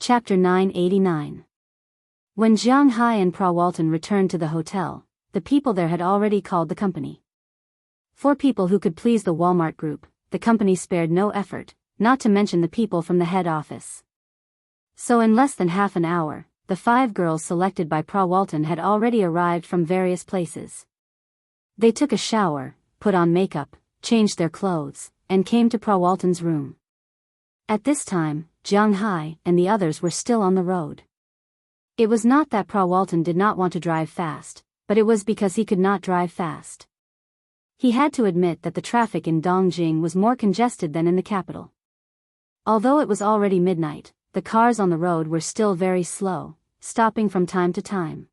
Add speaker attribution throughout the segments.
Speaker 1: Chapter 989. When Jiang Hai and Pra Walton returned to the hotel, the people there had already called the company. For people who could please the Walmart group, the company spared no effort, not to mention the people from the head office. So in less than half an hour, the 5 girls selected by Pra Walton had already arrived from various places. They took a shower, put on makeup, changed their clothes, and came to Pra Walton's room. At this time, Jiang Hai and the others were still on the road. It was not that Pra Walton did not want to drive fast, but it was because he could not drive fast. He had to admit that the traffic in Dongjing was more congested than in the capital. Although it was already midnight, the cars on the road were still very slow, stopping from time to time.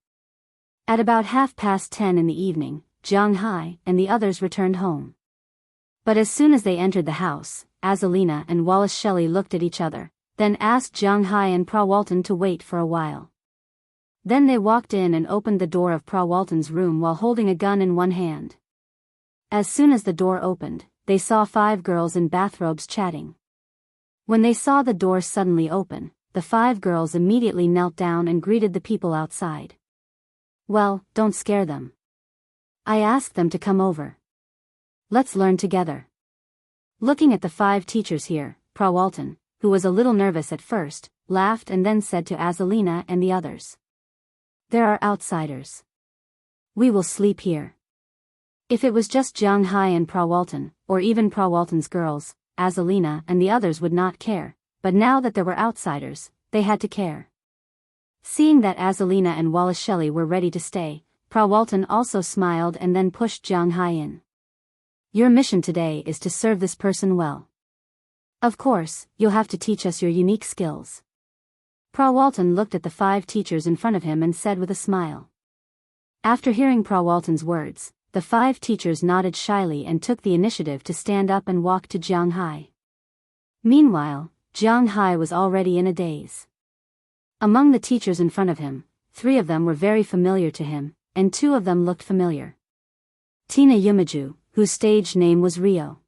Speaker 1: At about 10:30 in the evening, Jiang Hai and the others returned home. But as soon as they entered the house, Azalina and Wallace Shelley looked at each other, then asked Jiang Hai and Pra Walton to wait for a while. Then they walked in and opened the door of Pra Walton's room while holding a gun in one hand. As soon as the door opened, they saw 5 girls in bathrobes chatting. When they saw the door suddenly open, the 5 girls immediately knelt down and greeted the people outside. "Well, don't scare them. I asked them to come over. Let's learn together." Looking at the 5 teachers here, Pra Walton, who was a little nervous at first, laughed and then said to Azalina and the others, "There are outsiders. We will sleep here." If it was just Jiang Hai and Pra Walton, or even Pra Walton's girls, Azalina and the others would not care, but now that there were outsiders, they had to care. Seeing that Azalina and Wallace Shelley were ready to stay, Pra Walton also smiled and then pushed Jiang Hai in. "Your mission today is to serve this person well. Of course, you'll have to teach us your unique skills." Pra Walton looked at the 5 teachers in front of him and said with a smile. After hearing Pra Walton's words, the 5 teachers nodded shyly and took the initiative to stand up and walk to Jiang Hai. Meanwhile, Jiang Hai was already in a daze. Among the teachers in front of him, 3 of them were very familiar to him, and 2 of them looked familiar. Tina Yumaju, whose stage name was Rio.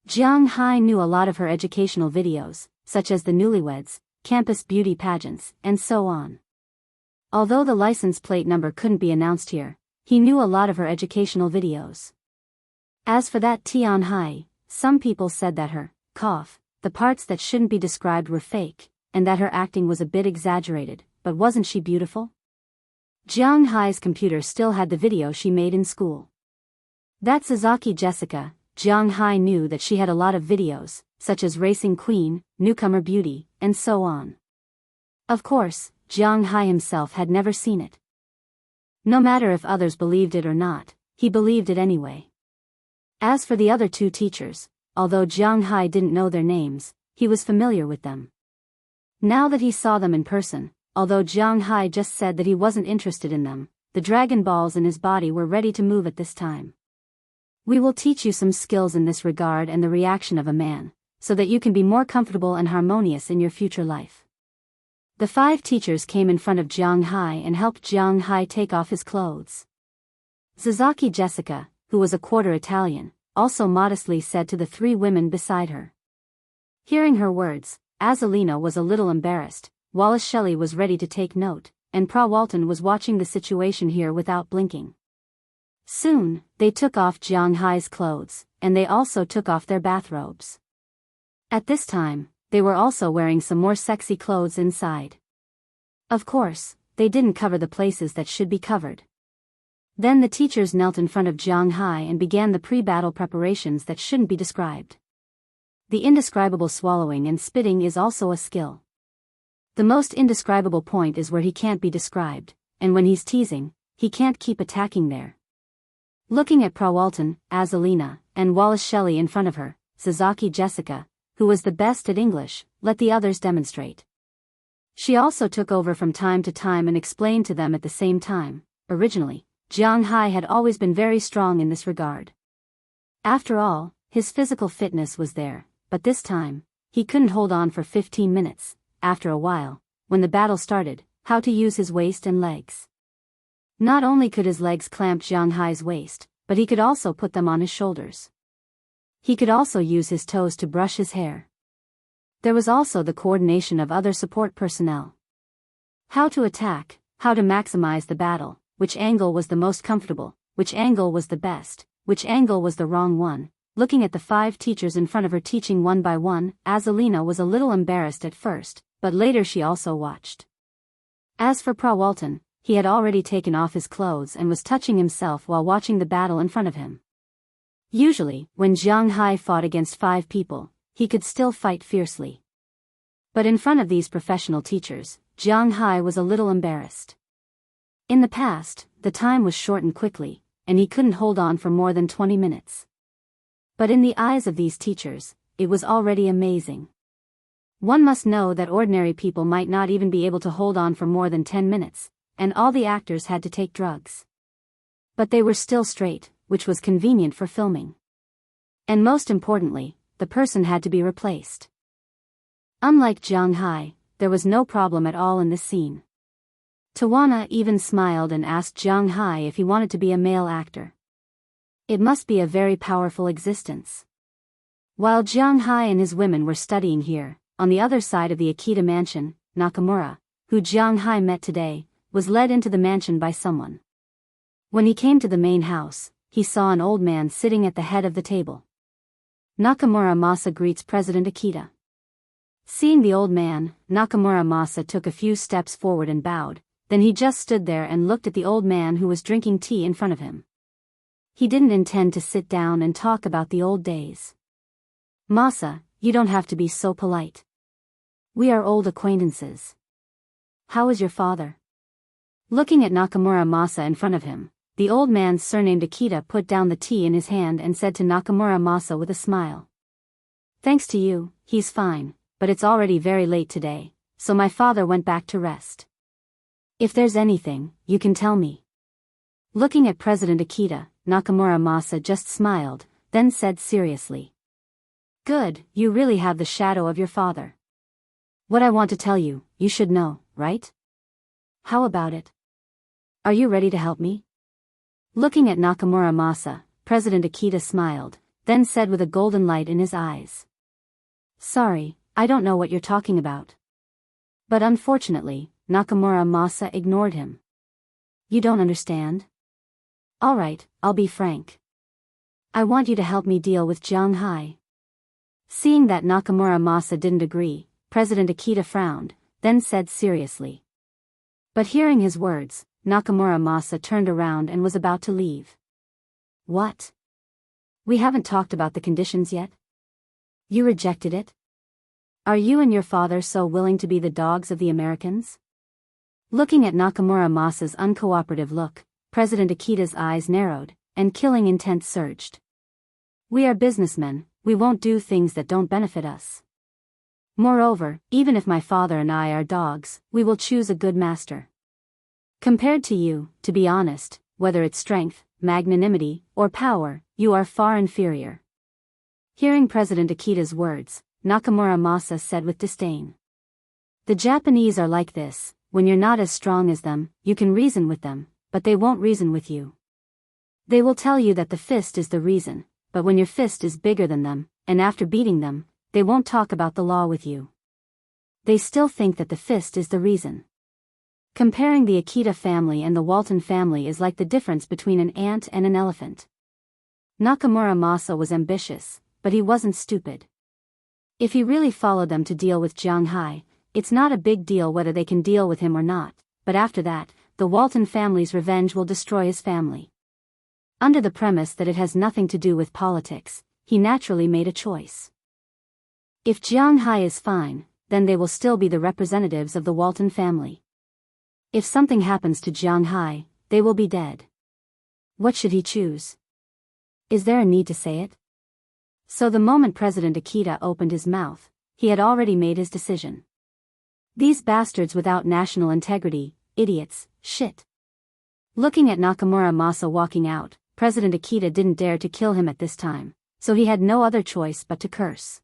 Speaker 1: Jiang Hai knew a lot of her educational videos, such as the Newlyweds, campus beauty pageants, and so on. Although the license plate number couldn't be announced here, he knew a lot of her educational videos. As for that Tian Hai, some people said that her cough, the parts that shouldn't be described were fake, and that her acting was a bit exaggerated, but wasn't she beautiful? Jiang Hai's computer still had the video she made in school. That Sasaki Jessica, Jiang Hai knew that she had a lot of videos, such as Racing Queen, Newcomer Beauty, and so on. Of course, Jiang Hai himself had never seen it. No matter if others believed it or not, he believed it anyway. As for the other 2 teachers, although Jiang Hai didn't know their names, he was familiar with them. Now that he saw them in person, although Jiang Hai just said that he wasn't interested in them, the Dragon Balls in his body were ready to move at this time. "We will teach you some skills in this regard and the reaction of a man, so that you can be more comfortable and harmonious in your future life." The 5 teachers came in front of Jiang Hai and helped Jiang Hai take off his clothes. Sasaki Jessica, who was a quarter Italian, also modestly said to the 3 women beside her. Hearing her words, Azalina was a little embarrassed, Wallace Shelley was ready to take note, and Pra Walton was watching the situation here without blinking. Soon, they took off Jiang Hai's clothes, and they also took off their bathrobes. At this time, they were also wearing some more sexy clothes inside. Of course, they didn't cover the places that should be covered. Then the teachers knelt in front of Jiang Hai and began the pre-battle preparations that shouldn't be described. The indescribable swallowing and spitting is also a skill. The most indescribable point is where he can't be described, and when he's teasing, he can't keep attacking there. Looking at Pra Walton, Azalina, and Wallace Shelley in front of her, Sasaki Jessica, who was the best at English, let the others demonstrate. She also took over from time to time and explained to them at the same time. Originally, Jiang Hai had always been very strong in this regard. After all, his physical fitness was there, but this time, he couldn't hold on for 15 minutes, after a while, when the battle started, how to use his waist and legs. Not only could his legs clamp Jiang Hai's waist, but he could also put them on his shoulders. He could also use his toes to brush his hair. There was also the coordination of other support personnel. How to attack, how to maximize the battle, which angle was the most comfortable, which angle was the best, which angle was the wrong one. Looking at the 5 teachers in front of her teaching one by one, Azalina was a little embarrassed at first, but later she also watched. As for Prawalton, he had already taken off his clothes and was touching himself while watching the battle in front of him. Usually, when Jiang Hai fought against 5 people, he could still fight fiercely. But in front of these professional teachers, Jiang Hai was a little embarrassed. In the past, the time was shortened quickly, and he couldn't hold on for more than 20 minutes. But in the eyes of these teachers, it was already amazing. One must know that ordinary people might not even be able to hold on for more than 10 minutes, and all the actors had to take drugs. But they were still straight, which was convenient for filming. And most importantly, the person had to be replaced. Unlike Jiang Hai, there was no problem at all in this scene. Tawana even smiled and asked Jiang Hai if he wanted to be a male actor. It must be a very powerful existence. While Jiang Hai and his women were studying here, on the other side of the Akita mansion, Nakamura, who Jiang Hai met today, was led into the mansion by someone. When he came to the main house, he saw an old man sitting at the head of the table. Nakamura Masa greets President Akita. Seeing the old man, Nakamura Masa took a few steps forward and bowed, then he just stood there and looked at the old man who was drinking tea in front of him. He didn't intend to sit down and talk about the old days. Masa, you don't have to be so polite. We are old acquaintances. How is your father? Looking at Nakamura Masa in front of him, the old man surnamed Akita put down the tea in his hand and said to Nakamura Masa with a smile. Thanks to you, he's fine, but it's already very late today, so my father went back to rest. If there's anything, you can tell me. Looking at President Akita, Nakamura Masa just smiled, then said seriously. Good, you really have the shadow of your father. What I want to tell you, you should know, right? How about it? Are you ready to help me? Looking at Nakamura Masa, President Akita smiled, then said with a golden light in his eyes. Sorry, I don't know what you're talking about. But unfortunately, Nakamura Masa ignored him. You don't understand? Alright, I'll be frank. I want you to help me deal with Jiang Hai. Seeing that Nakamura Masa didn't agree, President Akita frowned, then said seriously. But hearing his words, Nakamura Masa turned around and was about to leave. What? We haven't talked about the conditions yet? You rejected it? Are you and your father so willing to be the dogs of the Americans? Looking at Nakamura Masa's uncooperative look, President Akita's eyes narrowed, and killing intent surged. We are businessmen, we won't do things that don't benefit us. Moreover, even if my father and I are dogs, we will choose a good master. Compared to you, to be honest, whether it's strength, magnanimity, or power, you are far inferior. Hearing President Akita's words, Nakamura Masa said with disdain. The Japanese are like this, when you're not as strong as them, you can reason with them, but they won't reason with you. They will tell you that the fist is the reason, but when your fist is bigger than them, and after beating them, they won't talk about the law with you. They still think that the fist is the reason. Comparing the Akita family and the Walton family is like the difference between an ant and an elephant. Nakamura Masa was ambitious, but he wasn't stupid. If he really followed them to deal with Jiang Hai, it's not a big deal whether they can deal with him or not, but after that, the Walton family's revenge will destroy his family. Under the premise that it has nothing to do with politics, he naturally made a choice. If Jiang Hai is fine, then they will still be the representatives of the Walton family. If something happens to Jiang Hai, they will be dead. What should he choose? Is there a need to say it? So the moment President Akita opened his mouth, he had already made his decision. These bastards without national integrity, idiots, shit. Looking at Nakamura Masa walking out, President Akita didn't dare to kill him at this time, so he had no other choice but to curse.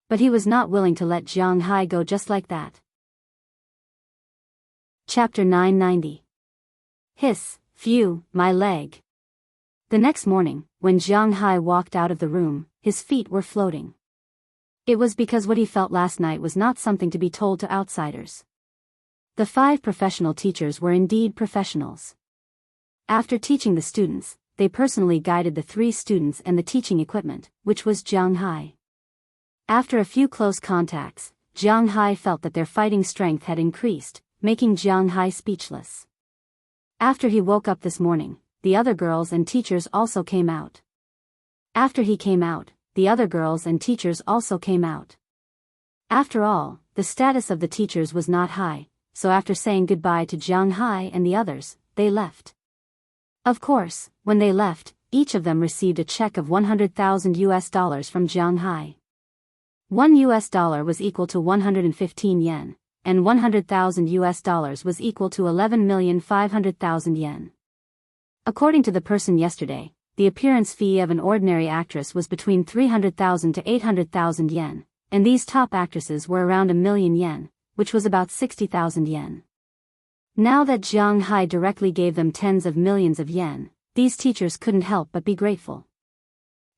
Speaker 1: But he was not willing to let Jiang Hai go just like that. Chapter 990. Hiss, phew, my leg. The next morning, when Jiang Hai walked out of the room, his feet were floating. It was because what he felt last night was not something to be told to outsiders. The 5 professional teachers were indeed professionals. After teaching the students, they personally guided the 3 students and the teaching equipment, which was Jiang Hai. After a few close contacts, Jiang Hai felt that their fighting strength had increased, making Jiang Hai speechless. After he woke up this morning, the other girls and teachers also came out. After he came out, the other girls and teachers also came out. After all, the status of the teachers was not high, so after saying goodbye to Jiang Hai and the others, they left. Of course, when they left, each of them received a check of $100,000 from Jiang Hai. $1 was equal to 115 yen, and $100,000 was equal to 11,500,000 yen. According to the person yesterday, the appearance fee of an ordinary actress was between 300,000 to 800,000 yen, and these top actresses were around 1,000,000 yen, which was about 60,000 yen. Now that Jiang Hai directly gave them tens of millions of yen, these teachers couldn't help but be grateful.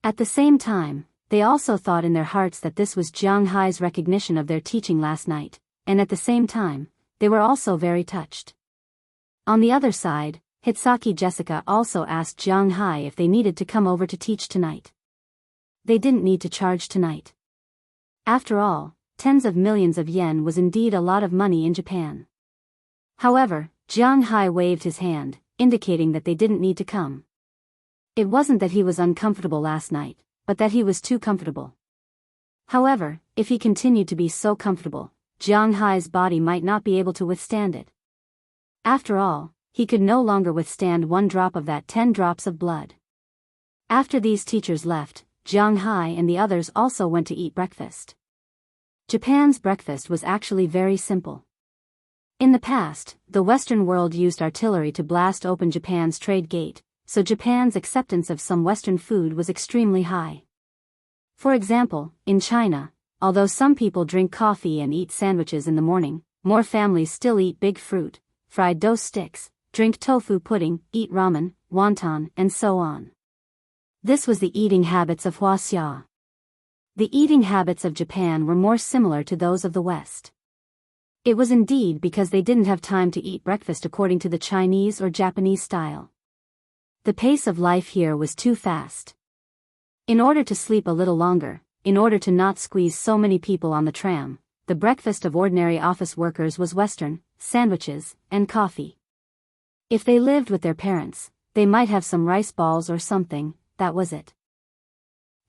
Speaker 1: At the same time, they also thought in their hearts that this was Jiang Hai's recognition of their teaching last night, and at the same time, they were also very touched. On the other side, Hitsaki Jessica also asked Jiang Hai if they needed to come over to teach tonight. They didn't need to charge tonight. After all, tens of millions of yen was indeed a lot of money in Japan. However, Jiang Hai waved his hand, indicating that they didn't need to come. It wasn't that he was uncomfortable last night, but that he was too comfortable. However, if he continued to be so comfortable, Jiang Hai's body might not be able to withstand it. After all, he could no longer withstand 1 drop of that 10 drops of blood. After these teachers left, Jiang Hai and the others also went to eat breakfast. Japan's breakfast was actually very simple. In the past, the Western world used artillery to blast open Japan's trade gate, so Japan's acceptance of some Western food was extremely high. For example, in China, although some people drink coffee and eat sandwiches in the morning, more families still eat big fruit, fried dough sticks, drink tofu pudding, eat ramen, wonton, and so on. This was the eating habits of Huaxia. The eating habits of Japan were more similar to those of the West. It was indeed because they didn't have time to eat breakfast according to the Chinese or Japanese style. The pace of life here was too fast. In order to sleep a little longer, in order to not squeeze so many people on the tram, the breakfast of ordinary office workers was Western, sandwiches, and coffee. If they lived with their parents, they might have some rice balls or something, that was it.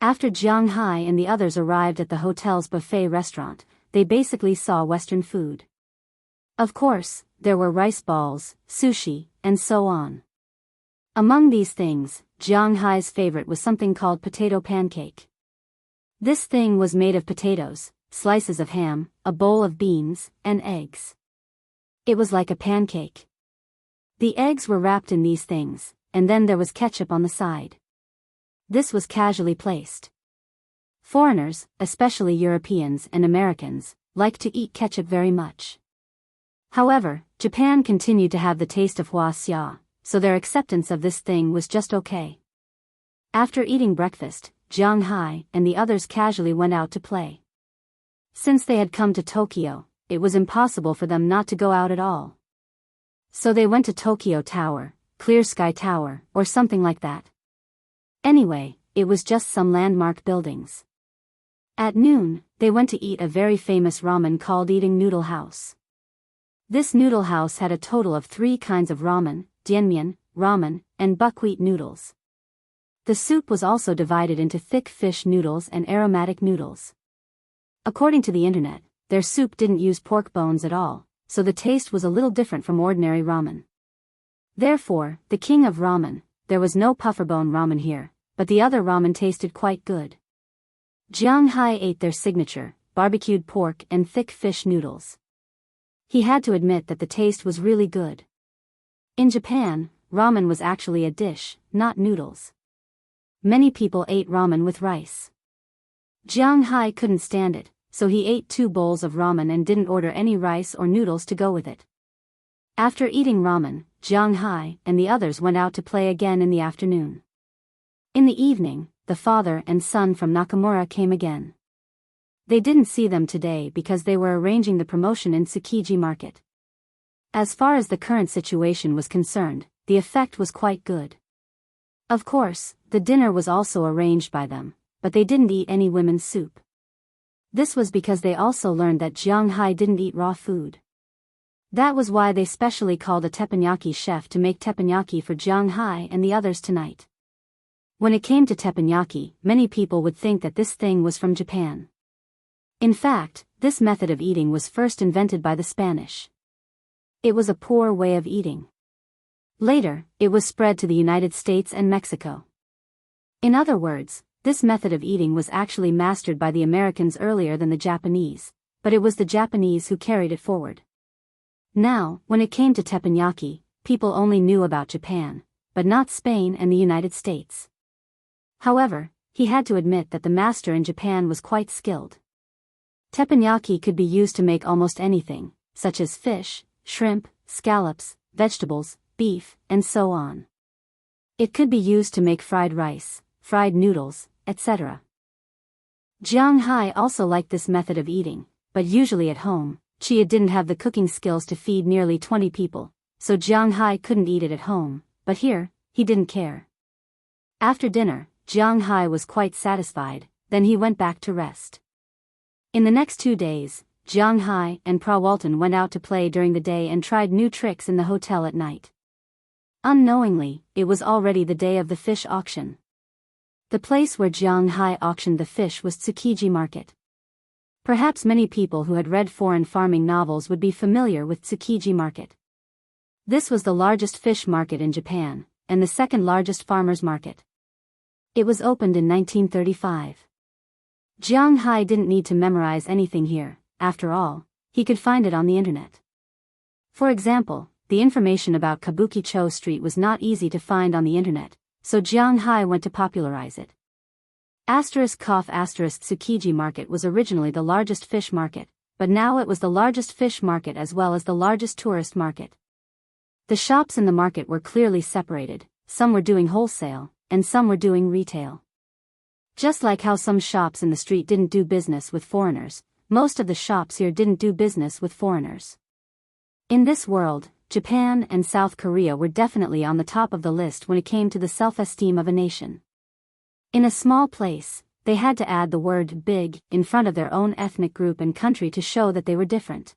Speaker 1: After Jiang Hai and the others arrived at the hotel's buffet restaurant, they basically saw Western food. Of course, there were rice balls, sushi, and so on. Among these things, Jiang Hai's favorite was something called potato pancake. This thing was made of potatoes, slices of ham, a bowl of beans, and eggs. It was like a pancake. The eggs were wrapped in these things, and then there was ketchup on the side. This was casually placed. Foreigners, especially Europeans and Americans, like to eat ketchup very much. However, Japan continued to have the taste of Huaxia, so their acceptance of this thing was just okay. After eating breakfast, Jiang Hai and the others casually went out to play. Since they had come to Tokyo, it was impossible for them not to go out at all. So they went to Tokyo Tower, Clear Sky Tower, or something like that. Anyway, it was just some landmark buildings. At noon, they went to eat a very famous ramen called Eating Noodle House. This noodle house had a total of 3 kinds of ramen, dienmian, ramen, and buckwheat noodles. The soup was also divided into thick fish noodles and aromatic noodles. According to the internet, their soup didn't use pork bones at all, so the taste was a little different from ordinary ramen. Therefore, the king of ramen, there was no pufferbone ramen here, but the other ramen tasted quite good. Jiang Hai ate their signature, barbecued pork and thick fish noodles. He had to admit that the taste was really good. In Japan, ramen was actually a dish, not noodles. Many people ate ramen with rice. Jiang Hai couldn't stand it, so he ate 2 bowls of ramen and didn't order any rice or noodles to go with it. After eating ramen, Jiang Hai and the others went out to play again in the afternoon. In the evening, the father and son from Nakamura came again. They didn't see them today because they were arranging the promotion in Tsukiji Market. As far as the current situation was concerned, the effect was quite good. Of course, the dinner was also arranged by them, but they didn't eat any women's soup. This was because they also learned that Jiang Hai didn't eat raw food. That was why they specially called a teppanyaki chef to make teppanyaki for Jiang Hai and the others tonight. When it came to teppanyaki, many people would think that this thing was from Japan. In fact, this method of eating was first invented by the Spanish. It was a poor way of eating. Later, it was spread to the United States and Mexico. In other words, this method of eating was actually mastered by the Americans earlier than the Japanese, but it was the Japanese who carried it forward. Now, when it came to teppanyaki, people only knew about Japan, but not Spain and the United States. However, he had to admit that the master in Japan was quite skilled. Teppanyaki could be used to make almost anything, such as fish, shrimp, scallops, vegetables, beef, and so on. It could be used to make fried rice, fried noodles, etc. Jiang Hai also liked this method of eating, but usually at home, Chia didn't have the cooking skills to feed nearly 20 people, so Jiang Hai couldn't eat it at home, but here, he didn't care. After dinner, Jiang Hai was quite satisfied, then he went back to rest. In the next 2 days, Jiang Hai and Pra Walton went out to play during the day and tried new tricks in the hotel at night. Unknowingly, it was already the day of the fish auction. The place where Jiang Hai auctioned the fish was Tsukiji Market. Perhaps many people who had read foreign farming novels would be familiar with Tsukiji Market. This was the largest fish market in Japan, and the second largest farmers' market. It was opened in 1935. Jiang Hai didn't need to memorize anything here, after all, he could find it on the internet. For example, the information about Kabuki-cho Street was not easy to find on the internet, so Jiang Hai went to popularize it. Tsukiji Market was originally the largest fish market, but now it was the largest fish market as well as the largest tourist market. The shops in the market were clearly separated, some were doing wholesale, and some were doing retail. Just like how some shops in the street didn't do business with foreigners, most of the shops here didn't do business with foreigners. In this world, Japan and South Korea were definitely on the top of the list when it came to the self-esteem of a nation. In a small place, they had to add the word big in front of their own ethnic group and country to show that they were different.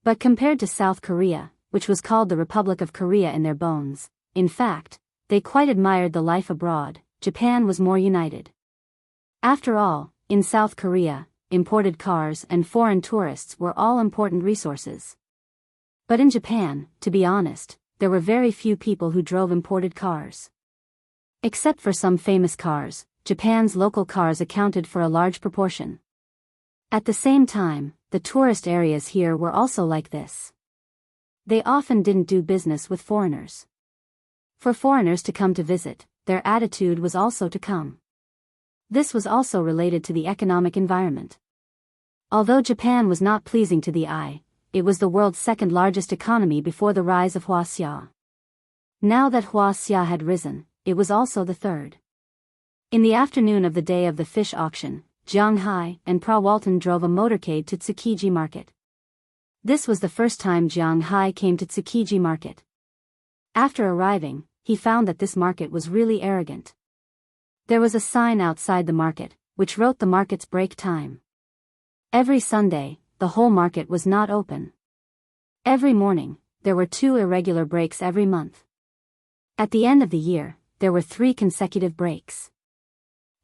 Speaker 1: But compared to South Korea, which was called the Republic of Korea in their bones, in fact, they quite admired the life abroad. Japan was more united. After all, in South Korea, imported cars and foreign tourists were all important resources. But in Japan, to be honest, there were very few people who drove imported cars. Except for some famous cars, Japan's local cars accounted for a large proportion. At the same time, the tourist areas here were also like this. They often didn't do business with foreigners. For foreigners to come to visit, their attitude was also to come. This was also related to the economic environment. Although Japan was not pleasing to the eye, it was the world's second largest economy before the rise of Huaxia. Now that Huaxia had risen, it was also the third. In the afternoon of the day of the fish auction, Jiang Hai and Pra Walton drove a motorcade to Tsukiji Market. This was the first time Jiang Hai came to Tsukiji Market. After arriving, he found that this market was really arrogant. There was a sign outside the market, which wrote the market's break time. Every Sunday, the whole market was not open. Every morning, there were 2 irregular breaks every month. At the end of the year, there were 3 consecutive breaks.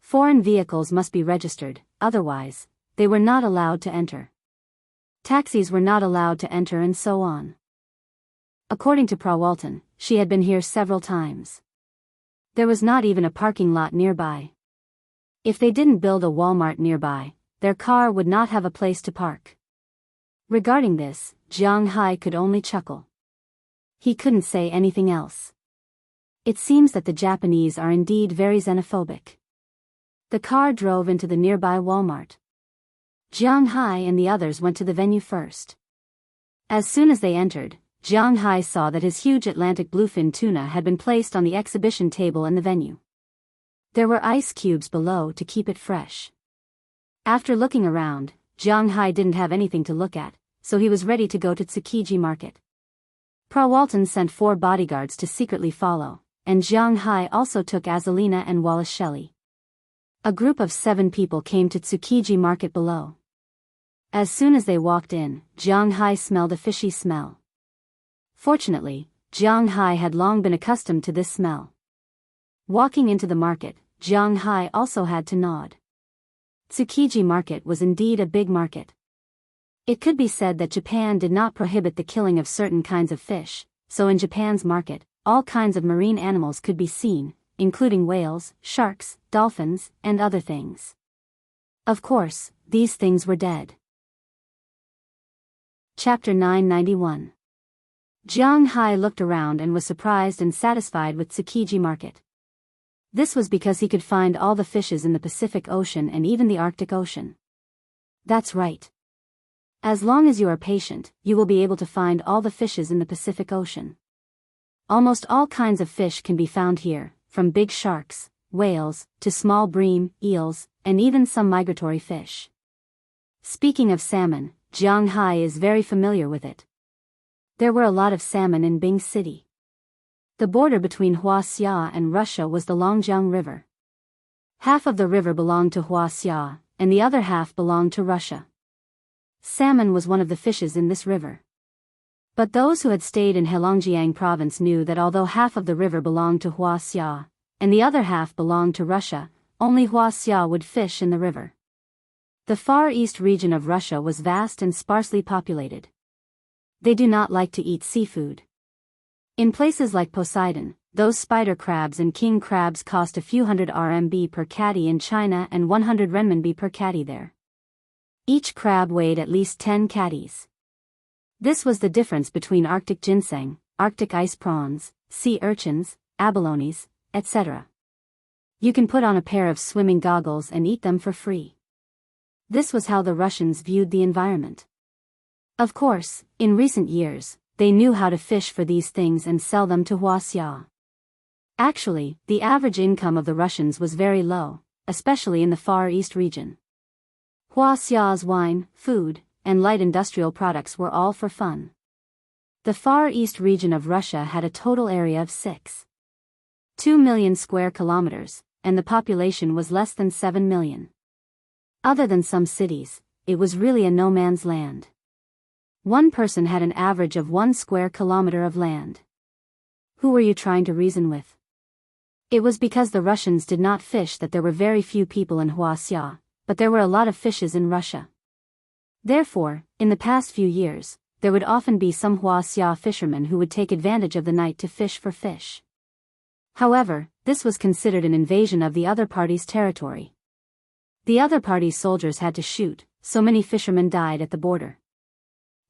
Speaker 1: Foreign vehicles must be registered, otherwise, they were not allowed to enter. Taxis were not allowed to enter and so on. According to Pra Walton, she had been here several times. There was not even a parking lot nearby. If they didn't build a Walmart nearby, their car would not have a place to park. Regarding this, Jiang Hai could only chuckle. He couldn't say anything else. It seems that the Japanese are indeed very xenophobic. The car drove into the nearby Walmart. Jiang Hai and the others went to the venue first. As soon as they entered, Jiang Hai saw that his huge Atlantic bluefin tuna had been placed on the exhibition table in the venue. There were ice cubes below to keep it fresh. After looking around, Jiang Hai didn't have anything to look at, so he was ready to go to Tsukiji Market. Walton sent 4 bodyguards to secretly follow, and Jiang Hai also took Azalina and Wallace Shelley. A group of 7 people came to Tsukiji Market below. As soon as they walked in, Jiang Hai smelled a fishy smell. Fortunately, Jiang Hai had long been accustomed to this smell. Walking into the market, Jiang Hai also had to nod. Tsukiji Market was indeed a big market. It could be said that Japan did not prohibit the killing of certain kinds of fish, so in Japan's market, all kinds of marine animals could be seen, including whales, sharks, dolphins, and other things. Of course, these things were dead. Chapter 991. Jiang Hai looked around and was surprised and satisfied with Tsukiji Market. This was because he could find all the fishes in the Pacific Ocean and even the Arctic Ocean. That's right. As long as you are patient, you will be able to find all the fishes in the Pacific Ocean. Almost all kinds of fish can be found here, from big sharks, whales, to small bream, eels, and even some migratory fish. Speaking of salmon, Jiang Hai is very familiar with it. There were a lot of salmon in Bing City. The border between Huaxia and Russia was the Longjiang River. Half of the river belonged to Huaxia, and the other half belonged to Russia. Salmon was one of the fishes in this river. But those who had stayed in Heilongjiang province knew that although half of the river belonged to Huaxia, and the other half belonged to Russia, only Huaxia would fish in the river. The Far East region of Russia was vast and sparsely populated. They do not like to eat seafood. In places like Poseidon, those spider crabs and king crabs cost a few hundred RMB per catty in China and 100 renminbi per catty there. Each crab weighed at least 10 catties. This was the difference between Arctic ginseng, Arctic ice prawns, sea urchins, abalones, etc. You can put on a pair of swimming goggles and eat them for free. This was how the Russians viewed the environment. Of course, in recent years, they knew how to fish for these things and sell them to Huaxia. Actually, the average income of the Russians was very low, especially in the Far East region. Huaxia's wine, food, and light industrial products were all for fun. The Far East region of Russia had a total area of 6.2 million square kilometers, and the population was less than 7 million. Other than some cities, it was really a no man's land. One person had an average of 1 square kilometer of land. Who were you trying to reason with? It was because the Russians did not fish that there were very few people in Huaxia, but there were a lot of fishes in Russia. Therefore, in the past few years, there would often be some Huaxia fishermen who would take advantage of the night to fish for fish. However, this was considered an invasion of the other party's territory. The other party's soldiers had to shoot, so many fishermen died at the border.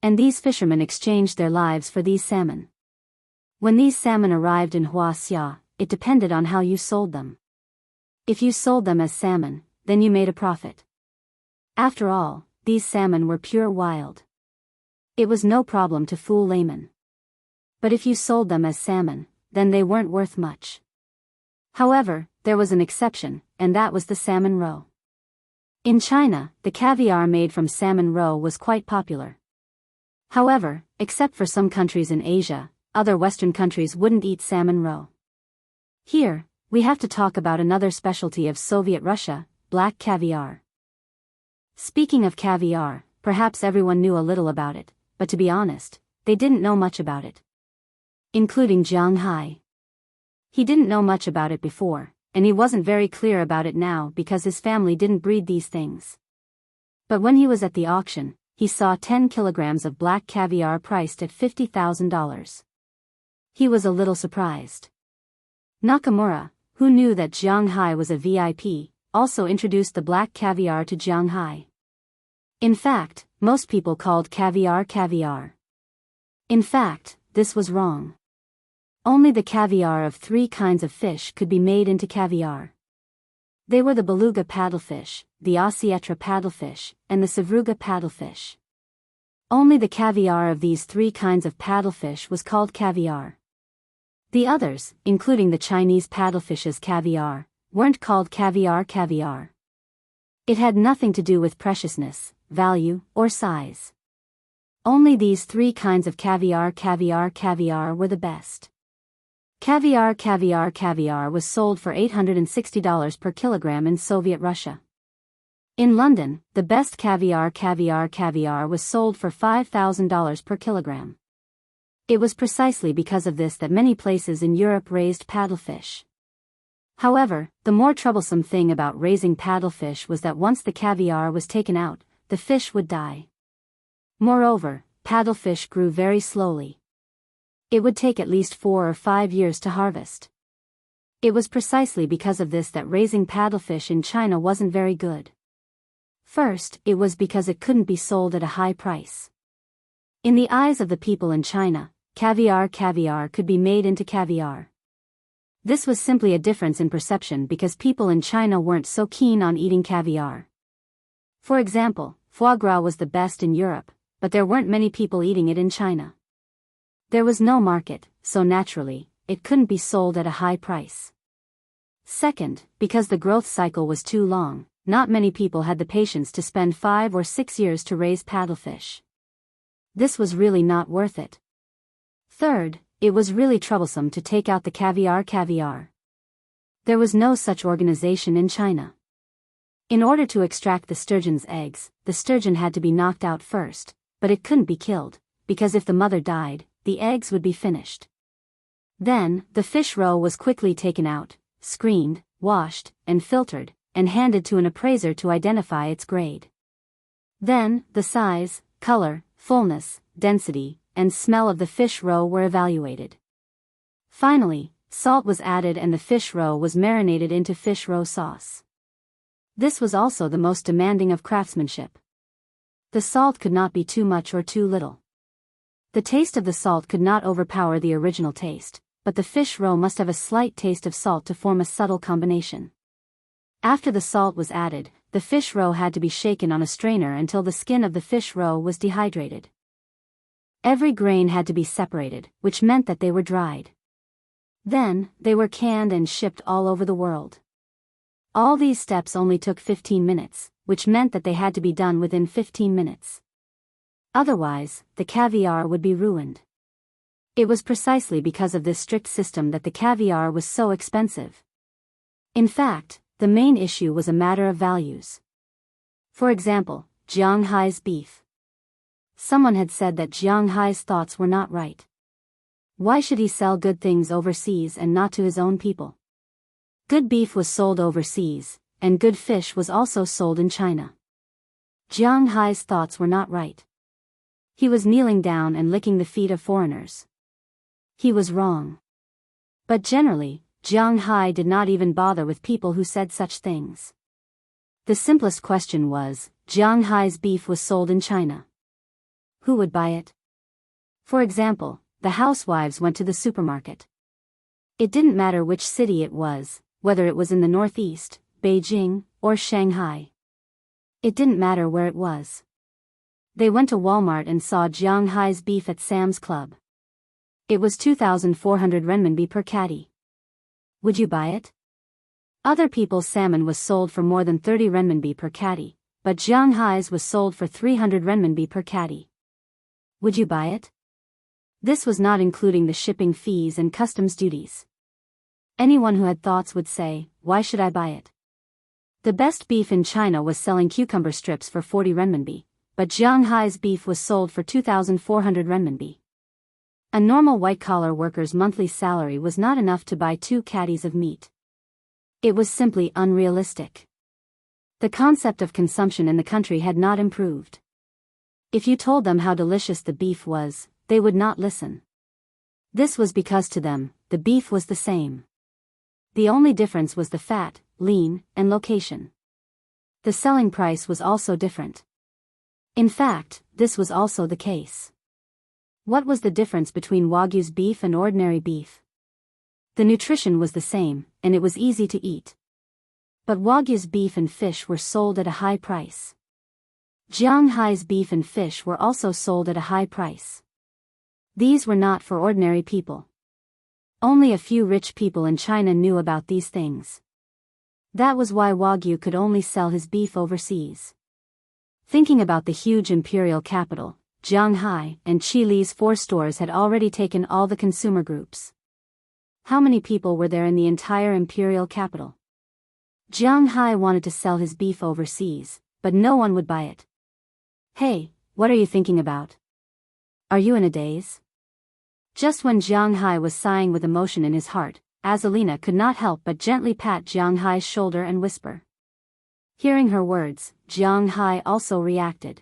Speaker 1: And these fishermen exchanged their lives for these salmon. When these salmon arrived in Huaxia, it depended on how you sold them. If you sold them as salmon, then you made a profit. After all, these salmon were pure wild. It was no problem to fool laymen. But if you sold them as salmon, then they weren't worth much. However, there was an exception, and that was the salmon roe. In China, the caviar made from salmon roe was quite popular. However, except for some countries in Asia, other Western countries wouldn't eat salmon roe. Here, we have to talk about another specialty of Soviet Russia, black caviar. Speaking of caviar, perhaps everyone knew a little about it, but to be honest, they didn't know much about it. Including Jiang Hai. He didn't know much about it before, and he wasn't very clear about it now because his family didn't breed these things. But when he was at the auction, he saw 10 kilograms of black caviar priced at $50,000. He was a little surprised. Nakamura, who knew that Jiang Hai was a VIP, also introduced the black caviar to Jiang Hai. In fact, most people called caviar caviar. In fact, this was wrong. Only the caviar of 3 kinds of fish could be made into caviar. They were the beluga paddlefish, the Osietra paddlefish, and the Sevruga paddlefish. Only the caviar of these 3 kinds of paddlefish was called caviar. The others, including the Chinese paddlefish's caviar, weren't called caviar caviar. It had nothing to do with preciousness, value, or size. Only these three kinds of caviar were the best. Caviar was sold for $860 per kilogram in Soviet Russia. In London, the best caviar was sold for $5,000 per kilogram. It was precisely because of this that many places in Europe raised paddlefish. However, the more troublesome thing about raising paddlefish was that once the caviar was taken out, the fish would die. Moreover, paddlefish grew very slowly. It would take at least 4 or 5 years to harvest. It was precisely because of this that raising paddlefish in China wasn't very good. First, it was because it couldn't be sold at a high price. In the eyes of the people in China, caviar could be made into caviar. This was simply a difference in perception because people in China weren't so keen on eating caviar. For example, foie gras was the best in Europe, but there weren't many people eating it in China. There was no market, so naturally, it couldn't be sold at a high price. Second, because the growth cycle was too long, not many people had the patience to spend 5 or 6 years to raise paddlefish. This was really not worth it. Third, it was really troublesome to take out the caviar. There was no such organization in China. In order to extract the sturgeon's eggs, the sturgeon had to be knocked out first, but it couldn't be killed, because if the mother died, the eggs would be finished. Then, the fish roe was quickly taken out, screened, washed, and filtered, and handed to an appraiser to identify its grade. Then, the size, color, fullness, density, and smell of the fish roe were evaluated. Finally, salt was added and the fish roe was marinated into fish roe sauce. This was also the most demanding of craftsmanship. The salt could not be too much or too little. The taste of the salt could not overpower the original taste, but the fish roe must have a slight taste of salt to form a subtle combination. After the salt was added, the fish roe had to be shaken on a strainer until the skin of the fish roe was dehydrated. Every grain had to be separated, which meant that they were dried. Then, they were canned and shipped all over the world. All these steps only took 15 minutes, which meant that they had to be done within 15 minutes. Otherwise, the caviar would be ruined. It was precisely because of this strict system that the caviar was so expensive. In fact, the main issue was a matter of values. For example, Jiang Hai's beef. Someone had said that Jiang Hai's thoughts were not right. Why should he sell good things overseas and not to his own people? Good beef was sold overseas, and good fish was also sold in China. Jiang Hai's thoughts were not right. He was kneeling down and licking the feet of foreigners. He was wrong. But generally, Jiang Hai did not even bother with people who said such things. The simplest question was, Jiang Hai's beef was sold in China. Who would buy it? For example, the housewives went to the supermarket. It didn't matter which city it was, whether it was in the Northeast, Beijing, or Shanghai. It didn't matter where it was. They went to Walmart and saw Jiang Hai's beef at Sam's Club. It was 2,400 renminbi per catty. Would you buy it? Other people's salmon was sold for more than 30 renminbi per catty, but Jiang Hai's was sold for 300 renminbi per catty. Would you buy it? This was not including the shipping fees and customs duties. Anyone who had thoughts would say, why should I buy it? The best beef in China was selling cucumber strips for 40 renminbi, but Jiang Hai's beef was sold for 2,400 renminbi. A normal white-collar worker's monthly salary was not enough to buy 2 catties of meat. It was simply unrealistic. The concept of consumption in the country had not improved. If you told them how delicious the beef was, they would not listen. This was because to them, the beef was the same. The only difference was the fat, lean, and location. The selling price was also different. In fact, this was also the case. What was the difference between Wagyu's beef and ordinary beef? The nutrition was the same, and it was easy to eat. But Wagyu's beef and fish were sold at a high price. Jiang Hai's beef and fish were also sold at a high price. These were not for ordinary people. Only a few rich people in China knew about these things. That was why Wagyu could only sell his beef overseas. Thinking about the huge imperial capital, Shanghai and Chili's 4 stores had already taken all the consumer groups. How many people were there in the entire imperial capital? Shanghai wanted to sell his beef overseas, but no one would buy it. Hey, what are you thinking about? Are you in a daze? Just when Shanghai was sighing with emotion in his heart, Azalina could not help but gently pat Shanghai's shoulder and whisper. Hearing her words, Shanghai also reacted.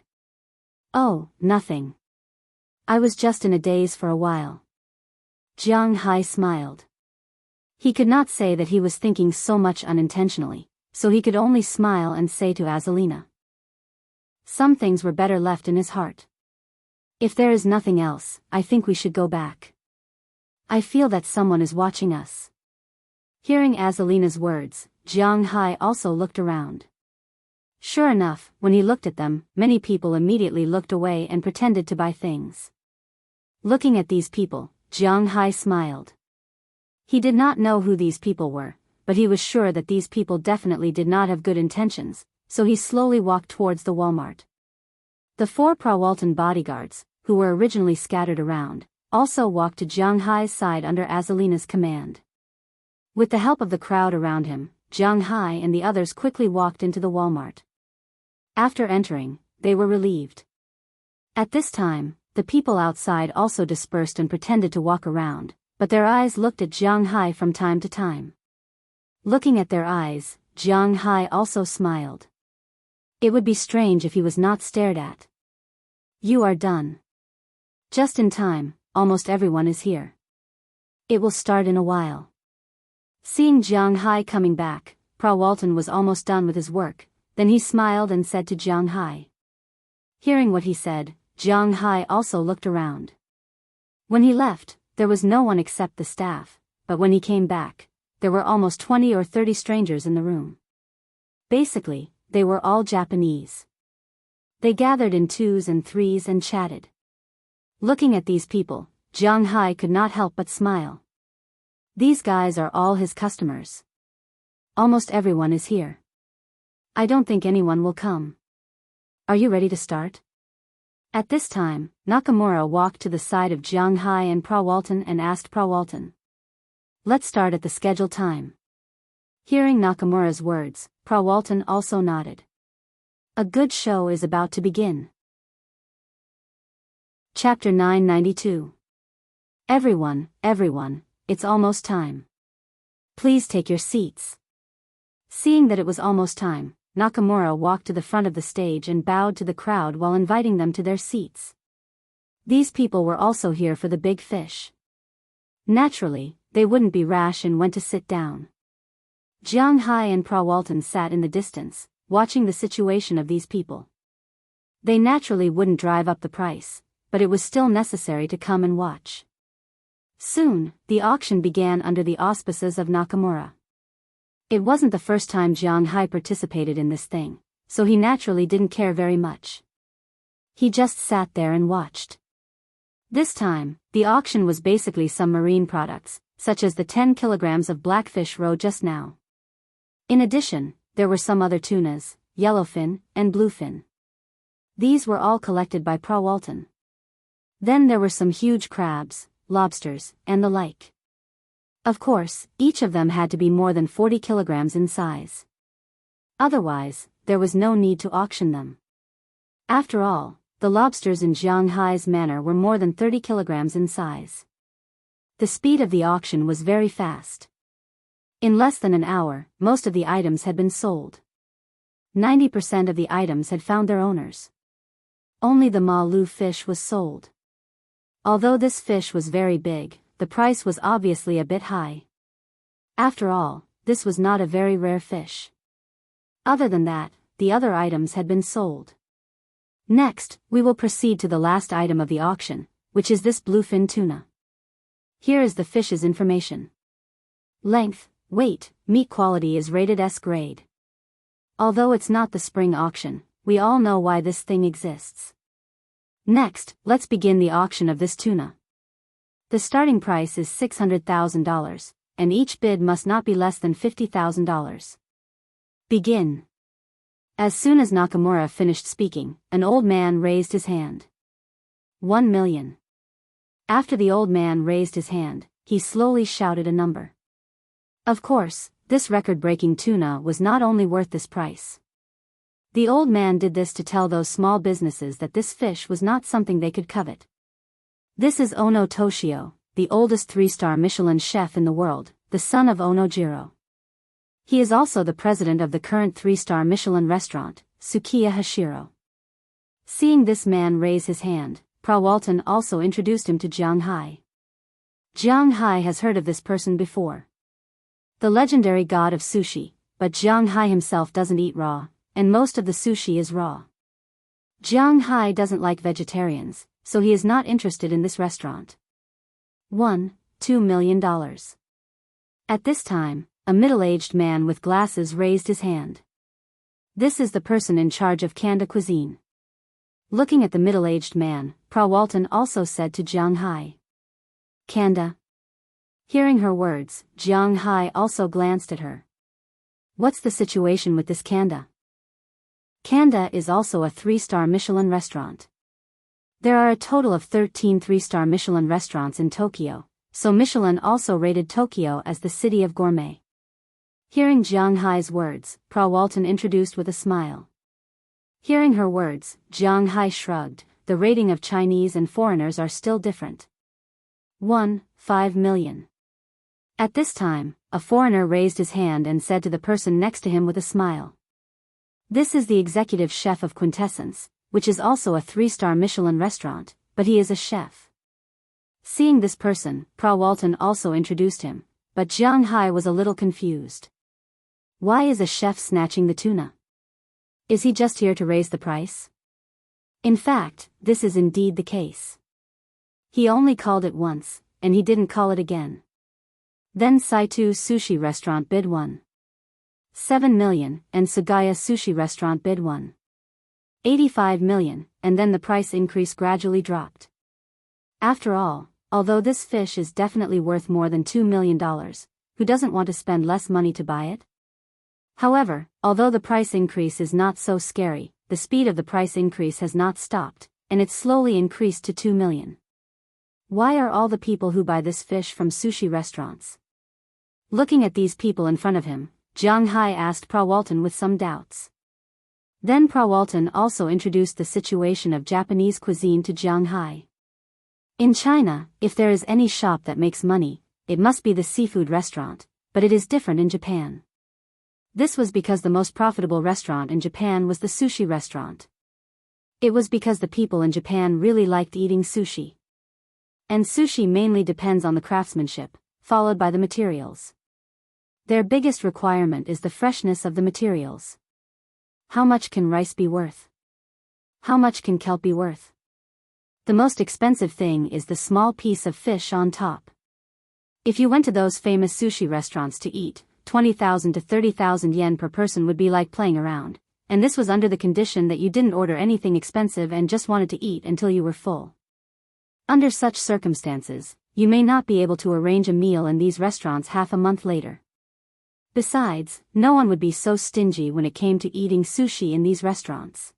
Speaker 1: Oh, nothing. I was just in a daze for a while. Shanghai smiled. He could not say that he was thinking so much unintentionally, so he could only smile and say to Azalina. Some things were better left in his heart. If there is nothing else, I think we should go back. I feel that someone is watching us. Hearing Azalina's words, Shanghai also looked around. Sure enough, when he looked at them, many people immediately looked away and pretended to buy things. Looking at these people, Shanghai smiled. He did not know who these people were, but he was sure that these people definitely did not have good intentions, so he slowly walked towards the Walmart. The 4 Prawalton bodyguards, who were originally scattered around, also walked to Shanghai's side under Azalina's command. With the help of the crowd around him, Shanghai and the others quickly walked into the Walmart. After entering, they were relieved. At this time, the people outside also dispersed and pretended to walk around, but their eyes looked at Shanghai from time to time. Looking at their eyes, Shanghai also smiled. It would be strange if he was not stared at. You are done. Just in time, almost everyone is here. It will start in a while. Seeing Shanghai coming back, Prawalton was almost done with his work, then he smiled and said to Shanghai. Hearing what he said, Shanghai also looked around. When he left, there was no one except the staff, but when he came back, there were almost 20 or 30 strangers in the room. Basically, they were all Japanese. They gathered in 2s and 3s and chatted. Looking at these people, Shanghai could not help but smile. These guys are all his customers. Almost everyone is here. I don't think anyone will come. Are you ready to start? At this time, Nakamura walked to the side of Shanghai and Prawalton and asked Prawalton. Let's start at the scheduled time. Hearing Nakamura's words, Prawalton also nodded. A good show is about to begin. Chapter 992. Everyone, it's almost time. Please take your seats. Seeing that it was almost time, Nakamura walked to the front of the stage and bowed to the crowd while inviting them to their seats. These people were also here for the big fish. Naturally, they wouldn't be rash and went to sit down. Shanghai and Prawalton sat in the distance, watching the situation of these people. They naturally wouldn't drive up the price, but it was still necessary to come and watch. Soon, the auction began under the auspices of Nakamura. It wasn't the first time Shanghai participated in this thing, so he naturally didn't care very much. He just sat there and watched. This time, the auction was basically some marine products, such as the 10 kilograms of blackfish roe just now. In addition, there were some other tunas, yellowfin, and bluefin. These were all collected by Prawalton. Then there were some huge crabs, lobsters, and the like. Of course, each of them had to be more than 40 kilograms in size. Otherwise, there was no need to auction them. After all, the lobsters in Shanghai's manor were more than 30 kilograms in size. The speed of the auction was very fast. In less than an hour, most of the items had been sold. 90% of the items had found their owners. Only the malu fish was sold. Although this fish was very big, the price was obviously a bit high. After all, this was not a very rare fish. Other than that, the other items had been sold. Next, we will proceed to the last item of the auction, which is this bluefin tuna. Here is the fish's information. Length, weight, meat quality is rated S grade. Although it's not the spring auction, we all know why this thing exists. Next, let's begin the auction of this tuna. The starting price is $600,000, and each bid must not be less than $50,000. Begin. As soon as Nakamura finished speaking, an old man raised his hand. 1 million. After the old man raised his hand, he slowly shouted a number. Of course, this record-breaking tuna was not only worth this price. The old man did this to tell those small businesses that this fish was not something they could covet. This is Ono Toshio, the oldest 3-star Michelin chef in the world, the son of Ono Jiro. He is also the president of the current 3-star Michelin restaurant, Sukiya Hashiro. Seeing this man raise his hand, Prawalton also introduced him to Jiang Hai. Jiang Hai has heard of this person before. The legendary god of sushi, but Jiang Hai himself doesn't eat raw, and most of the sushi is raw. Jiang Hai doesn't like vegetarians, so he is not interested in this restaurant. $2 million. At this time, a middle-aged man with glasses raised his hand. This is the person in charge of Kanda cuisine. Looking at the middle-aged man, Prawalton also said to Jiang Hai. Kanda. Hearing her words, Jiang Hai also glanced at her. What's the situation with this Kanda? Kanda is also a 3-star Michelin restaurant. There are a total of 13 3-star Michelin restaurants in Tokyo, so Michelin also rated Tokyo as the city of gourmet. Hearing Jiang Hai's words, Prawalton introduced with a smile. Hearing her words, Jiang Hai shrugged. The rating of Chinese and foreigners are still different. 5 million. At this time, a foreigner raised his hand and said to the person next to him with a smile. This is the executive chef of Quintessence, which is also a 3-star Michelin restaurant, but he is a chef. Seeing this person, Prawalton also introduced him, but Jiang Hai was a little confused. Why is a chef snatching the tuna? Is he just here to raise the price? In fact, this is indeed the case. He only called it once, and he didn't call it again. Then Saito Sushi Restaurant bid 7 million, and Sugaya Sushi Restaurant bid 85 million, and then the price increase gradually dropped. After all, although this fish is definitely worth more than $2 million, who doesn't want to spend less money to buy it? However, although the price increase is not so scary, the speed of the price increase has not stopped, and it slowly increased to 2 million. Why are all the people who buy this fish from sushi restaurants? Looking at these people in front of him, Jiang Hai asked Prawalton with some doubts. Then Prawalton also introduced the situation of Japanese cuisine to Jiang Hai. In China, if there is any shop that makes money, it must be the seafood restaurant, but it is different in Japan. This was because the most profitable restaurant in Japan was the sushi restaurant. It was because the people in Japan really liked eating sushi. And sushi mainly depends on the craftsmanship, followed by the materials. Their biggest requirement is the freshness of the materials. How much can rice be worth? How much can kelp be worth? The most expensive thing is the small piece of fish on top. If you went to those famous sushi restaurants to eat, 20,000 to 30,000 yen per person would be like playing around, and this was under the condition that you didn't order anything expensive and just wanted to eat until you were full. Under such circumstances, you may not be able to arrange a meal in these restaurants half a month later. Besides, no one would be so stingy when it came to eating sushi in these restaurants.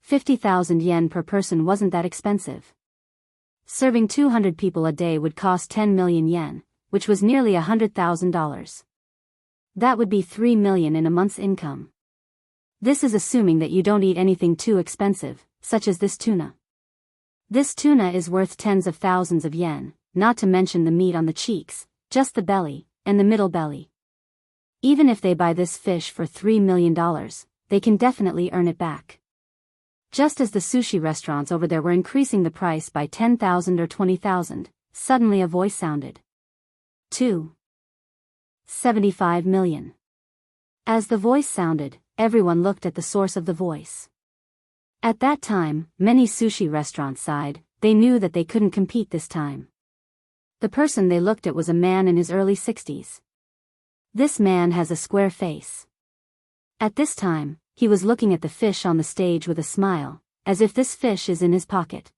Speaker 1: 50,000 yen per person wasn't that expensive. Serving 200 people a day would cost 10 million yen, which was nearly $100,000. That would be 3 million in a month's income. This is assuming that you don't eat anything too expensive, such as this tuna. This tuna is worth tens of thousands of yen, not to mention the meat on the cheeks, just the belly, and the middle belly. Even if they buy this fish for $3 million, they can definitely earn it back. Just as the sushi restaurants over there were increasing the price by 10,000 or 20,000, suddenly a voice sounded. 75 million. As the voice sounded, everyone looked at the source of the voice. At that time, many sushi restaurants sighed. They knew that they couldn't compete this time. The person they looked at was a man in his early 60s. This man has a square face. At this time, he was looking at the fish on the stage with a smile, as if this fish is in his pocket.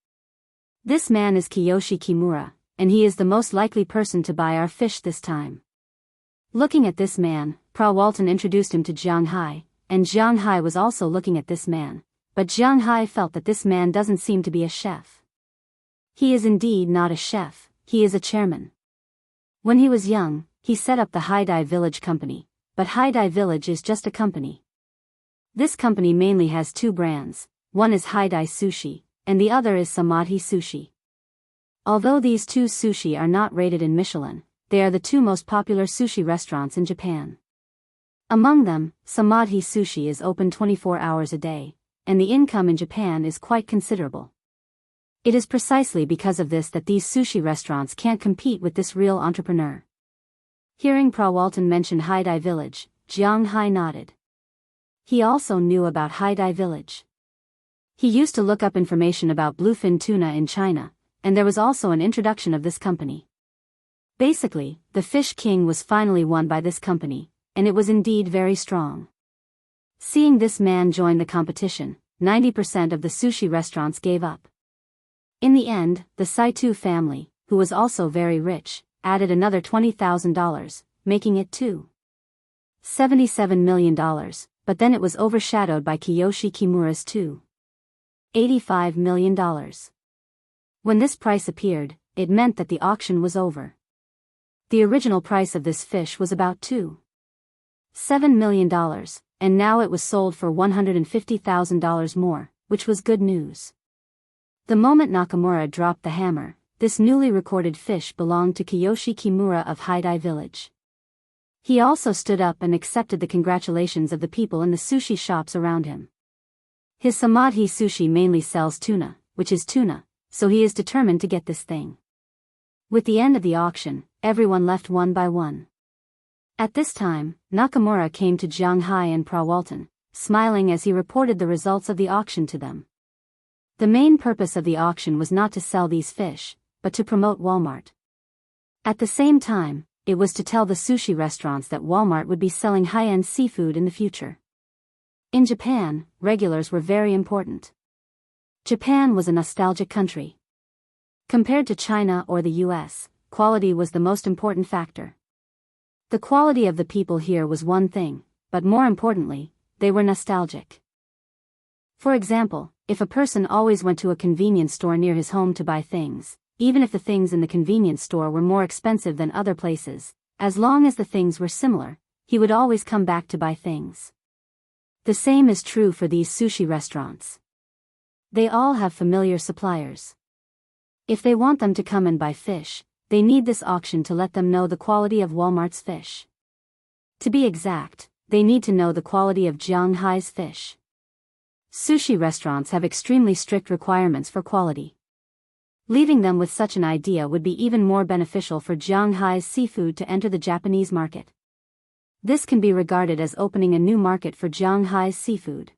Speaker 1: This man is Kiyoshi Kimura, and he is the most likely person to buy our fish this time. Looking at this man, Pra Walton introduced him to Jiang Hai, and Jiang Hai was also looking at this man, but Jiang Hai felt that this man doesn't seem to be a chef. He is indeed not a chef, he is a chairman. When he was young, he set up the Haidai Village Company, but Haidai Village is just a company. This company mainly has two brands, one is Haidai Sushi, and the other is Samadhi Sushi. Although these two sushi are not rated in Michelin, they are the two most popular sushi restaurants in Japan. Among them, Samadhi Sushi is open 24 hours a day, and the income in Japan is quite considerable. It is precisely because of this that these sushi restaurants can't compete with this real entrepreneur. Hearing Pra Walton mention Haidai Village, Jiang Hai nodded. He also knew about Haidai Village. He used to look up information about bluefin tuna in China, and there was also an introduction of this company. Basically, the Fish King was finally won by this company, and it was indeed very strong. Seeing this man join the competition, 90% of the sushi restaurants gave up. In the end, the Saito family, who was also very rich, added another $20,000, making it $77 million, but then it was overshadowed by Kiyoshi Kimura's $85 million. When this price appeared, it meant that the auction was over. The original price of this fish was about $7 million, and now it was sold for $150,000 more, which was good news. The moment Nakamura dropped the hammer, this newly recorded fish belonged to Kiyoshi Kimura of Haidai Village. He also stood up and accepted the congratulations of the people in the sushi shops around him. His Samadhi Sushi mainly sells tuna, which is tuna, so he is determined to get this thing. With the end of the auction, everyone left one by one. At this time, Nakamura came to Jiang Hai and Pra Walton, smiling as he reported the results of the auction to them. The main purpose of the auction was not to sell these fish, but to promote Walmart. At the same time, it was to tell the sushi restaurants that Walmart would be selling high-end seafood in the future. In Japan, regulars were very important. Japan was a nostalgic country. Compared to China or the US, quality was the most important factor. The quality of the people here was one thing, but more importantly, they were nostalgic. For example, if a person always went to a convenience store near his home to buy things, even if the things in the convenience store were more expensive than other places, as long as the things were similar, he would always come back to buy things. The same is true for these sushi restaurants. They all have familiar suppliers. If they want them to come and buy fish, they need this auction to let them know the quality of Walmart's fish. To be exact, they need to know the quality of Jiang Hai's fish. Sushi restaurants have extremely strict requirements for quality. Leaving them with such an idea would be even more beneficial for Jiang Hai's seafood to enter the Japanese market. This can be regarded as opening a new market for Jiang Hai's seafood.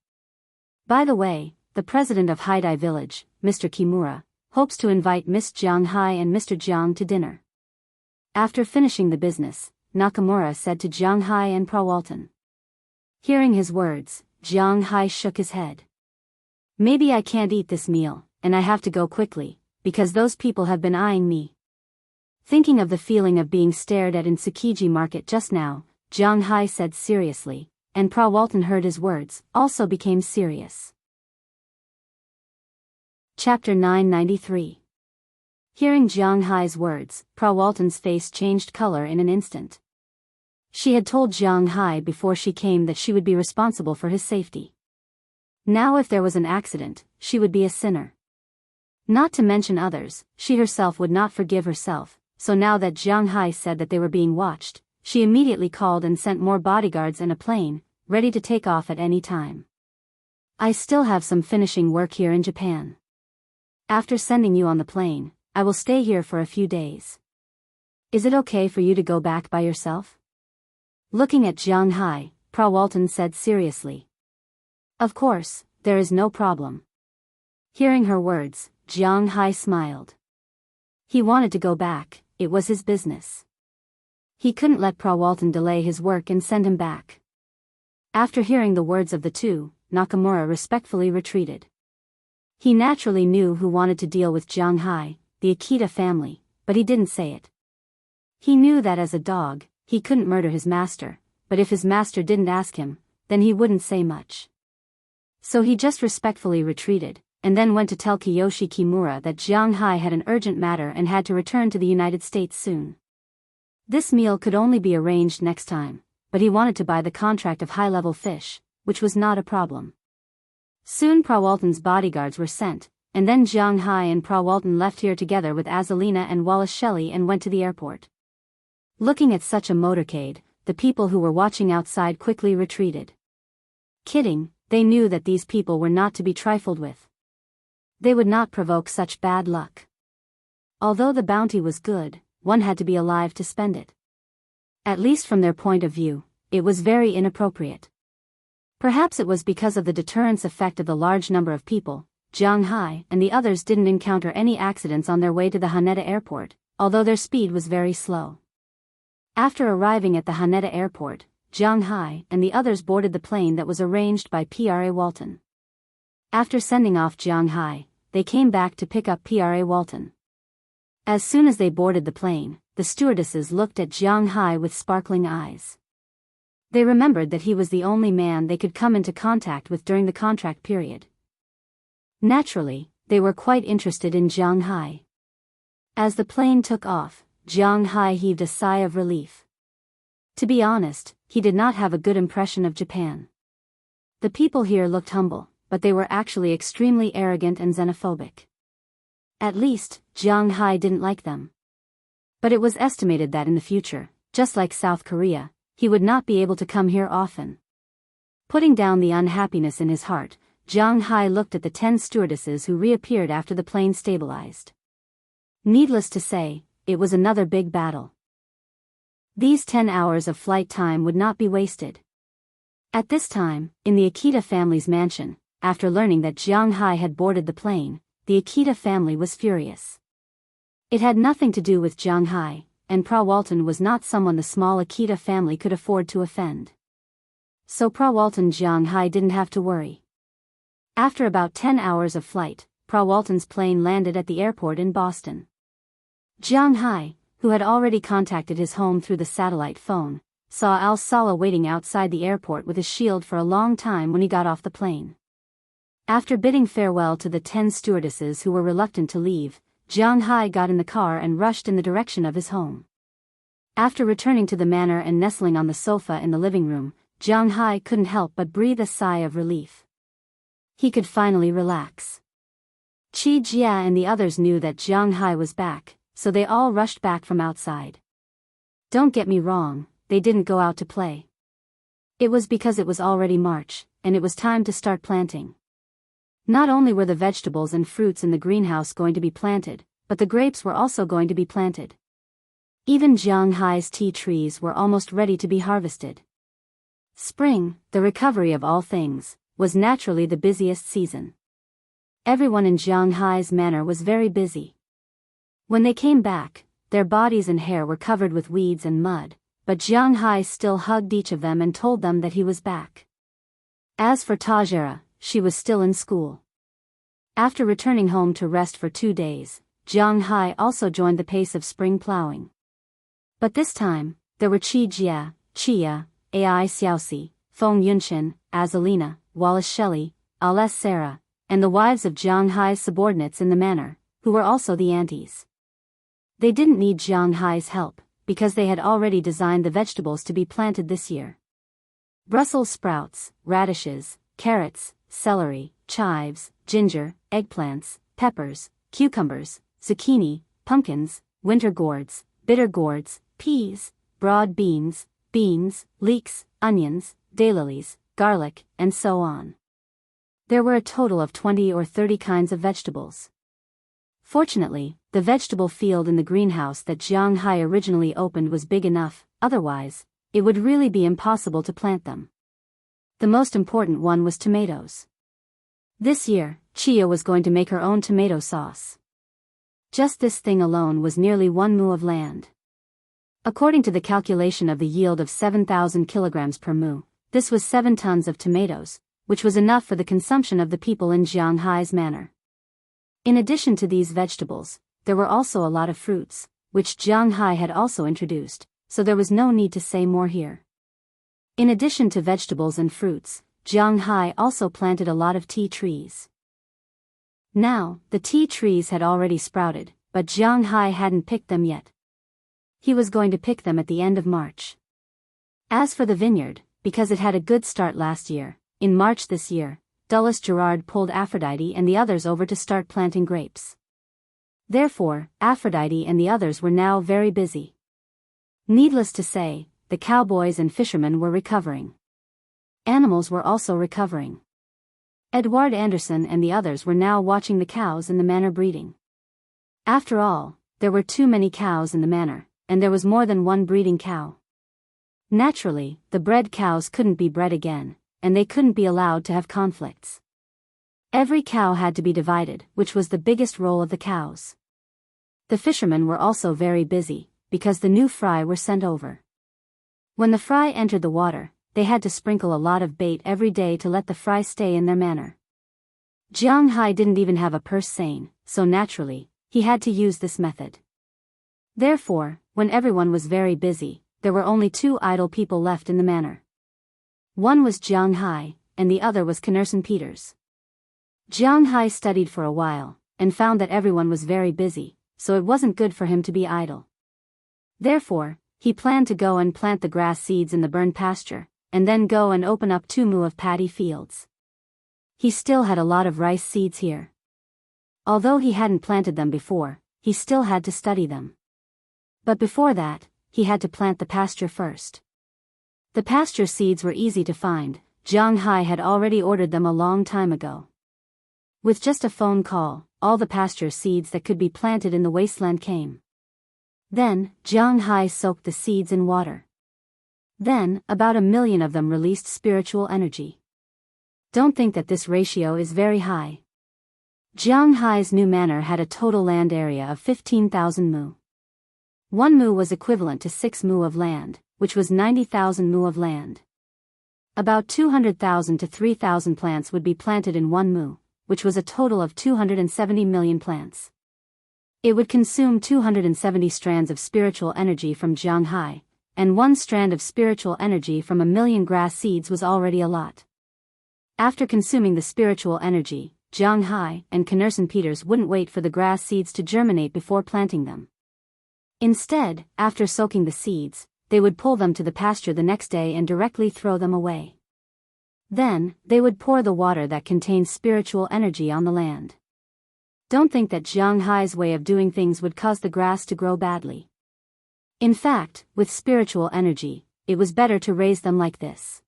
Speaker 1: By the way, the president of Haidai Village, Mr. Kimura, hopes to invite Miss Jiang Hai and Mr. Jiang to dinner. After finishing the business, Nakamura said to Jiang Hai and Pra Walton. Hearing his words, Jiang Hai shook his head. Maybe I can't eat this meal, and I have to go quickly, because those people have been eyeing me. Thinking of the feeling of being stared at in Tsukiji Market just now, Jiang Hai said seriously, and Pra Walton heard his words, also became serious. Chapter 993. Hearing Jiang Hai's words, Pra Walton's face changed color in an instant. She had told Jiang Hai before she came that she would be responsible for his safety. Now if there was an accident, she would be a sinner. Not to mention others, she herself would not forgive herself, so now that Jiang Hai said that they were being watched, she immediately called and sent more bodyguards and a plane, ready to take off at any time. I still have some finishing work here in Japan. After sending you on the plane, I will stay here for a few days. Is it okay for you to go back by yourself? Looking at Jiang Hai, Pra Walton said seriously. Of course, there is no problem. Hearing her words, Jiang Hai smiled. He wanted to go back, it was his business. He couldn't let Pra Walton delay his work and send him back. After hearing the words of the two, Nakamura respectfully retreated. He naturally knew who wanted to deal with Jiang Hai, the Akita family, but he didn't say it. He knew that as a dog, he couldn't murder his master, but if his master didn't ask him, then he wouldn't say much. So he just respectfully retreated, and then went to tell Kiyoshi Kimura that Jiang Hai had an urgent matter and had to return to the United States soon. This meal could only be arranged next time, but he wanted to buy the contract of high-level fish, which was not a problem. Soon Prawalton's bodyguards were sent, and then Jiang Hai and Prawalton left here together with Azalina and Wallace Shelley and went to the airport. Looking at such a motorcade, the people who were watching outside quickly retreated. Kidding, they knew that these people were not to be trifled with. They would not provoke such bad luck. Although the bounty was good, one had to be alive to spend it. At least from their point of view, it was very inappropriate. Perhaps it was because of the deterrence effect of the large number of people. Jiang Hai and the others didn't encounter any accidents on their way to the Haneda airport, although their speed was very slow. After arriving at the Haneda airport, Jiang Hai and the others boarded the plane that was arranged by Pra Walton. After sending off Jiang Hai, they came back to pick up Pra Walton. As soon as they boarded the plane, the stewardesses looked at Jiang Hai with sparkling eyes. They remembered that he was the only man they could come into contact with during the contract period. Naturally, they were quite interested in Jiang Hai. As the plane took off, Jiang Hai heaved a sigh of relief. To be honest, he did not have a good impression of Japan. The people here looked humble, but they were actually extremely arrogant and xenophobic. At least, Jiang Hai didn't like them. But it was estimated that in the future, just like South Korea, he would not be able to come here often. Putting down the unhappiness in his heart, Jiang Hai looked at the 10 stewardesses who reappeared after the plane stabilized. Needless to say, it was another big battle. These 10 hours of flight time would not be wasted. At this time, in the Akita family's mansion, after learning that Jiang Hai had boarded the plane, the Akita family was furious. It had nothing to do with Jiang Hai, and Prawalton was not someone the small Akita family could afford to offend. So Prawalton Jiang Hai didn't have to worry. After about 10 hours of flight, Prawalton's plane landed at the airport in Boston. Jiang Hai, who had already contacted his home through the satellite phone, saw Al-Sala waiting outside the airport with his shield for a long time when he got off the plane. After bidding farewell to the 10 stewardesses who were reluctant to leave, Jiang Hai got in the car and rushed in the direction of his home. After returning to the manor and nestling on the sofa in the living room, Jiang Hai couldn't help but breathe a sigh of relief. He could finally relax. Qi Jia and the others knew that Jiang Hai was back, so they all rushed back from outside. Don't get me wrong, they didn't go out to play. It was because it was already March, and it was time to start planting. Not only were the vegetables and fruits in the greenhouse going to be planted, but the grapes were also going to be planted. Even Jiang Hai's tea trees were almost ready to be harvested. Spring, the recovery of all things, was naturally the busiest season. Everyone in Jiang Hai's manor was very busy. When they came back, their bodies and hair were covered with weeds and mud, but Jiang Hai still hugged each of them and told them that he was back. As for Tajera, she was still in school. After returning home to rest for 2 days, Jiang Hai also joined the pace of spring plowing. But this time, there were Qi Jia, Chia, Ai Xiaoxi, Feng Yunqin, Azalina, Wallace Shelley, Ales Sarah, and the wives of Jiang Hai's subordinates in the manor, who were also the aunties. They didn't need Jiang Hai's help, because they had already designed the vegetables to be planted this year. Brussels sprouts, radishes, carrots, celery, chives, ginger, eggplants, peppers, cucumbers, zucchini, pumpkins, winter gourds, bitter gourds, peas, broad beans, leeks, onions, daylilies, garlic, and so on. There were a total of 20 or 30 kinds of vegetables. Fortunately, the vegetable field in the greenhouse that Jiang Hai originally opened was big enough, otherwise, it would really be impossible to plant them. The most important one was tomatoes. This year, Chia was going to make her own tomato sauce. Just this thing alone was nearly 1 mu of land. According to the calculation of the yield of 7,000 kilograms per mu, this was 7 tons of tomatoes, which was enough for the consumption of the people in Jiang Hai's manor. In addition to these vegetables, there were also a lot of fruits, which Jiang Hai had also introduced, so there was no need to say more here. In addition to vegetables and fruits, Jiang Hai also planted a lot of tea trees. Now, the tea trees had already sprouted, but Jiang Hai hadn't picked them yet. He was going to pick them at the end of March. As for the vineyard, because it had a good start last year, in March this year, Dulles Gerard pulled Aphrodite and the others over to start planting grapes. Therefore, Aphrodite and the others were now very busy. Needless to say, the cowboys and fishermen were recovering. Animals were also recovering. Edward Anderson and the others were now watching the cows in the manor breeding. After all, there were too many cows in the manor, and there was more than one breeding cow. Naturally, the bred cows couldn't be bred again, and they couldn't be allowed to have conflicts. Every cow had to be divided, which was the biggest role of the cows. The fishermen were also very busy, because the new fry were sent over. When the fry entered the water, they had to sprinkle a lot of bait every day to let the fry stay in their manor. Jiang Hai didn't even have a purse seine, so naturally, he had to use this method. Therefore, when everyone was very busy, there were only 2 idle people left in the manor. One was Jiang Hai, and the other was Knerson Peters. Jiang Hai studied for a while, and found that everyone was very busy, so it wasn't good for him to be idle. Therefore, he planned to go and plant the grass seeds in the burned pasture, and then go and open up 2 mu of paddy fields. He still had a lot of rice seeds here. Although he hadn't planted them before, he still had to study them. But before that, he had to plant the pasture first. The pasture seeds were easy to find. Jiang Hai had already ordered them a long time ago. With just a phone call, all the pasture seeds that could be planted in the wasteland came. Then, Jiang Hai soaked the seeds in water. Then, about 1 million of them released spiritual energy. Don't think that this ratio is very high. Jiang Hai's new manor had a total land area of 15,000 mu. 1 mu was equivalent to 6 mu of land, which was 90,000 mu of land. About 200,000 to 3,000 plants would be planted in 1 mu, which was a total of 270 million plants. It would consume 270 strands of spiritual energy from Jiang Hai, and 1 strand of spiritual energy from 1 million grass seeds was already a lot. After consuming the spiritual energy, Jiang Hai and Knerson Peters wouldn't wait for the grass seeds to germinate before planting them. Instead, after soaking the seeds, they would pull them to the pasture the next day and directly throw them away. Then, they would pour the water that contained spiritual energy on the land. Don't think that Jiang Hai's way of doing things would cause the grass to grow badly. In fact, with spiritual energy, it was better to raise them like this.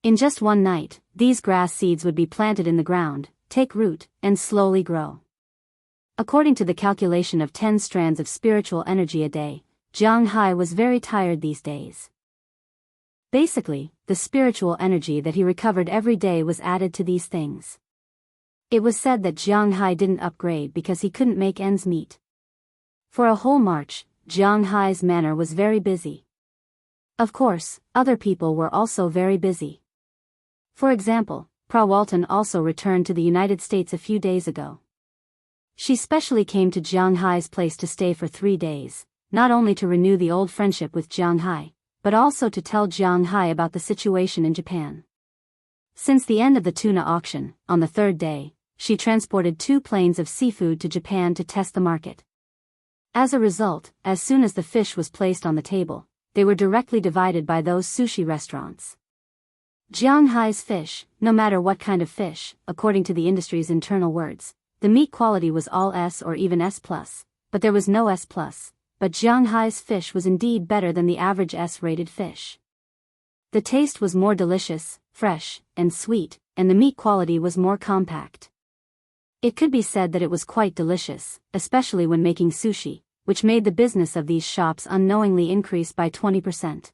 Speaker 1: In just one night, these grass seeds would be planted in the ground, take root, and slowly grow. According to the calculation of 10 strands of spiritual energy a day, Jiang Hai was very tired these days. Basically, the spiritual energy that he recovered every day was added to these things. It was said that Jiang Hai didn't upgrade because he couldn't make ends meet. For a whole March, Jiang Hai's manor was very busy. Of course, other people were also very busy. For example, Pra Walton also returned to the United States a few days ago. She specially came to Jiang Hai's place to stay for 3 days, not only to renew the old friendship with Jiang Hai, but also to tell Jiang Hai about the situation in Japan. Since the end of the tuna auction, on the 3rd day, she transported 2 planes of seafood to Japan to test the market. As a result, as soon as the fish was placed on the table, they were directly divided by those sushi restaurants. Jiang Hai's fish, no matter what kind of fish, according to the industry's internal words, the meat quality was all S or even S+, but there was no S+, but Jiang Hai's fish was indeed better than the average S-rated fish. The taste was more delicious, fresh, and sweet, and the meat quality was more compact. It could be said that it was quite delicious, especially when making sushi, which made the business of these shops unknowingly increase by 20%.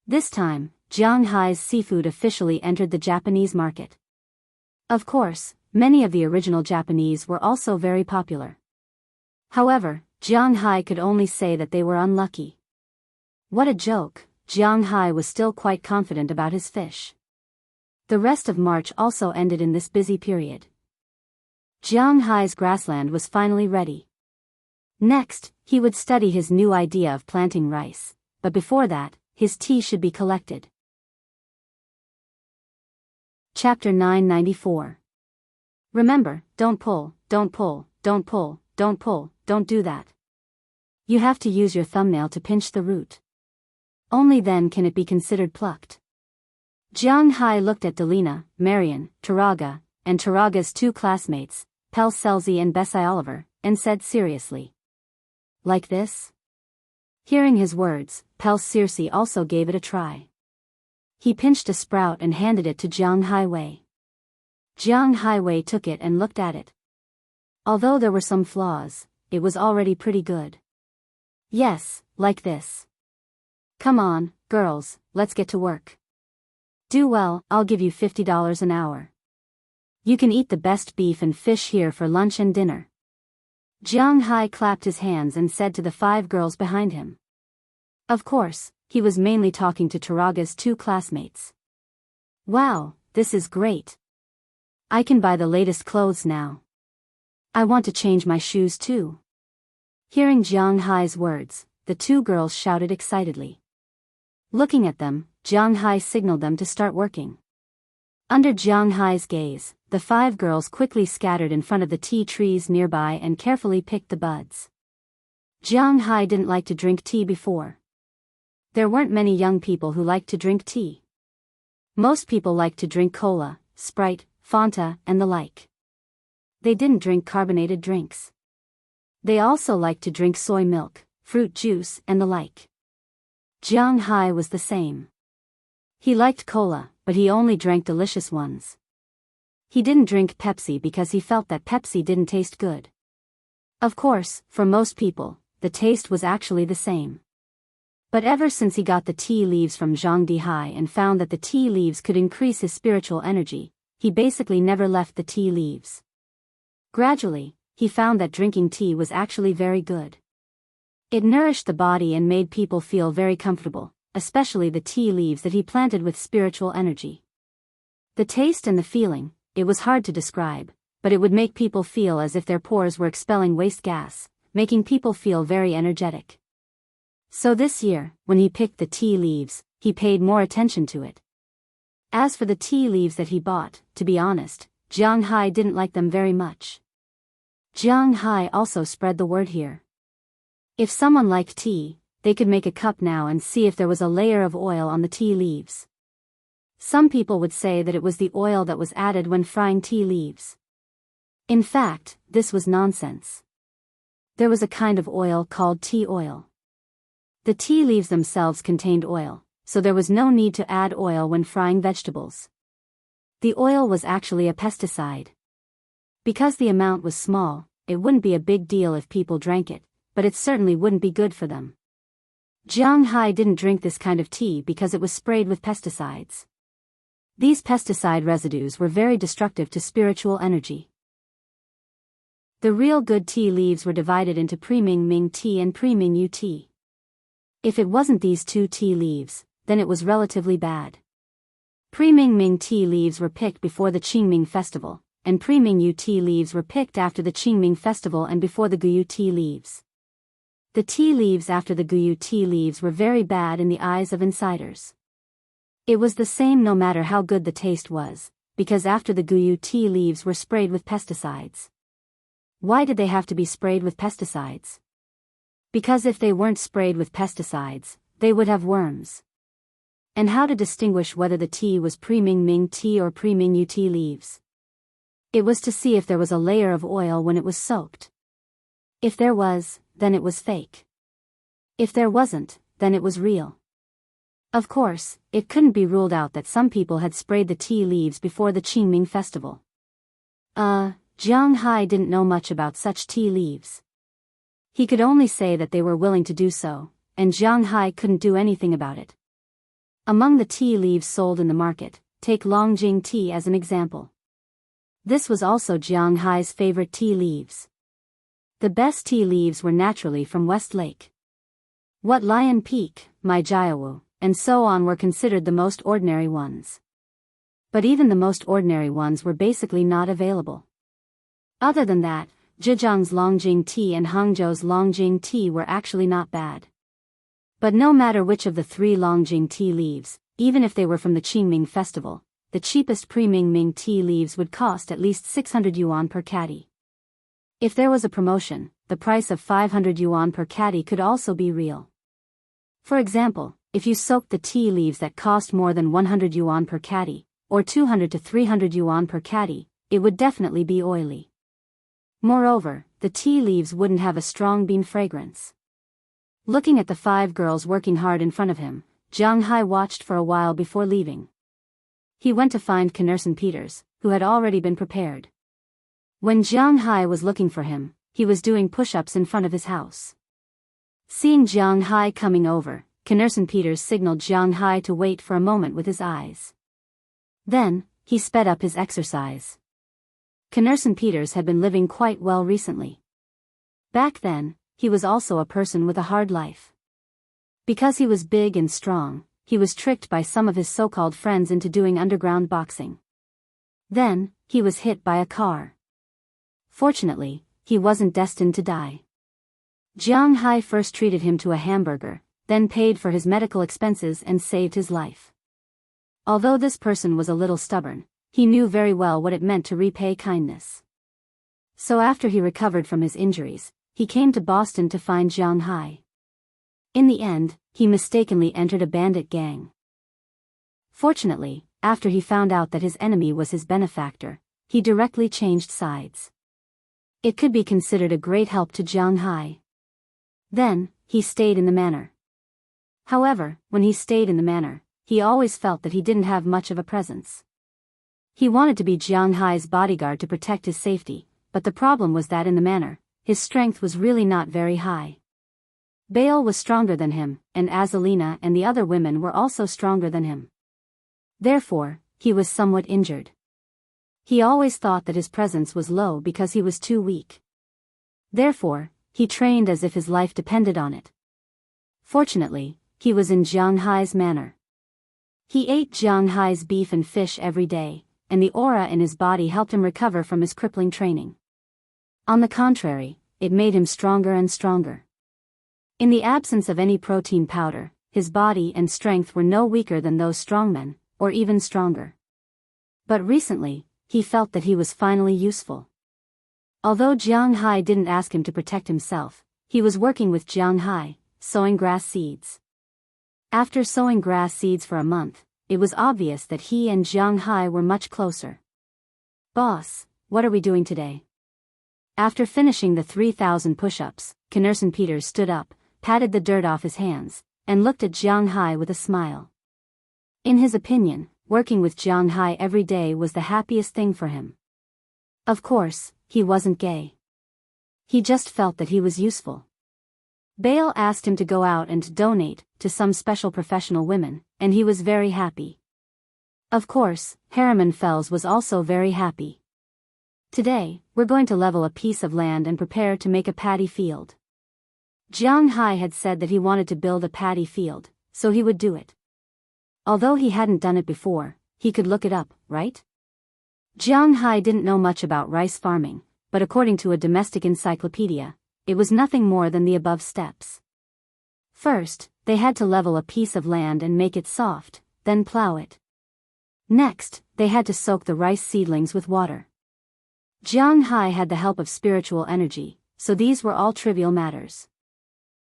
Speaker 1: This time, Jiang Hai's seafood officially entered the Japanese market. Of course, many of the original Japanese were also very popular. However, Jiang Hai could only say that they were unlucky. What a joke! Jiang Hai was still quite confident about his fish. The rest of March also ended in this busy period. Jiang Hai's grassland was finally ready. Next, he would study his new idea of planting rice, but before that, his tea should be collected. Chapter 994. Remember, don't pull, don't pull, don't pull, don't pull, don't do that. You have to use your thumbnail to pinch the root. Only then can it be considered plucked. Jiang Hai looked at Delina, Marion, Taraga, and Taraga's two classmates, Pel Selzy and Bessie Oliver, and said seriously. Like this? Hearing his words, Pel Circe also gave it a try. He pinched a sprout and handed it to Jiang Hai Wei. Jiang Hai Wei took it and looked at it. Although there were some flaws, it was already pretty good. Yes, like this. Come on, girls, let's get to work. Do well, I'll give you $50 an hour. You can eat the best beef and fish here for lunch and dinner. Jiang Hai clapped his hands and said to the 5 girls behind him. Of course, he was mainly talking to Taraga's 2 classmates. Wow, this is great. I can buy the latest clothes now. I want to change my shoes too. Hearing Jiang Hai's words, the 2 girls shouted excitedly. Looking at them, Jiang Hai signaled them to start working. Under Jiang Hai's gaze, the 5 girls quickly scattered in front of the tea trees nearby and carefully picked the buds. Jiang Hai didn't like to drink tea before. There weren't many young people who liked to drink tea. Most people liked to drink cola, Sprite, Fanta, and the like. They didn't drink carbonated drinks. They also liked to drink soy milk, fruit juice, and the like. Jiang Hai was the same. He liked cola, but he only drank delicious ones. He didn't drink Pepsi because he felt that Pepsi didn't taste good. Of course, for most people, the taste was actually the same. But ever since he got the tea leaves from Zhang Dihai and found that the tea leaves could increase his spiritual energy, he basically never left the tea leaves. Gradually, he found that drinking tea was actually very good. It nourished the body and made people feel very comfortable, especially the tea leaves that he planted with spiritual energy. The taste and the feeling, it was hard to describe, but it would make people feel as if their pores were expelling waste gas, making people feel very energetic. So this year, when he picked the tea leaves, he paid more attention to it. As for the tea leaves that he bought, to be honest, Jiang Hai didn't like them very much. Jiang Hai also spread the word here. If someone liked tea, they could make a cup now and see if there was a layer of oil on the tea leaves. Some people would say that it was the oil that was added when frying tea leaves. In fact, this was nonsense. There was a kind of oil called tea oil. The tea leaves themselves contained oil, so there was no need to add oil when frying vegetables. The oil was actually a pesticide. Because the amount was small, it wouldn't be a big deal if people drank it, but it certainly wouldn't be good for them. Jiang Hai didn't drink this kind of tea because it was sprayed with pesticides. These pesticide residues were very destructive to spiritual energy. The real good tea leaves were divided into Pre-Ming Ming tea and Pre-Ming Yu tea. If it wasn't these 2 tea leaves, then it was relatively bad. Pre-Ming Ming tea leaves were picked before the Qingming festival, and Pre-Ming Yu tea leaves were picked after the Qingming festival and before the Guyu tea leaves. The tea leaves after the Guyu tea leaves were very bad in the eyes of insiders. It was the same no matter how good the taste was, because after the Guyu tea leaves were sprayed with pesticides. Why did they have to be sprayed with pesticides? Because if they weren't sprayed with pesticides, they would have worms. And how to distinguish whether the tea was Pre-Ming Ming tea or Pre-Ming Yu tea leaves? It was to see if there was a layer of oil when it was soaked. If there was, then it was fake. If there wasn't, then it was real. Of course, it couldn't be ruled out that some people had sprayed the tea leaves before the Qingming festival. Jiang Hai didn't know much about such tea leaves. He could only say that they were willing to do so, and Jiang Hai couldn't do anything about it. Among the tea leaves sold in the market, take Longjing tea as an example. This was also Jiang Hai's favorite tea leaves. The best tea leaves were naturally from West Lake. What Lion Peak, Mai Jiawu, and so on were considered the most ordinary ones. But even the most ordinary ones were basically not available. Other than that, Zhejiang's Longjing tea and Hangzhou's Longjing tea were actually not bad. But no matter which of the 3 Longjing tea leaves, even if they were from the Qingming festival, the cheapest pre-Ming tea leaves would cost at least 600 yuan per caddy. If there was a promotion, the price of 500 yuan per caddy could also be real. For example, if you soaked the tea leaves that cost more than 100 yuan per caddy, or 200 to 300 yuan per caddy, it would definitely be oily. Moreover, the tea leaves wouldn't have a strong bean fragrance. Looking at the 5 girls working hard in front of him, Jiang Hai watched for a while before leaving. He went to find Knursen Peters, who had already been prepared. When Jiang Hai was looking for him, he was doing push-ups in front of his house. Seeing Jiang Hai coming over, Knursen Peters signaled Jiang Hai to wait for a moment with his eyes. Then, he sped up his exercise. Knursen Peters had been living quite well recently. Back then, he was also a person with a hard life. Because he was big and strong, he was tricked by some of his so-called friends into doing underground boxing. Then, he was hit by a car. Fortunately, he wasn't destined to die. Jiang Hai first treated him to a hamburger, then paid for his medical expenses and saved his life. Although this person was a little stubborn, he knew very well what it meant to repay kindness. So after he recovered from his injuries, he came to Boston to find Jiang Hai. In the end, he mistakenly entered a bandit gang. Fortunately, after he found out that his enemy was his benefactor, he directly changed sides. It could be considered a great help to Jiang Hai. Then, he stayed in the manor. However, when he stayed in the manor, he always felt that he didn't have much of a presence. He wanted to be Jiang Hai's bodyguard to protect his safety, but the problem was that in the manor, his strength was really not very high. Bale was stronger than him, and Azalina and the other women were also stronger than him. Therefore, he was somewhat injured. He always thought that his presence was low because he was too weak. Therefore, he trained as if his life depended on it. Fortunately, he was in Jiang Hai's manor. He ate Jiang Hai's beef and fish every day, and the aura in his body helped him recover from his crippling training. On the contrary, it made him stronger and stronger. In the absence of any protein powder, his body and strength were no weaker than those strongmen, or even stronger. But recently, he felt that he was finally useful. Although Jiang Hai didn't ask him to protect himself, he was working with Jiang Hai, sowing grass seeds. After sowing grass seeds for a month, it was obvious that he and Jiang Hai were much closer. "Boss, what are we doing today?" After finishing the 3,000 push-ups, Knursen Peters stood up, patted the dirt off his hands, and looked at Jiang Hai with a smile. In his opinion, working with Jiang Hai every day was the happiest thing for him. Of course, he wasn't gay. He just felt that he was useful. Bale asked him to go out and donate to some special professional women, and he was very happy. Of course, Harriman Fells was also very happy. "Today, we're going to level a piece of land and prepare to make a paddy field." Jiang Hai had said that he wanted to build a paddy field, so he would do it. Although he hadn't done it before, he could look it up, right? Jiang Hai didn't know much about rice farming, but according to a domestic encyclopedia, it was nothing more than the above steps. First, they had to level a piece of land and make it soft, then plow it. Next, they had to soak the rice seedlings with water. Jiang Hai had the help of spiritual energy, so these were all trivial matters.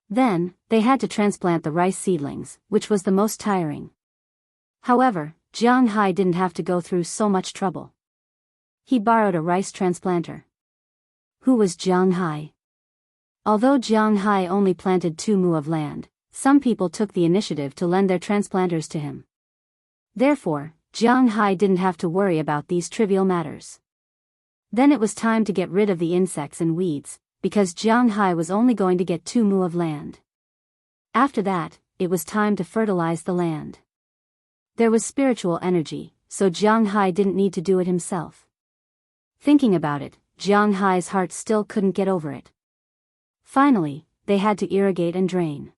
Speaker 1: Then, they had to transplant the rice seedlings, which was the most tiring. However, Jiang Hai didn't have to go through so much trouble. He borrowed a rice transplanter. Who was Jiang Hai? Although Jiang Hai only planted 2 mu of land, some people took the initiative to lend their transplanters to him. Therefore, Jiang Hai didn't have to worry about these trivial matters. Then it was time to get rid of the insects and weeds, because Jiang Hai was only going to get 2 mu of land. After that, it was time to fertilize the land. There was spiritual energy, so Jiang Hai didn't need to do it himself. Thinking about it, Jiang Hai's heart still couldn't get over it. Finally, they had to irrigate and drain.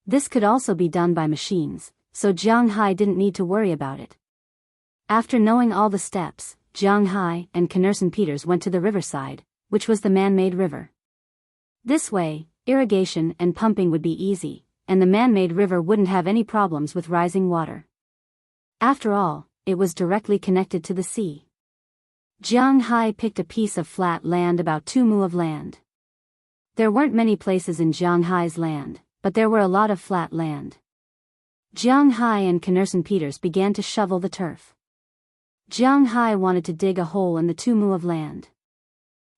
Speaker 1: This could also be done by machines, so Jiang Hai didn't need to worry about it. After knowing all the steps, Jiang Hai and Knursen Peters went to the riverside, which was the man-made river. This way, irrigation and pumping would be easy, and the man-made river wouldn't have any problems with rising water. After all, it was directly connected to the sea. Jiang Hai picked a piece of flat land about 2 mu of land. There weren't many places in Jiang Hai's land, but there were a lot of flat land. Jiang Hai and Knerson Peters began to shovel the turf. Jiang Hai wanted to dig a hole in the 2 mu of land.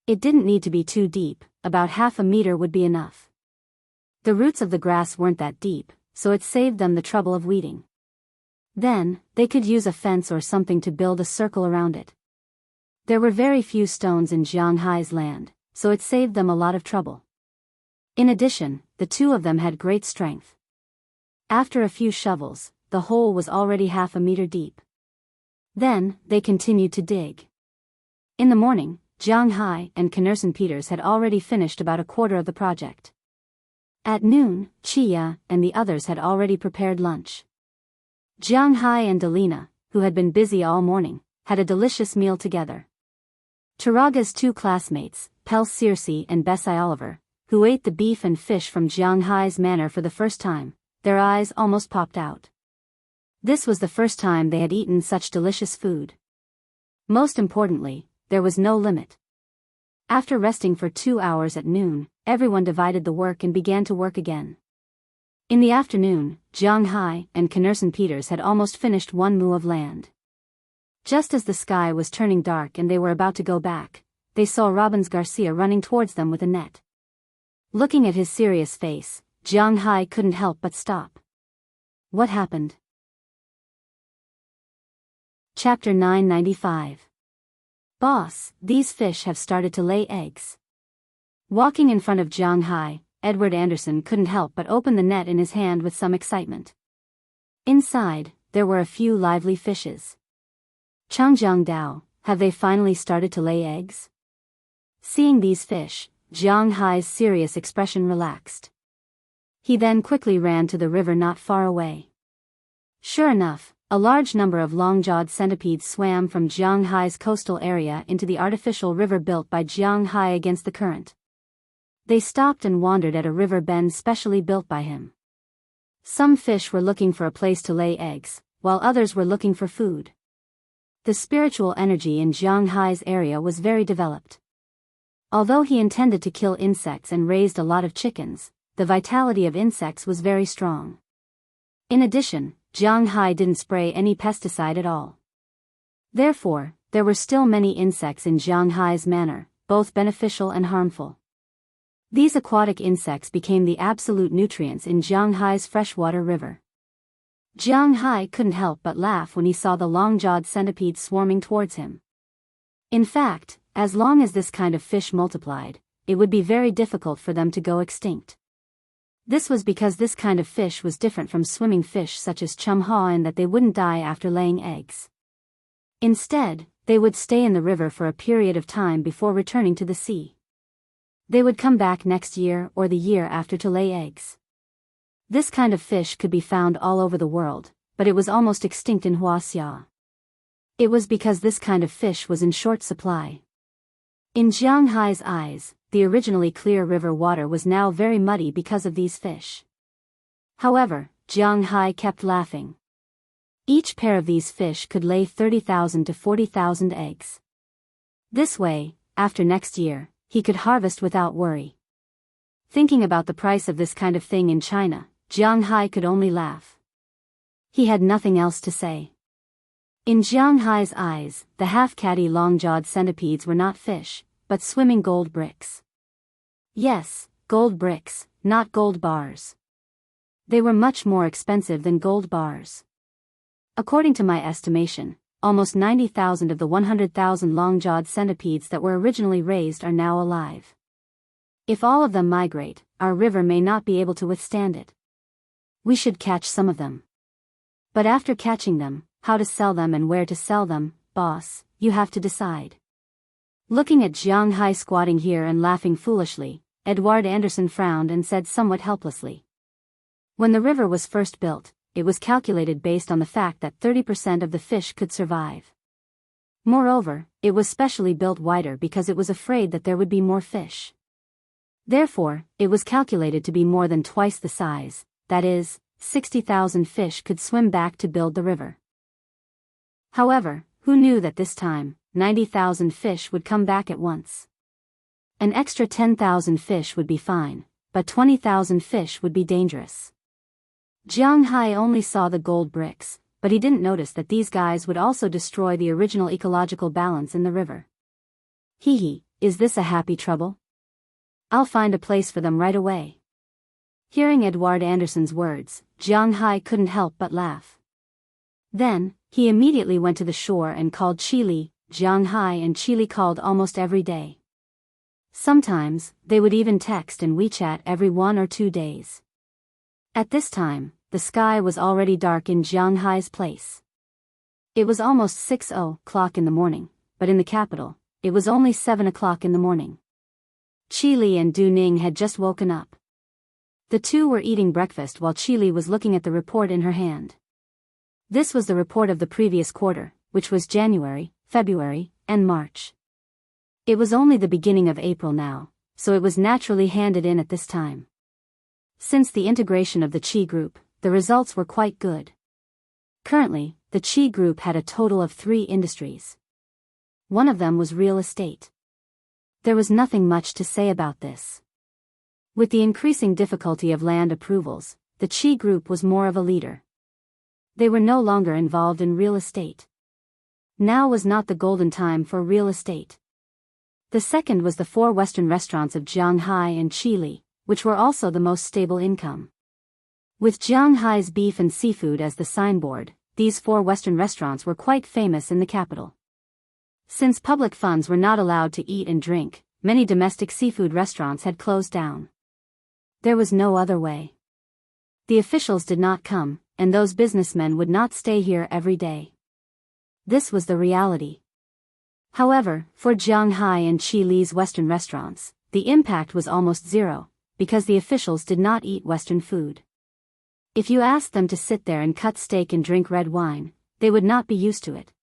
Speaker 1: It didn't need to be too deep, about half a meter would be enough. The roots of the grass weren't that deep, so it saved them the trouble of weeding. Then, they could use a fence or something to build a circle around it. There were very few stones in Jiang Hai's land, so it saved them a lot of trouble. In addition, the two of them had great strength. After a few shovels, the hole was already half a meter deep. Then, they continued to dig. In the morning, Jiang Hai and Knerson Peters had already finished about a quarter of the project. At noon, Chia and the others had already prepared lunch. Jiang Hai and Delina, who had been busy all morning, had a delicious meal together. Taraga's two classmates, Pel Circe and Bessie Oliver, who ate the beef and fish from Jiang Hai's manor for the first time, their eyes almost popped out. This was the first time they had eaten such delicious food. Most importantly, there was no limit. After resting for 2 hours at noon, everyone divided the work and began to work again. In the afternoon, Jiang Hai and Knerson Peters had almost finished 1 mu of land. Just as the sky was turning dark and they were about to go back, they saw Robbins Garcia running towards them with a net. Looking at his serious face, Jiang Hai couldn't help but stop. What happened? Chapter 995. Boss, these fish have started to lay eggs. Walking in front of Jiang Hai, Edward Anderson couldn't help but open the net in his hand with some excitement. Inside, there were a few lively fishes. Changjiang Dao, have they finally started to lay eggs? Seeing these fish, Jiang Hai's serious expression relaxed. He then quickly ran to the river not far away. Sure enough, a large number of long-jawed centipedes swam from Jiang Hai's coastal area into the artificial river built by Jiang Hai against the current. They stopped and wandered at a river bend specially built by him. Some fish were looking for a place to lay eggs, while others were looking for food. The spiritual energy in Jiang Hai's area was very developed. Although he intended to kill insects and raised a lot of chickens, the vitality of insects was very strong. In addition, Jiang Hai didn't spray any pesticide at all. Therefore, there were still many insects in Jiang Hai's manor, both beneficial and harmful. These aquatic insects became the absolute nutrients in Jiang Hai's freshwater river. Jiang Hai couldn't help but laugh when he saw the long-jawed centipedes swarming towards him. In fact, as long as this kind of fish multiplied, it would be very difficult for them to go extinct. This was because this kind of fish was different from swimming fish such as chumha in that they wouldn't die after laying eggs. Instead, they would stay in the river for a period of time before returning to the sea. They would come back next year or the year after to lay eggs. This kind of fish could be found all over the world, but it was almost extinct in Huaxia. It was because this kind of fish was in short supply. In Jiang Hai's eyes, the originally clear river water was now very muddy because of these fish. However, Jiang Hai kept laughing. Each pair of these fish could lay 30,000 to 40,000 eggs. This way, after next year, he could harvest without worry. Thinking about the price of this kind of thing in China, Jiang Hai could only laugh. He had nothing else to say. In Jiang Hai's eyes, the half-catty long-jawed centipedes were not fish, but swimming gold bricks. Yes, gold bricks, not gold bars. They were much more expensive than gold bars. According to my estimation, almost 90,000 of the 100,000 long-jawed centipedes that were originally raised are now alive. If all of them migrate, our river may not be able to withstand it. We should catch some of them. But after catching them, how to sell them and where to sell them, boss, you have to decide. Looking at Jiang Hai squatting here and laughing foolishly, Edward Anderson frowned and said somewhat helplessly. When the river was first built, it was calculated based on the fact that 30% of the fish could survive. Moreover, it was specially built wider because it was afraid that there would be more fish. Therefore, it was calculated to be more than twice the size, that is, 60,000 fish could swim back to build the river. However, who knew that this time, 90,000 fish would come back at once? An extra 10,000 fish would be fine, but 20,000 fish would be dangerous. Jiang Hai only saw the gold bricks, but he didn't notice that these guys would also destroy the original ecological balance in the river. Hee hee, is this a happy trouble? I'll find a place for them right away. Hearing Edward Anderson's words, Jiang Hai couldn't help but laugh. Then, he immediately went to the shore and called Chili. Jiang Hai and Chili called almost every day. Sometimes, they would even text and WeChat every 1 or 2 days. At this time, the sky was already dark in Jiang Hai's place. It was almost 6:00 in the morning, but in the capital, it was only 7:00 in the morning. Chili and Du Ning had just woken up. The two were eating breakfast while Chili was looking at the report in her hand. This was the report of the previous quarter, which was January, February, and March. It was only the beginning of April now, so it was naturally handed in at this time. Since the integration of the Qi Group, the results were quite good. Currently, the Qi Group had a total of 3 industries. One of them was real estate. There was nothing much to say about this. With the increasing difficulty of land approvals, the Qi Group was more of a leader. They were no longer involved in real estate. Now was not the golden time for real estate. The second was the 4 Western restaurants of Jiang Hai and Chili, which were also the most stable income. With Jiang Hai's beef and seafood as the signboard, these 4 Western restaurants were quite famous in the capital. Since public funds were not allowed to eat and drink, many domestic seafood restaurants had closed down. There was no other way. The officials did not come, and those businessmen would not stay here every day. This was the reality. However, for Jiang Hai and Chili's Western restaurants, the impact was almost zero, because the officials did not eat Western food. If you asked them to sit there and cut steak and drink red wine, they would not be used to it.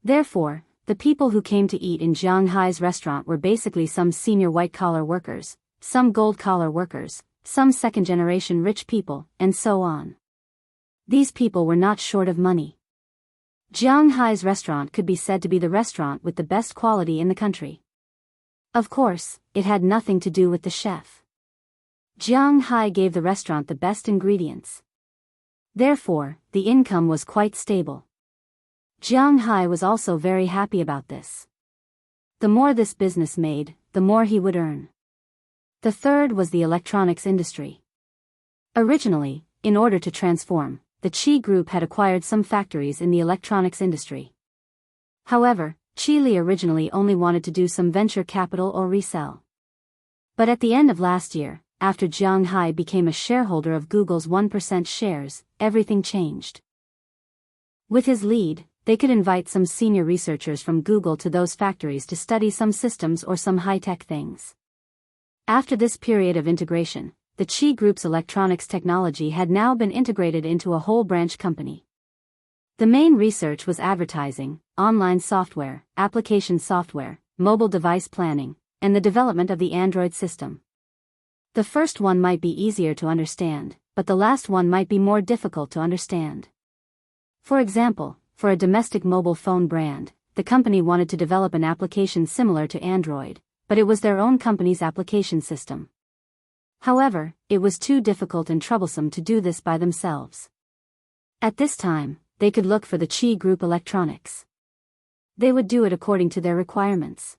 Speaker 1: Therefore, the people who came to eat in Jiang Hai's restaurant were basically some senior white-collar workers, some gold-collar workers, some second-generation rich people, and so on. These people were not short of money. Jiang Hai's restaurant could be said to be the restaurant with the best quality in the country. Of course, it had nothing to do with the chef. Jiang Hai gave the restaurant the best ingredients. Therefore, the income was quite stable. Jiang Hai was also very happy about this. The more this business made, the more he would earn. The third was the electronics industry. Originally, in order to transform, the Qi Group had acquired some factories in the electronics industry. However, Chili originally only wanted to do some venture capital or resell. But at the end of last year, after Jiang Hai became a shareholder of Google's 1% shares, everything changed. With his lead, they could invite some senior researchers from Google to those factories to study some systems or some high-tech things. After this period of integration, the Qi Group's electronics technology had now been integrated into a whole branch company. The main research was advertising, online software, application software, mobile device planning, and the development of the Android system. The first one might be easier to understand, but the last one might be more difficult to understand. For example, for a domestic mobile phone brand, the company wanted to develop an application similar to Android, but it was their own company's application system. However, it was too difficult and troublesome to do this by themselves. At this time, they could look for the Qi Group Electronics. They would do it according to their requirements.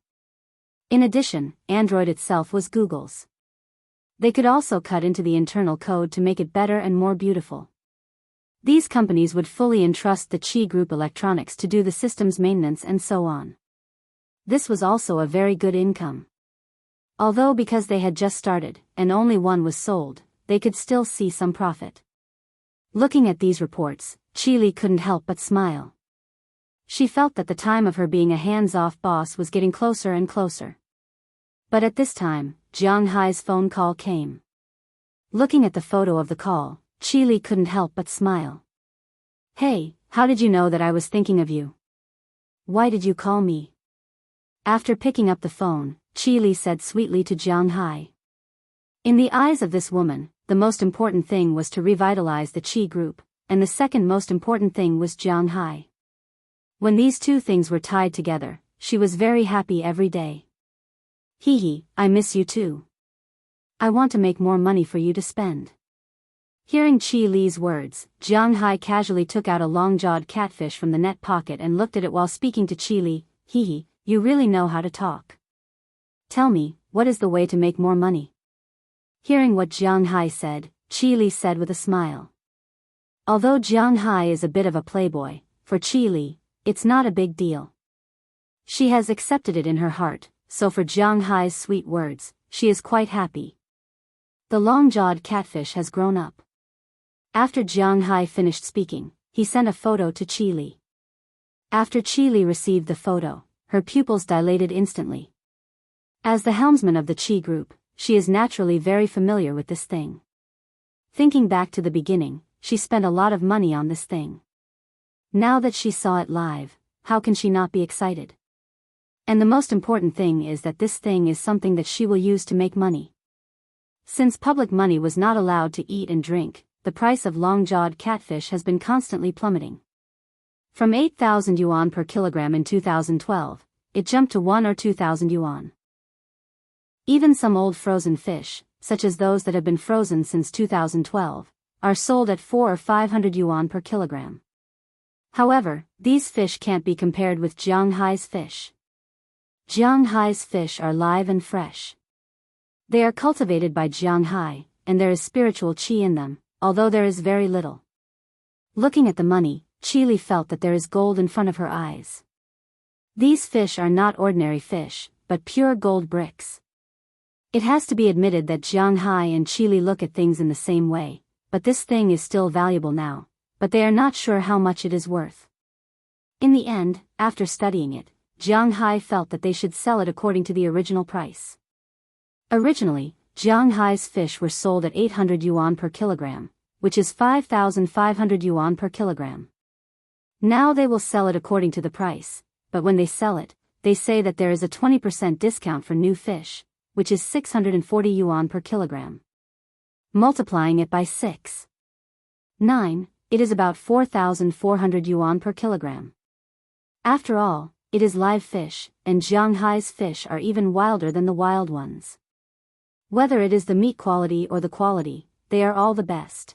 Speaker 1: In addition, Android itself was Google's. They could also cut into the internal code to make it better and more beautiful. These companies would fully entrust the Qi Group Electronics to do the system's maintenance and so on. This was also a very good income. Although because they had just started, and only one was sold, they could still see some profit. Looking at these reports, Chili couldn't help but smile. She felt that the time of her being a hands-off boss was getting closer and closer. But at this time, Jiang Hai's phone call came. Looking at the photo of the call, Chili couldn't help but smile. "Hey, how did you know that I was thinking of you? Why did you call me?" After picking up the phone, Chili said sweetly to Jiang Hai. In the eyes of this woman, the most important thing was to revitalize the Qi Group, and the second most important thing was Jiang Hai. When these two things were tied together, she was very happy every day. Hee hee, I miss you too. I want to make more money for you to spend. Hearing Chi Li's words, Jiang Hai casually took out a long-jawed catfish from the net pocket and looked at it while speaking to Chi Li. Hee hee, you really know how to talk. Tell me, what is the way to make more money? Hearing what Jiang Hai said, Chi Li said with a smile. Although Jiang Hai is a bit of a playboy, for Chi Li, it's not a big deal. She has accepted it in her heart, so for Jiang Hai's sweet words, she is quite happy. The long-jawed catfish has grown up. After Jiang Hai finished speaking, he sent a photo to Chi Li. After Chi Li received the photo, her pupils dilated instantly. As the helmsman of the Chi group, she is naturally very familiar with this thing. Thinking back to the beginning, she spent a lot of money on this thing. Now that she saw it live, how can she not be excited? And the most important thing is that this thing is something that she will use to make money. Since public money was not allowed to eat and drink, the price of long-jawed catfish has been constantly plummeting. From 8,000 yuan per kilogram in 2012, it jumped to 1 or 2,000 yuan. Even some old frozen fish, such as those that have been frozen since 2012, are sold at 4 or 500 yuan per kilogram. However, these fish can't be compared with Jiang Hai's fish. Jiang Hai's fish are live and fresh. They are cultivated by Jiang Hai, and there is spiritual qi in them, although there is very little. Looking at the money, Chi Li felt that there is gold in front of her eyes. These fish are not ordinary fish, but pure gold bricks. It has to be admitted that Jiang Hai and Chi Li look at things in the same way, but this thing is still valuable now, but they are not sure how much it is worth. In the end, after studying it, Jiang Hai felt that they should sell it according to the original price. Originally, Jiang Hai's fish were sold at 800 yuan per kilogram, which is 5,500 yuan per kilogram. Now they will sell it according to the price, but when they sell it, they say that there is a 20% discount for new fish, which is 640 yuan per kilogram. Multiplying it by 6.9, it is about 4,400 yuan per kilogram. After all, it is live fish, and Jiang Hai's fish are even wilder than the wild ones. Whether it is the meat quality or the quality, they are all the best.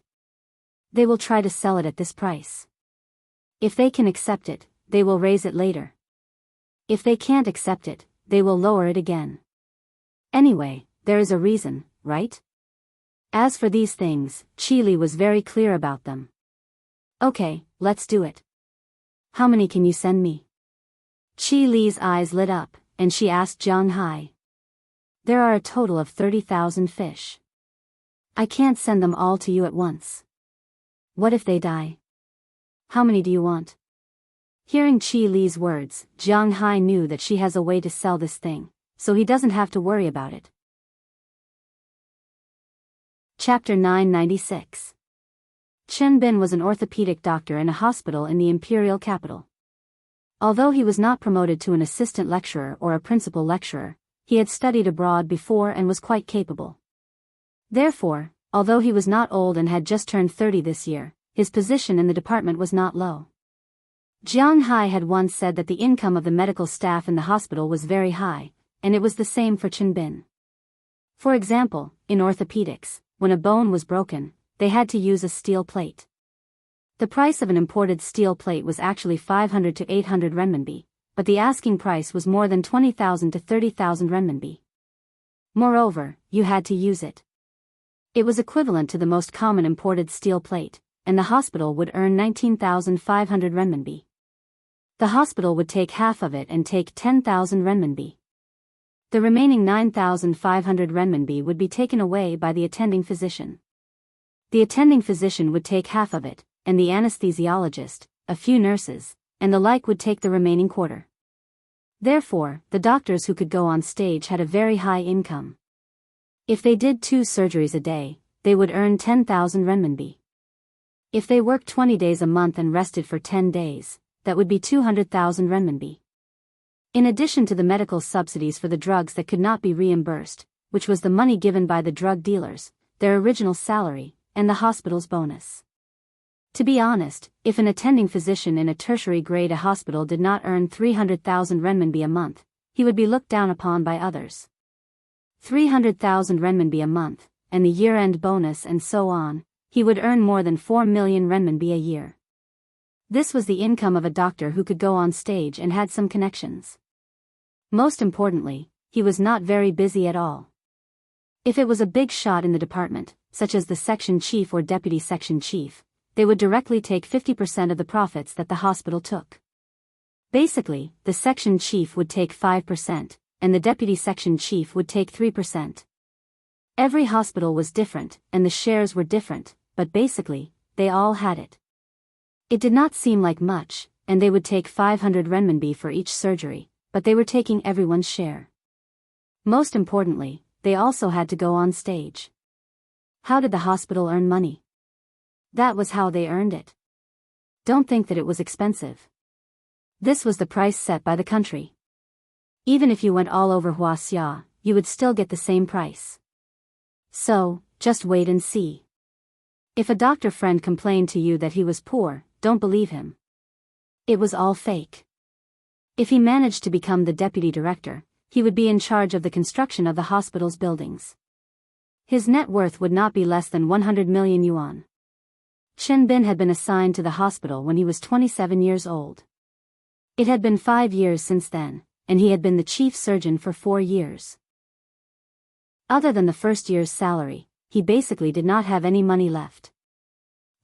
Speaker 1: They will try to sell it at this price. If they can accept it, they will raise it later. If they can't accept it, they will lower it again. Anyway, there is a reason, right? As for these things, Chi Li was very clear about them. Okay, let's do it. How many can you send me? Chi Li's eyes lit up, and she asked Jiang Hai. There are a total of 30,000 fish. I can't send them all to you at once. What if they die? How many do you want? Hearing Chi Li's words, Jiang Hai knew that she has a way to sell this thing, so he doesn't have to worry about it. Chapter 996. Chen Bin was an orthopedic doctor in a hospital in the imperial capital. Although he was not promoted to an assistant lecturer or a principal lecturer, he had studied abroad before and was quite capable. Therefore, although he was not old and had just turned 30 this year, his position in the department was not low. Jiang Hai had once said that the income of the medical staff in the hospital was very high, and it was the same for Chen Bin. For example, in orthopedics, when a bone was broken, they had to use a steel plate. The price of an imported steel plate was actually 500 to 800 renminbi, but the asking price was more than 20,000 to 30,000 renminbi. Moreover, you had to use it. It was equivalent to the most common imported steel plate, and the hospital would earn 19,500 renminbi. The hospital would take half of it and take 10,000 renminbi. The remaining 9,500 renminbi would be taken away by the attending physician. The attending physician would take half of it, and the anesthesiologist, a few nurses, and the like would take the remaining quarter. Therefore, the doctors who could go on stage had a very high income. If they did 2 surgeries a day, they would earn 10,000 renminbi. If they worked 20 days a month and rested for 10 days, that would be 200,000 renminbi. In addition to the medical subsidies for the drugs that could not be reimbursed, which was the money given by the drug dealers, their original salary, and the hospital's bonus. To be honest, if an attending physician in a tertiary grade a hospital did not earn 300,000 renminbi a month, he would be looked down upon by others. 300,000 renminbi a month, and the year-end bonus and so on, he would earn more than 4 million renminbi a year. This was the income of a doctor who could go on stage and had some connections. Most importantly, he was not very busy at all. If it was a big shot in the department, such as the section chief or deputy section chief, they would directly take 50% of the profits that the hospital took. Basically, the section chief would take 5%, and the deputy section chief would take 3%. Every hospital was different, and the shares were different, but basically, they all had it. It did not seem like much, and they would take 500 renminbi for each surgery, but they were taking everyone's share. Most importantly, they also had to go on stage. How did the hospital earn money? That was how they earned it. Don't think that it was expensive. This was the price set by the country. Even if you went all over Huaxia, you would still get the same price. So, just wait and see. If a doctor friend complained to you that he was poor, don't believe him. It was all fake. If he managed to become the deputy director, he would be in charge of the construction of the hospital's buildings. His net worth would not be less than 100 million yuan. Chen Bin had been assigned to the hospital when he was 27 years old. It had been 5 years since then, and he had been the chief surgeon for 4 years. Other than the first year's salary, he basically did not have any money left.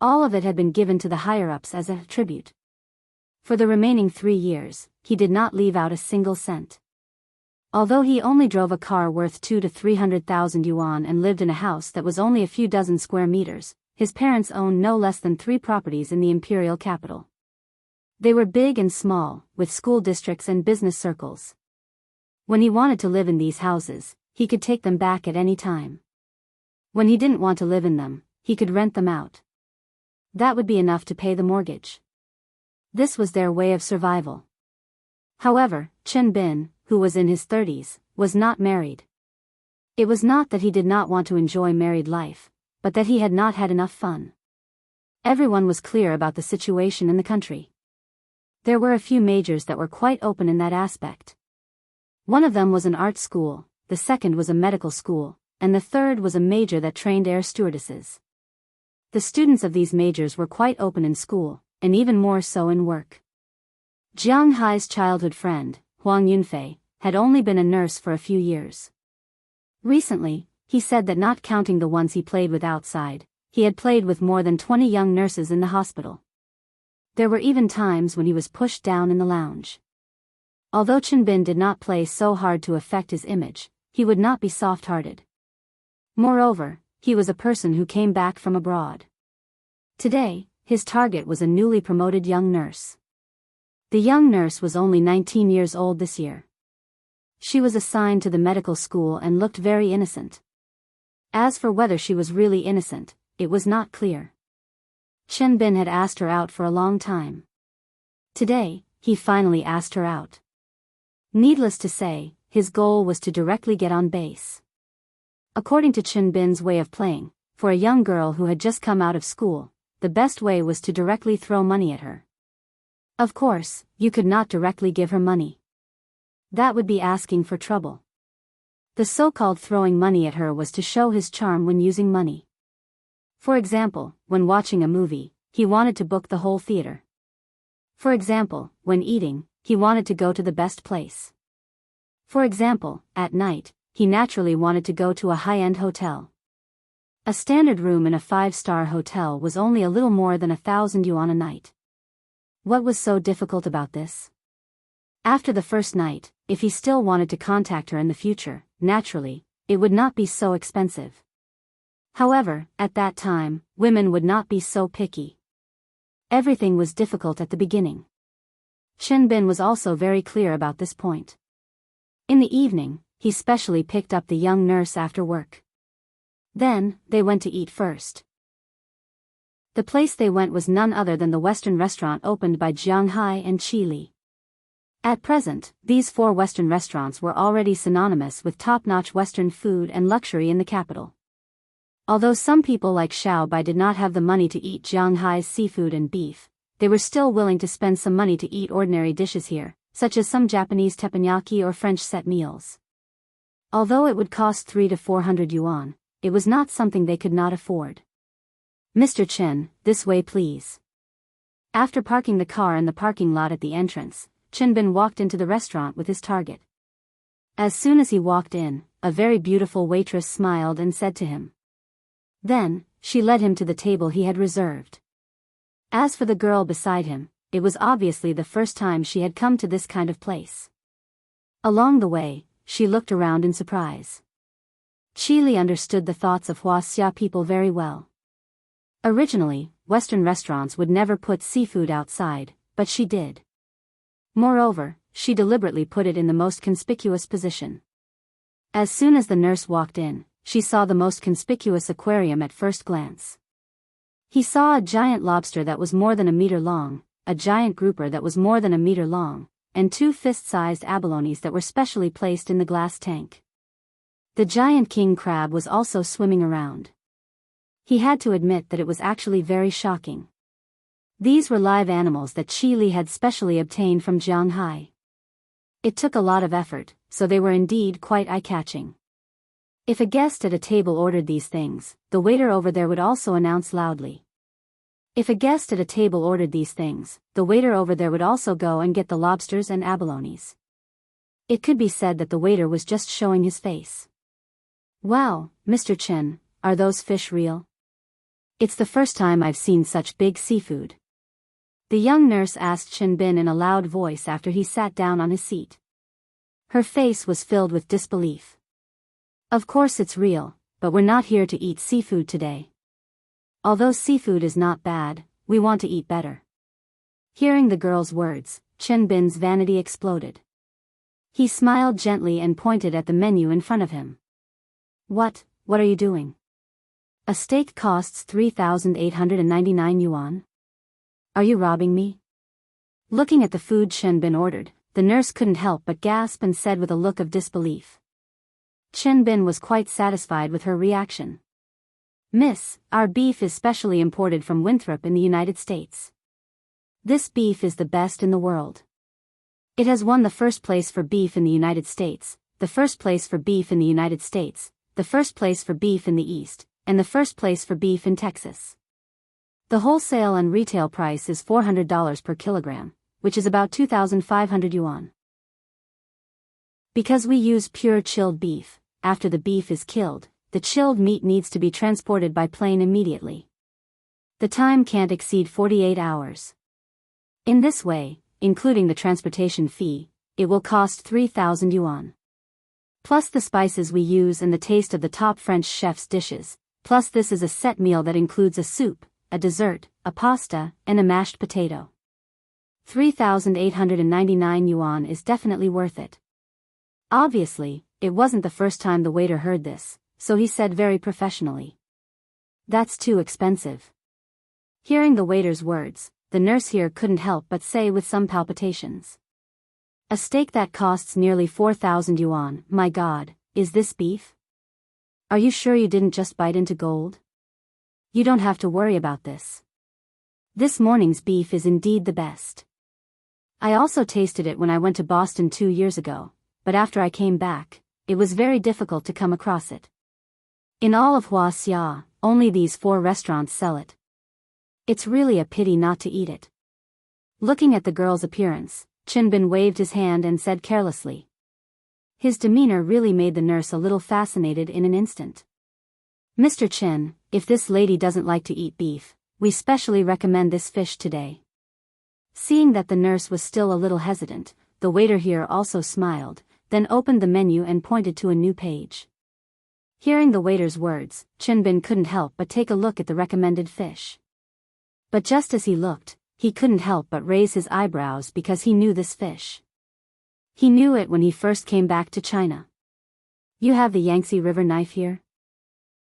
Speaker 1: All of it had been given to the higher-ups as a tribute. For the remaining 3 years, he did not leave out a single cent. Although he only drove a car worth 200,000 to 300,000 yuan and lived in a house that was only a few dozen square meters, his parents owned no less than 3 properties in the imperial capital. They were big and small, with school districts and business circles. When he wanted to live in these houses, he could take them back at any time. When he didn't want to live in them, he could rent them out. That would be enough to pay the mortgage. This was their way of survival. However, Chen Bin, who was in his 30s, was not married. It was not that he did not want to enjoy married life, but that he had not had enough fun. Everyone was clear about the situation in the country. There were a few majors that were quite open in that aspect. One of them was an art school, the second was a medical school, and the third was a major that trained air stewardesses. The students of these majors were quite open in school, and even more so in work. Jiang Hai's childhood friend, Huang Yunfei, had only been a nurse for a few years. Recently, he said that not counting the ones he played with outside, he had played with more than 20 young nurses in the hospital. There were even times when he was pushed down in the lounge. Although Chen Bin did not play so hard to affect his image, he would not be soft-hearted. Moreover, he was a person who came back from abroad. Today, his target was a newly promoted young nurse. The young nurse was only 19 years old this year. She was assigned to the medical school and looked very innocent. As for whether she was really innocent, it was not clear. Chen Bin had asked her out for a long time. Today, he finally asked her out. Needless to say, his goal was to directly get on base. According to Chen Bin's way of playing, for a young girl who had just come out of school, the best way was to directly throw money at her. Of course, you could not directly give her money. That would be asking for trouble. The so-called throwing money at her was to show his charm when using money. For example, when watching a movie, he wanted to book the whole theater. For example, when eating, he wanted to go to the best place. For example, at night, he naturally wanted to go to a high-end hotel. A standard room in a 5-star hotel was only a little more than 1,000 yuan a night. What was so difficult about this? After the first night, if he still wanted to contact her in the future, naturally, it would not be so expensive. However, at that time, women would not be so picky. Everything was difficult at the beginning. Chen Bin was also very clear about this point. In the evening, he specially picked up the young nurse after work. Then, they went to eat first. The place they went was none other than the Western restaurant opened by Jiang Hai and Qi Li. At present, these 4 Western restaurants were already synonymous with top-notch Western food and luxury in the capital. Although some people like Xiao Bai did not have the money to eat Jiang Hai's seafood and beef, they were still willing to spend some money to eat ordinary dishes here, such as some Japanese teppanyaki or French set meals. Although it would cost 300 to 400 yuan, it was not something they could not afford. "Mr. Chen, this way please." After parking the car in the parking lot at the entrance, Chen Bin walked into the restaurant with his target. As soon as he walked in, a very beautiful waitress smiled and said to him. Then, she led him to the table he had reserved. As for the girl beside him, it was obviously the first time she had come to this kind of place. Along the way, she looked around in surprise. Qi Li understood the thoughts of Huaxia people very well. Originally, Western restaurants would never put seafood outside, but she did. Moreover, she deliberately put it in the most conspicuous position. As soon as the nurse walked in, she saw the most conspicuous aquarium at first glance. He saw a giant lobster that was more than a meter long, a giant grouper that was more than a meter long, and 2 fist-sized abalones that were specially placed in the glass tank. The giant king crab was also swimming around. He had to admit that it was actually very shocking. These were live animals that Qi Li had specially obtained from Jiang Hai. It took a lot of effort, so they were indeed quite eye-catching. If a guest at a table ordered these things, the waiter over there would also announce loudly. If a guest at a table ordered these things, the waiter over there would also go and get the lobsters and abalones. It could be said that the waiter was just showing his face. "Wow, Mr. Chen, are those fish real? It's the first time I've seen such big seafood." The young nurse asked Chen Bin in a loud voice after he sat down on his seat. Her face was filled with disbelief. "Of course it's real, but we're not here to eat seafood today. Although seafood is not bad, we want to eat better." Hearing the girl's words, Chen Bin's vanity exploded. He smiled gently and pointed at the menu in front of him. What are you doing? A steak costs 3,899 yuan. Are you robbing me?" Looking at the food Chen Bin ordered, the nurse couldn't help but gasp and said with a look of disbelief. Chen Bin was quite satisfied with her reaction. "Miss, our beef is specially imported from Winthrop in the United States. This beef is the best in the world. It has won the first place for beef in the United States, the first place for beef in the United States, the first place for beef in the East, and the first place for beef in Texas. The wholesale and retail price is $400 per kilogram, which is about 2,500 yuan. Because we use pure chilled beef, after the beef is killed, the chilled meat needs to be transported by plane immediately. The time can't exceed 48 hours. In this way, including the transportation fee, it will cost 3,000 yuan. Plus the spices we use and the taste of the top French chef's dishes, plus this is a set meal that includes a soup, a dessert, a pasta, and a mashed potato. 3,899 yuan is definitely worth it." Obviously, it wasn't the first time the waiter heard this, so he said very professionally, "That's too expensive." Hearing the waiter's words, the nurse here couldn't help but say with some palpitations. "A steak that costs nearly 4,000 yuan, my God, is this beef? Are you sure you didn't just bite into gold? You don't have to worry about this. This morning's beef is indeed the best. I also tasted it when I went to Boston 2 years ago, but after I came back, it was very difficult to come across it. In all of Huaxia, only these 4 restaurants sell it. It's really a pity not to eat it." Looking at the girl's appearance, Chen Bin waved his hand and said carelessly. His demeanor really made the nurse a little fascinated in an instant. "Mr. Chen, if this lady doesn't like to eat beef, we specially recommend this fish today." Seeing that the nurse was still a little hesitant, the waiter here also smiled, then opened the menu and pointed to a new page. Hearing the waiter's words, Chen Bin couldn't help but take a look at the recommended fish. But just as he looked, he couldn't help but raise his eyebrows because he knew this fish. He knew it when he first came back to China. "You have the Yangtze River knife here?"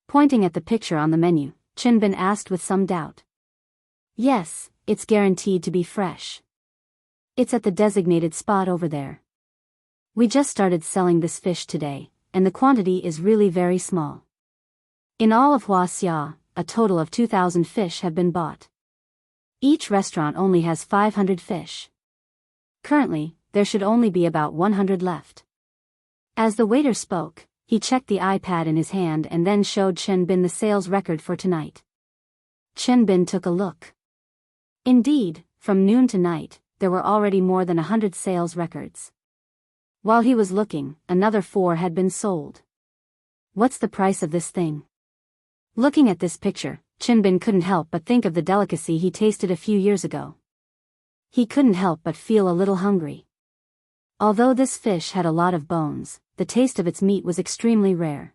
Speaker 1: Pointing at the picture on the menu, Chen Bin asked with some doubt. "Yes, it's guaranteed to be fresh. It's at the designated spot over there. We just started selling this fish today, and the quantity is really very small." In all of Huaxia, a total of 2,000 fish have been bought. Each restaurant only has 500 fish. Currently, there should only be about 100 left. As the waiter spoke, he checked the iPad in his hand and then showed Chen Bin the sales record for tonight. Chen Bin took a look. Indeed, from noon to night, there were already more than 100 sales records. While he was looking, another 4 had been sold. What's the price of this thing? Looking at this picture, Chen Bin couldn't help but think of the delicacy he tasted a few years ago. He couldn't help but feel a little hungry. Although this fish had a lot of bones, the taste of its meat was extremely rare.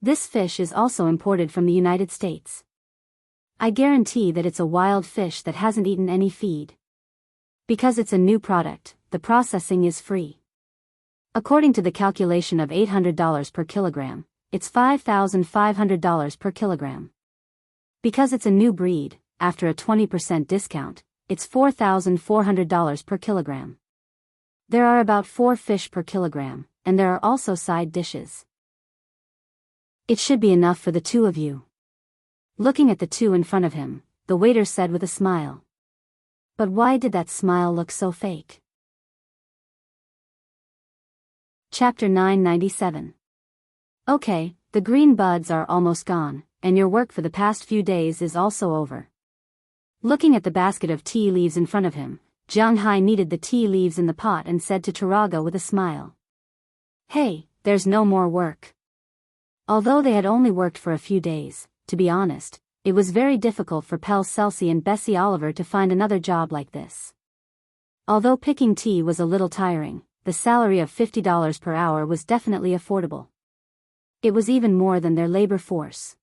Speaker 1: This fish is also imported from the United States. I guarantee that it's a wild fish that hasn't eaten any feed. Because it's a new product, the processing is free. According to the calculation of $800 per kilogram, it's $5,500 per kilogram. Because it's a new breed, after a 20% discount, it's $4,400 per kilogram. There are about 4 fish per kilogram, and there are also side dishes. It should be enough for the 2 of you. Looking at the 2 in front of him, the waiter said with a smile. But why did that smile look so fake? Chapter 997. Okay, the green buds are almost gone, and your work for the past few days is also over. Looking at the basket of tea leaves in front of him, Jiang Hai kneaded the tea leaves in the pot and said to Taraga with a smile. Hey, there's no more work. Although they had only worked for a few days, to be honest, it was very difficult for Pell Celsi and Bessie Oliver to find another job like this. Although picking tea was a little tiring, the salary of $50 per hour was definitely affordable. It was even more than their labor force.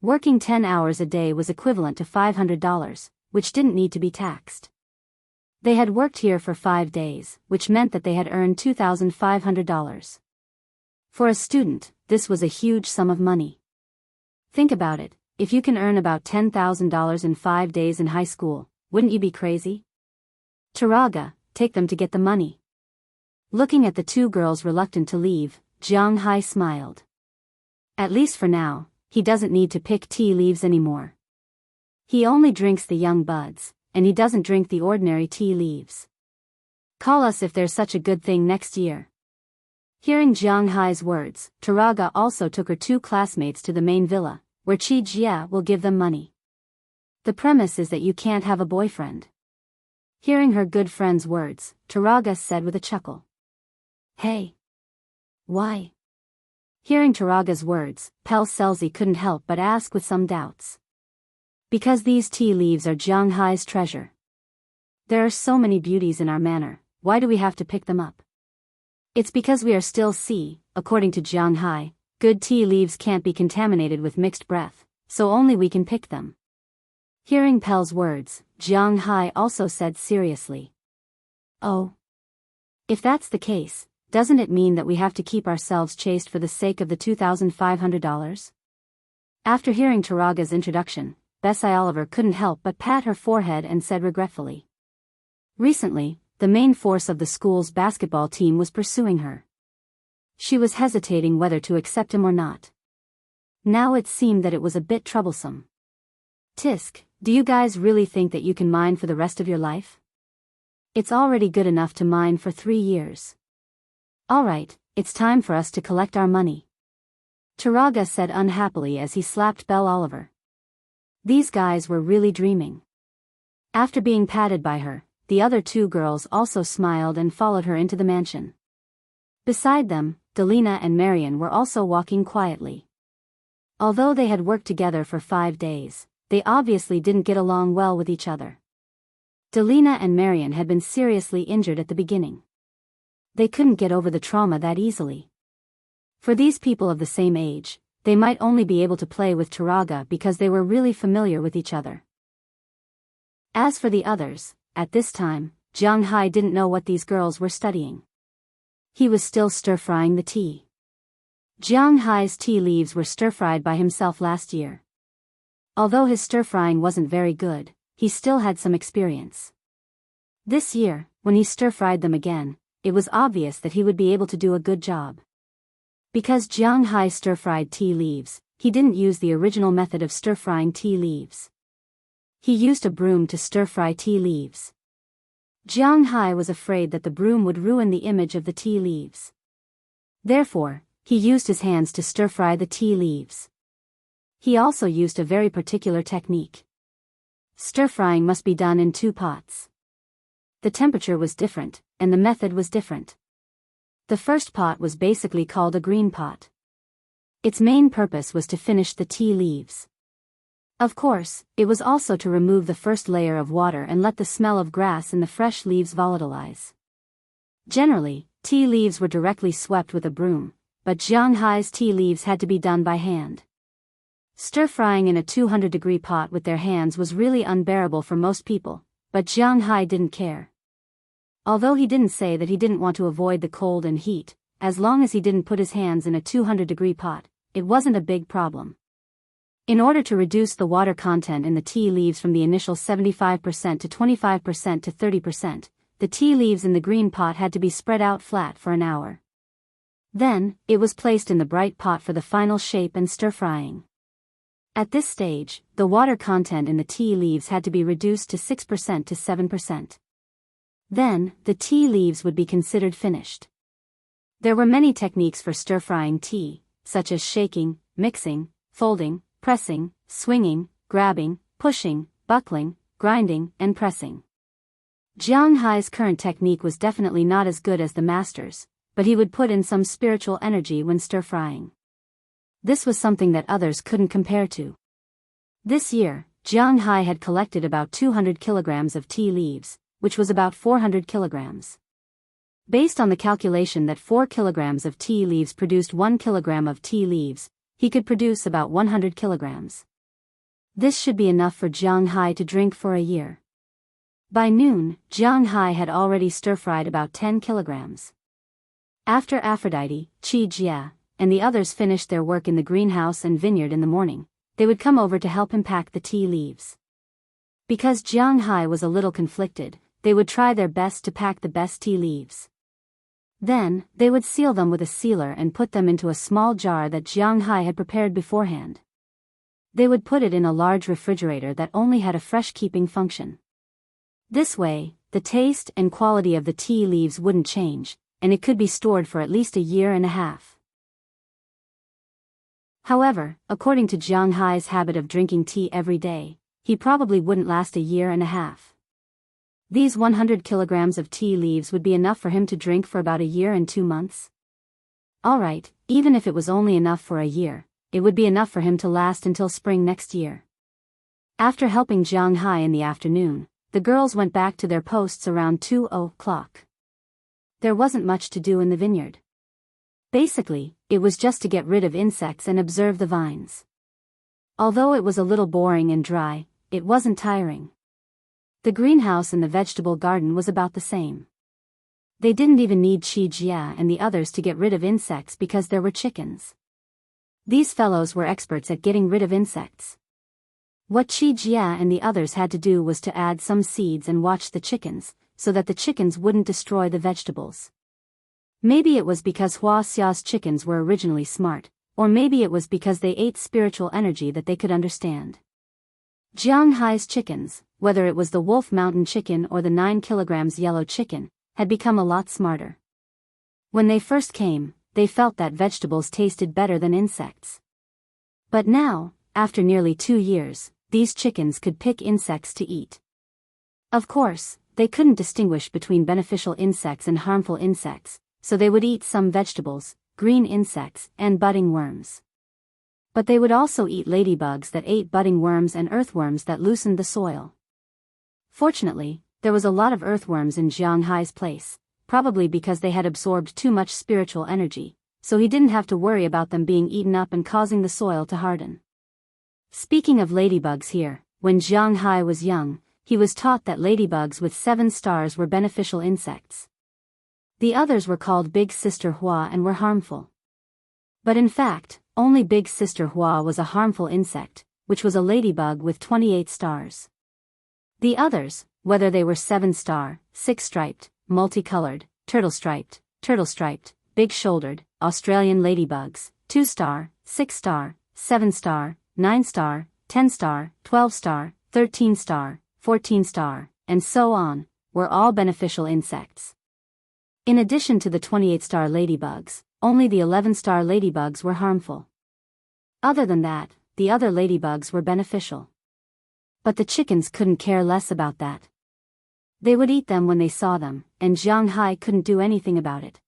Speaker 1: Working 10 hours a day was equivalent to $500, which didn't need to be taxed. They had worked here for 5 days, which meant that they had earned $2,500. For a student, this was a huge sum of money. Think about it, if you can earn about $10,000 in 5 days in high school, wouldn't you be crazy? Taraga, take them to get the money. Looking at the 2 girls reluctant to leave, Jiang Hai smiled. At least for now, he doesn't need to pick tea leaves anymore. He only drinks the young buds, and he doesn't drink the ordinary tea leaves. Call us if there's such a good thing next year. Hearing Jiang Hai's words, Taraga also took her 2 classmates to the main villa, where Qi Jia will give them money. The premise is that you can't have a boyfriend. Hearing her good friend's words, Taraga said with a chuckle. Hey. Why? Hearing Taraga's words, Pell Celsi couldn't help but ask with some doubts. Because these tea leaves are Jiang Hai's treasure. There are so many beauties in our manor, why do we have to pick them up? It's because we are still C, according to Jiang Hai, good tea leaves can't be contaminated with mixed breath, so only we can pick them. Hearing Pell's words, Jiang Hai also said seriously. Oh. If that's the case, doesn't it mean that we have to keep ourselves chaste for the sake of the $2,500? After hearing Taraga's introduction, Bessie Oliver couldn't help but pat her forehead and said regretfully. Recently, the main force of the school's basketball team was pursuing her. She was hesitating whether to accept him or not. Now it seemed that it was a bit troublesome. Tisk, do you guys really think that you can mine for the rest of your life? It's already good enough to mine for 3 years. Alright, it's time for us to collect our money. Taraga said unhappily as he slapped Belle Oliver. These guys were really dreaming. After being patted by her, the other 2 girls also smiled and followed her into the mansion. Beside them, Delina and Marion were also walking quietly. Although they had worked together for 5 days, they obviously didn't get along well with each other. Delina and Marion had been seriously injured at the beginning. They couldn't get over the trauma that easily. For these people of the same age, they might only be able to play with Taraga because they were really familiar with each other. As for the others, at this time, Jiang Hai didn't know what these girls were studying. He was still stir-frying the tea. Jiang Hai's tea leaves were stir-fried by himself last year. Although his stir-frying wasn't very good, he still had some experience. This year, when he stir-fried them again, it was obvious that he would be able to do a good job. Because Jiang Hai stir-fried tea leaves, he didn't use the original method of stir-frying tea leaves. He used a broom to stir-fry tea leaves. Jiang Hai was afraid that the broom would ruin the image of the tea leaves. Therefore, he used his hands to stir-fry the tea leaves. He also used a very particular technique. Stir-frying must be done in 2 pots. The temperature was different, and the method was different. The first pot was basically called a green pot. Its main purpose was to finish the tea leaves. Of course, it was also to remove the first layer of water and let the smell of grass in the fresh leaves volatilize. Generally, tea leaves were directly swept with a broom, but Jiang Hai's tea leaves had to be done by hand. Stir-frying in a 200-degree pot with their hands was really unbearable for most people, but Jiang Hai didn't care. Although he didn't say that he didn't want to avoid the cold and heat, as long as he didn't put his hands in a 200-degree pot, it wasn't a big problem. In order to reduce the water content in the tea leaves from the initial 75% to 25% to 30%, the tea leaves in the green pot had to be spread out flat for an hour. Then, it was placed in the bright pot for the final shape and stir-frying. At this stage, the water content in the tea leaves had to be reduced to 6% to 7%. Then, the tea leaves would be considered finished. There were many techniques for stir-frying tea, such as shaking, mixing, folding, pressing, swinging, grabbing, pushing, buckling, grinding, and pressing. Jiang Hai's current technique was definitely not as good as the master's, but he would put in some spiritual energy when stir-frying. This was something that others couldn't compare to. This year, Jiang Hai had collected about 200 kilograms of tea leaves, which was about 400 kilograms. Based on the calculation that 4 kilograms of tea leaves produced 1 kilogram of tea leaves, he could produce about 100 kilograms. This should be enough for Jiang Hai to drink for a year. By noon, Jiang Hai had already stir-fried about 10 kilograms. After Aphrodite, Qi Jia, and the others finished their work in the greenhouse and vineyard in the morning, they would come over to help him pack the tea leaves. Because Jiang Hai was a little conflicted, they would try their best to pack the best tea leaves. Then, they would seal them with a sealer and put them into a small jar that Jiang Hai had prepared beforehand. They would put it in a large refrigerator that only had a fresh-keeping function. This way, the taste and quality of the tea leaves wouldn't change, and it could be stored for at least a year and a half. However, according to Jiang Hai's habit of drinking tea every day, he probably wouldn't last a year and a half. These 100 kilograms of tea leaves would be enough for him to drink for about a year and 2 months. Alright, even if it was only enough for a year, it would be enough for him to last until spring next year. After helping Jiang Hai in the afternoon, the girls went back to their posts around 2:00. There wasn't much to do in the vineyard. Basically, it was just to get rid of insects and observe the vines. Although it was a little boring and dry, it wasn't tiring. The greenhouse and the vegetable garden was about the same. They didn't even need Qi Jia and the others to get rid of insects because there were chickens. These fellows were experts at getting rid of insects. What Qi Jia and the others had to do was to add some seeds and watch the chickens, so that the chickens wouldn't destroy the vegetables. Maybe it was because Hua Xia's chickens were originally smart, or maybe it was because they ate spiritual energy that they could understand. Jiang Hai's chickens, whether it was the Wolf Mountain chicken or the 9 kilograms yellow chicken, had become a lot smarter. When they first came, they felt that vegetables tasted better than insects. But now, after nearly 2 years, these chickens could pick insects to eat. Of course, they couldn't distinguish between beneficial insects and harmful insects, so they would eat some vegetables, green insects, and budding worms. But they would also eat ladybugs that ate budding worms and earthworms that loosened the soil. Fortunately, there was a lot of earthworms in Jiang Hai's place, probably because they had absorbed too much spiritual energy, so he didn't have to worry about them being eaten up and causing the soil to harden. Speaking of ladybugs here, when Jiang Hai was young, he was taught that ladybugs with 7 stars were beneficial insects. The others were called Big Sister Hua and were harmful. But in fact, only Big Sister Hua was a harmful insect, which was a ladybug with 28 stars. The others, whether they were 7-star, 6-striped, multicolored, turtle-striped, big-shouldered, Australian ladybugs, 2-star, 6-star, 7-star, 9-star, 10-star, 12-star, 13-star, 14-star, and so on, were all beneficial insects. In addition to the 28-star ladybugs, only the 11-star ladybugs were harmful. Other than that, the other ladybugs were beneficial. But the chickens couldn't care less about that. They would eat them when they saw them, and Jiang Hai couldn't do anything about it.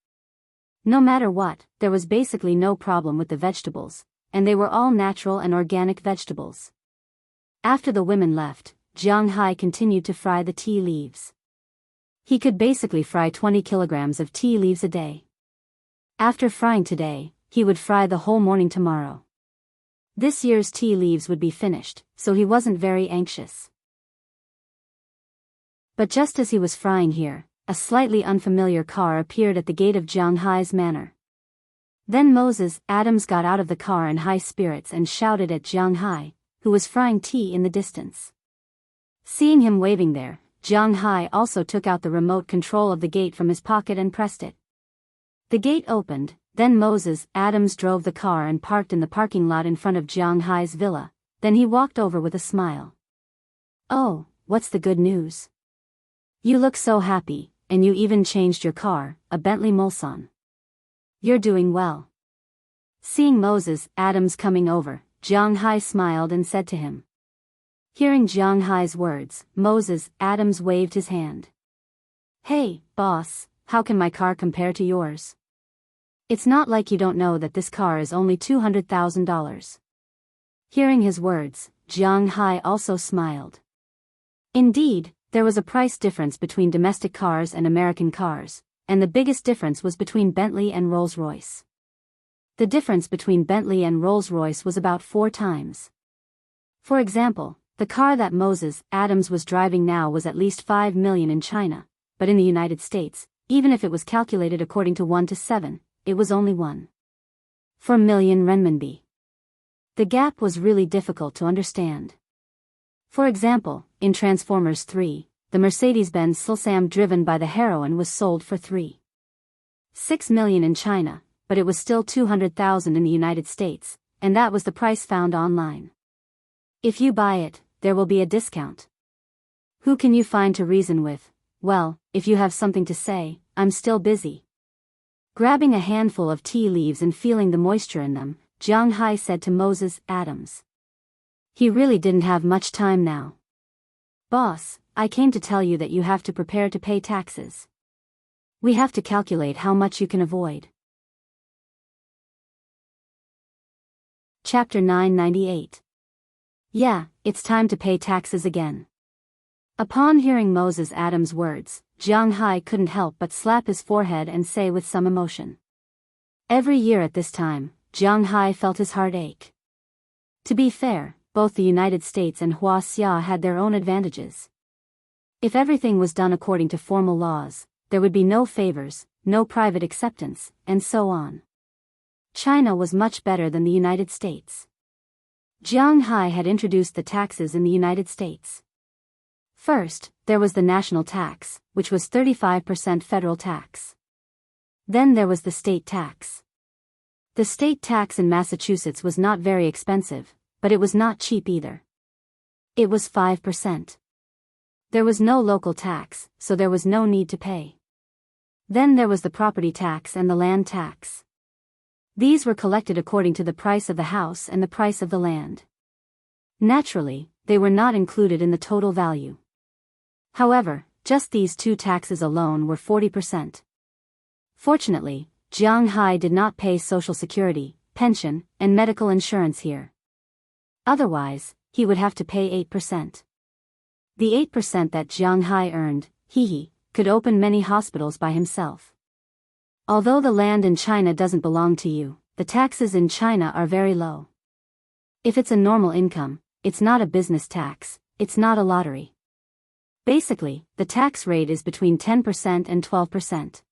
Speaker 1: No matter what, there was basically no problem with the vegetables, and they were all natural and organic vegetables. After the women left, Jiang Hai continued to fry the tea leaves. He could basically fry 20 kilograms of tea leaves a day. After frying today, he would fry the whole morning tomorrow. This year's tea leaves would be finished, so he wasn't very anxious. But just as he was frying here, a slightly unfamiliar car appeared at the gate of Jiang Hai's manor. Then Moses Adams got out of the car in high spirits and shouted at Jiang Hai, who was frying tea in the distance. Seeing him waving there, Jiang Hai also took out the remote control of the gate from his pocket and pressed it. The gate opened, then Moses Adams drove the car and parked in the parking lot in front of Jiang Hai's villa, then he walked over with a smile. "Oh, what's the good news? You look so happy, and you even changed your car, a Bentley Mulsanne. You're doing well." Seeing Moses Adams coming over, Jiang Hai smiled and said to him. Hearing Jiang Hai's words, Moses Adams waved his hand. "Hey, boss, how can my car compare to yours? It's not like you don't know that this car is only $200,000. Hearing his words, Jiang Hai also smiled. Indeed, there was a price difference between domestic cars and American cars, and the biggest difference was between Bentley and Rolls-Royce. The difference between Bentley and Rolls-Royce was about 4 times. For example, the car that Moses Adams was driving now was at least 5 million in China, but in the United States, even if it was calculated according to 1 to 7, it was only 1.4 million renminbi. The gap was really difficult to understand. For example, in Transformers 3, the Mercedes-Benz Silsam driven by the heroine was sold for 3.6 million in China, but it was still 200,000 in the United States, and that was the price found online. If you buy it, there will be a discount. Who can you find to reason with? Well, if you have something to say, I'm still busy. Grabbing a handful of tea leaves and feeling the moisture in them, Jiang Hai said to Moses Adams. He really didn't have much time now. "Boss, I came to tell you that you have to prepare to pay taxes. We have to calculate how much you can avoid." Chapter 998. Yeah, it's time to pay taxes again. Upon hearing Moses Adams' words, Jiang Hai couldn't help but slap his forehead and say with some emotion. Every year at this time, Jiang Hai felt his heart ache. To be fair, both the United States and Huaxia had their own advantages. If everything was done according to formal laws, there would be no favors, no private acceptance, and so on. China was much better than the United States. Jiang Hai had introduced the taxes in the United States. First, there was the national tax, which was 35% federal tax. Then there was the state tax. The state tax in Massachusetts was not very expensive, but it was not cheap either. It was 5%. There was no local tax, so there was no need to pay. Then there was the property tax and the land tax. These were collected according to the price of the house and the price of the land. Naturally, they were not included in the total value. However, just these 2 taxes alone were 40%. Fortunately, Jiang Hai did not pay Social Security, pension, and medical insurance here. Otherwise, he would have to pay 8%. The 8% that Jiang Hai earned, he could open many hospitals by himself. Although the land in China doesn't belong to you, the taxes in China are very low. If it's a normal income, it's not a business tax, it's not a lottery. Basically, the tax rate is between 10% and 12%.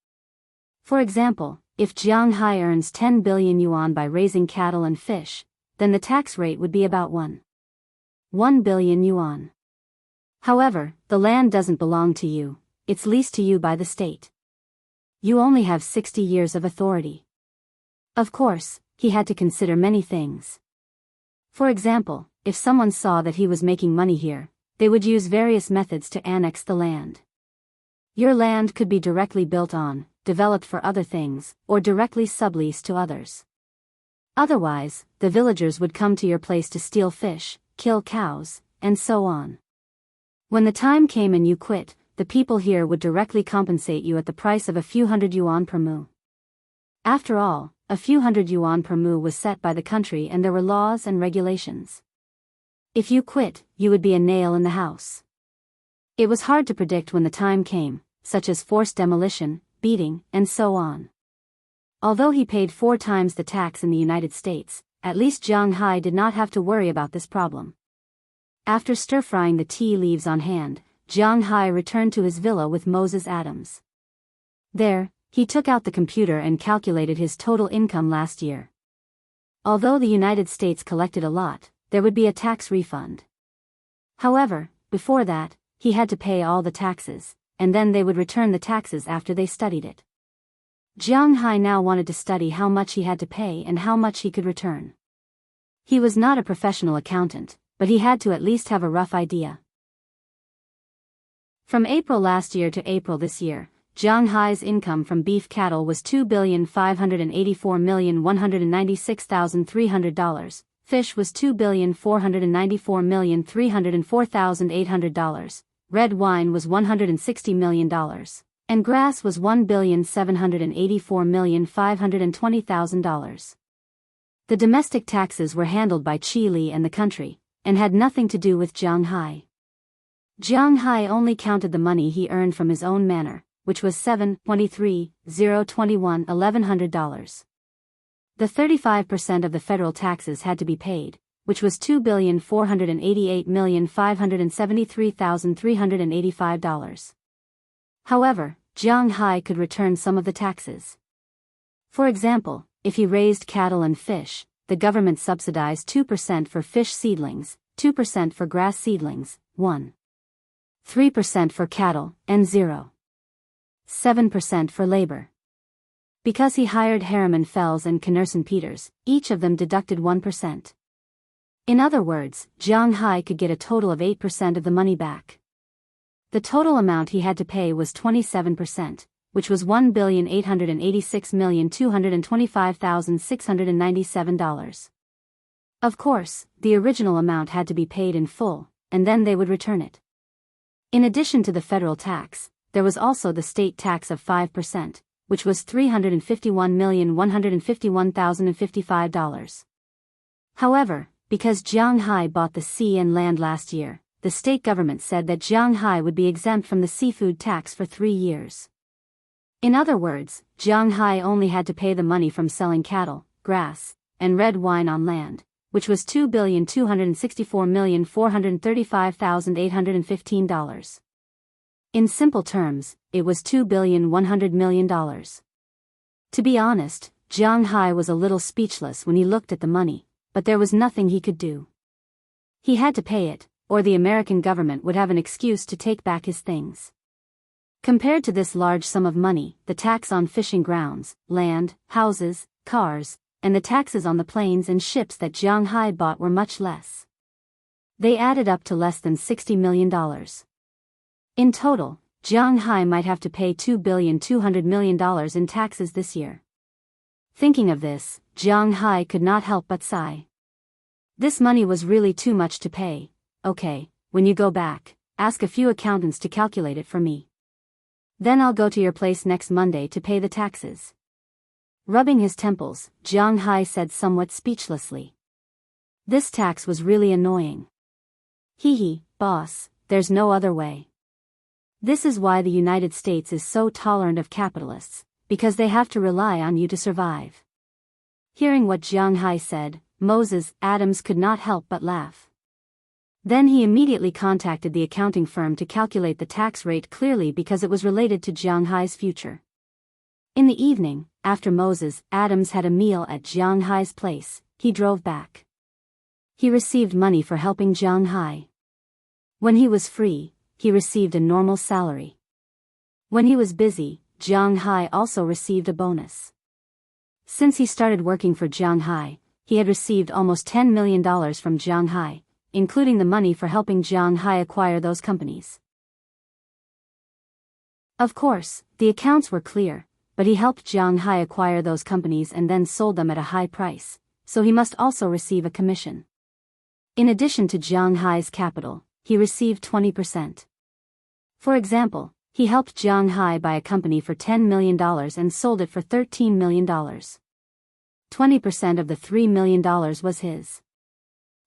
Speaker 1: For example, if Jiang Hai earns 10 billion yuan by raising cattle and fish, then the tax rate would be about 1 billion yuan. However, the land doesn't belong to you, it's leased to you by the state. You only have 60 years of authority. Of course, he had to consider many things. For example, if someone saw that he was making money here, they would use various methods to annex the land. Your land could be directly built on, developed for other things, or directly subleased to others. Otherwise, the villagers would come to your place to steal fish, kill cows, and so on. When the time came and you quit, the people here would directly compensate you at the price of a few hundred yuan per mu. After all, a few hundred yuan per mu was set by the country and there were laws and regulations. If you quit, you would be a nail in the house. It was hard to predict when the time came, such as forced demolition, beating, and so on. Although he paid 4 times the tax in the United States, at least Jiang Hai did not have to worry about this problem. After stir-frying the tea leaves on hand, Jiang Hai returned to his villa with Moses Adams. There, he took out the computer and calculated his total income last year. Although the United States collected a lot, there would be a tax refund. However, before that, he had to pay all the taxes, and then they would return the taxes after they studied it. Jiang Hai now wanted to study how much he had to pay and how much he could return. He was not a professional accountant, but he had to at least have a rough idea. From April last year to April this year, Jiang Hai's income from beef cattle was $2,584,196,300, fish was $2,494,304,800, red wine was $160 million, and grass was $1,784,520,000. The domestic taxes were handled by Chile and the country, and had nothing to do with Jiang Hai. Jiang Hai only counted the money he earned from his own manor, which was $7,021,100. The 35% of the federal taxes had to be paid, which was $2,488,573,385. However, Jiang Hai could return some of the taxes. For example, if he raised cattle and fish, the government subsidized 2% for fish seedlings, 2% for grass seedlings, 3% for cattle, and 0.7% for labor. Because he hired Harriman Fells and Knerson Peters, each of them deducted 1%. In other words, Jiang Hai could get a total of 8% of the money back. The total amount he had to pay was 27%, which was $1,886,225,697. Of course, the original amount had to be paid in full, and then they would return it. In addition to the federal tax, there was also the state tax of 5%, which was $351,151,055. However, because Jiang Hai bought the sea and land last year, the state government said that Jiang Hai would be exempt from the seafood tax for 3 years. In other words, Jiang Hai only had to pay the money from selling cattle, grass, and red wine on land, which was $2,264,435,815. In simple terms, it was $2,100,000,000. To be honest, Jiang Hai was a little speechless when he looked at the money, but there was nothing he could do. He had to pay it, or the American government would have an excuse to take back his things. Compared to this large sum of money, the tax on fishing grounds, land, houses, cars, and the taxes on the planes and ships that Jiang Hai bought were much less. They added up to less than $60 million. In total, Jiang Hai might have to pay $2,200,000,000 in taxes this year. Thinking of this, Jiang Hai could not help but sigh. This money was really too much to pay. Okay, when you go back, ask a few accountants to calculate it for me. Then I'll go to your place next Monday to pay the taxes. Rubbing his temples, Jiang Hai said somewhat speechlessly. This tax was really annoying. Hee, boss, there's no other way. This is why the United States is so tolerant of capitalists, because they have to rely on you to survive. Hearing what Jiang Hai said, Moses Adams could not help but laugh. Then he immediately contacted the accounting firm to calculate the tax rate clearly because it was related to Jiang Hai's future. In the evening, after Moses Adams had a meal at Jiang Hai's place, he drove back. He received money for helping Jiang Hai. When he was free, he received a normal salary. When he was busy, Jiang Hai also received a bonus. Since he started working for Jiang Hai, he had received almost $10 million from Jiang Hai, including the money for helping Jiang Hai acquire those companies. Of course, the accounts were clear, but he helped Jiang Hai acquire those companies and then sold them at a high price, so he must also receive a commission. In addition to Jiang Hai's capital, he received 20%. For example, he helped Jiang Hai buy a company for $10 million and sold it for $13 million. 20% of the $3 million was his.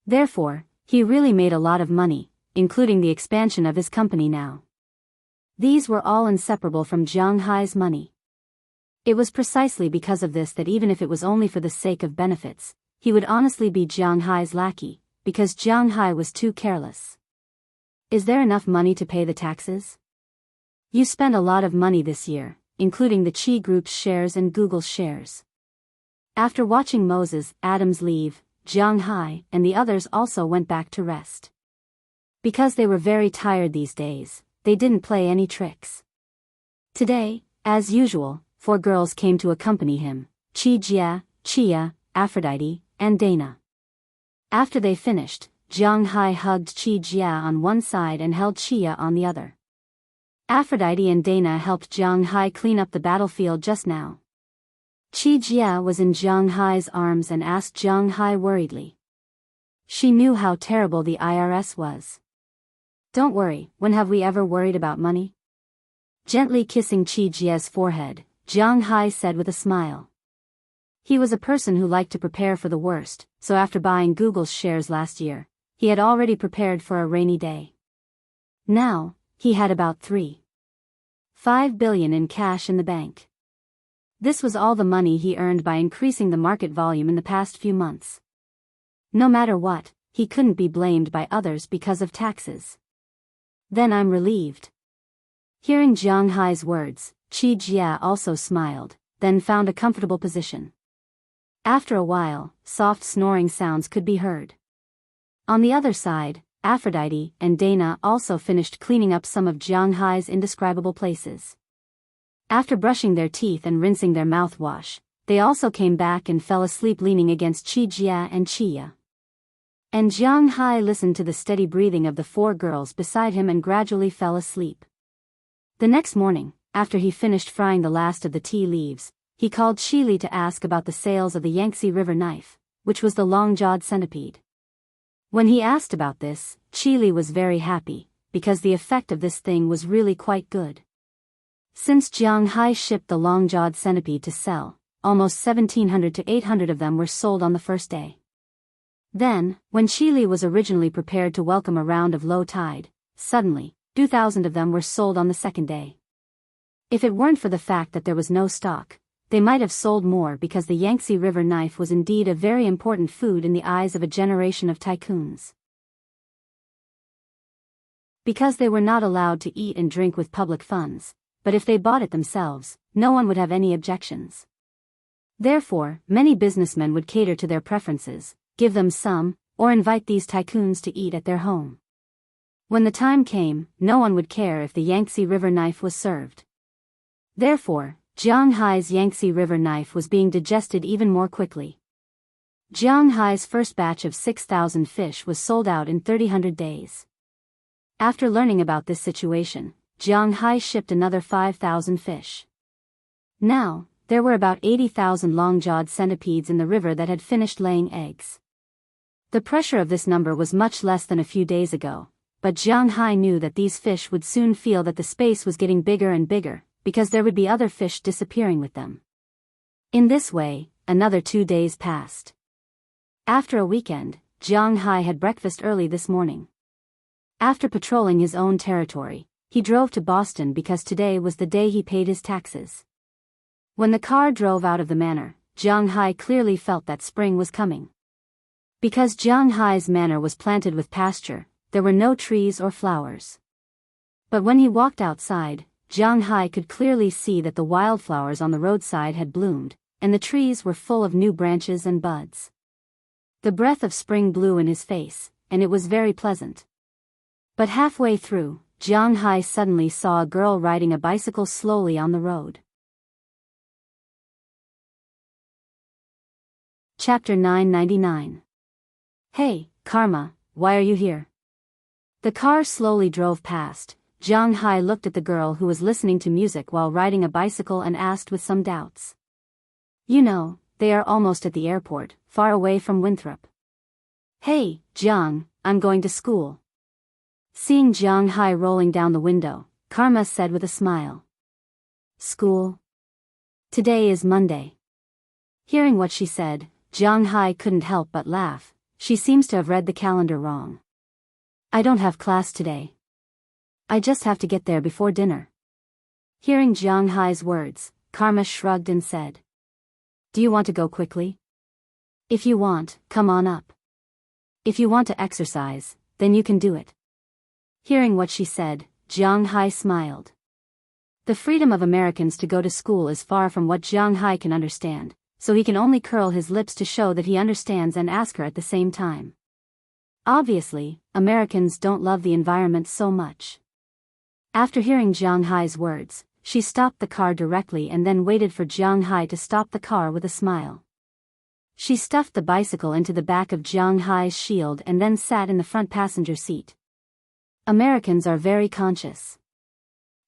Speaker 1: Therefore, he really made a lot of money, including the expansion of his company now. These were all inseparable from Jiang Hai's money. It was precisely because of this that even if it was only for the sake of benefits, he would honestly be Jiang Hai's lackey, because Jiang Hai was too careless. Is there enough money to pay the taxes? You spent a lot of money this year, including the Qi Group's shares and Google's shares. After watching Moses, Adams leave, Jiang Hai and the others also went back to rest. Because they were very tired these days, they didn't play any tricks. Today, as usual, 4 girls came to accompany him: Qi Jia, Chia, Aphrodite, and Dana. After they finished, Jiang Hai hugged Qi Jia on one side and held Chia on the other. Aphrodite and Dana helped Jiang Hai clean up the battlefield just now. Qi Jia was in Jiang Hai's arms and asked Jiang Hai worriedly. She knew how terrible the IRS was. Don't worry, when have we ever worried about money? Gently kissing Qi Jia's forehead, Jiang Hai said with a smile. He was a person who liked to prepare for the worst, so after buying Google's shares last year, he had already prepared for a rainy day. Now, he had about $3.5 billion in cash in the bank. This was all the money he earned by increasing the market volume in the past few months. No matter what, he couldn't be blamed by others because of taxes. Then I'm relieved. Hearing Jiang Hai's words, Qi Jia also smiled, then found a comfortable position. After a while, soft snoring sounds could be heard. On the other side, Aphrodite and Dana also finished cleaning up some of Jiang Hai's indescribable places. After brushing their teeth and rinsing their mouthwash, they also came back and fell asleep leaning against Qi Jia and Chia. And Jiang Hai listened to the steady breathing of the 4 girls beside him and gradually fell asleep. The next morning, after he finished frying the last of the tea leaves, he called Shili to ask about the sales of the Yangtze River knife, which was the long-jawed centipede. When he asked about this, Shili was very happy, because the effect of this thing was really quite good. Since Jiang Hai shipped the long-jawed centipede to sell, almost 1,700 to 800 of them were sold on the first day. Then, when Shili was originally prepared to welcome a round of low tide, suddenly, 2,000 of them were sold on the second day. If it weren't for the fact that there was no stock, they might have sold more because the Yangtze River knife was indeed a very important food in the eyes of a generation of tycoons. Because they were not allowed to eat and drink with public funds, but if they bought it themselves, no one would have any objections. Therefore, many businessmen would cater to their preferences, give them some, or invite these tycoons to eat at their home. When the time came, no one would care if the Yangtze River knife was served. Therefore, Jiang Hai's Yangtze River knife was being digested even more quickly. Jiang Hai's first batch of 6,000 fish was sold out in 300 days. After learning about this situation, Jiang Hai shipped another 5,000 fish. Now, there were about 80,000 long-jawed centipedes in the river that had finished laying eggs. The pressure of this number was much less than a few days ago, but Jiang Hai knew that these fish would soon feel that the space was getting bigger and bigger, because there would be other fish disappearing with them. In this way, another 2 days passed. After a weekend, Jiang Hai had breakfast early this morning. After patrolling his own territory, he drove to Boston because today was the day he paid his taxes. When the car drove out of the manor, Jiang Hai clearly felt that spring was coming. Because Jiang Hai's manor was planted with pasture, there were no trees or flowers. But when he walked outside, Jiang Hai could clearly see that the wildflowers on the roadside had bloomed, and the trees were full of new branches and buds. The breath of spring blew in his face, and it was very pleasant. But halfway through, Jiang Hai suddenly saw a girl riding a bicycle slowly on the road. Chapter 999. Hey, Karma, why are you here? The car slowly drove past. Jiang Hai looked at the girl who was listening to music while riding a bicycle and asked with some doubts. You know, they are almost at the airport, far away from Winthrop. Hey, Jiang, I'm going to school. Seeing Jiang Hai rolling down the window, Karma said with a smile. School? Today is Monday. Hearing what she said, Jiang Hai couldn't help but laugh. She seems to have read the calendar wrong. I don't have class today. I just have to get there before dinner. Hearing Jiang Hai's words, Karma shrugged and said. Do you want to go quickly? If you want, come on up. If you want to exercise, then you can do it. Hearing what she said, Jiang Hai smiled. The freedom of Americans to go to school is far from what Jiang Hai can understand, so he can only curl his lips to show that he understands and ask her at the same time. Obviously, Americans don't love the environment so much. After hearing Jiang Hai's words, she stopped the car directly and then waited for Jiang Hai to stop the car with a smile. She stuffed the bicycle into the back of Jiang Hai's shield and then sat in the front passenger seat. Americans are very conscious.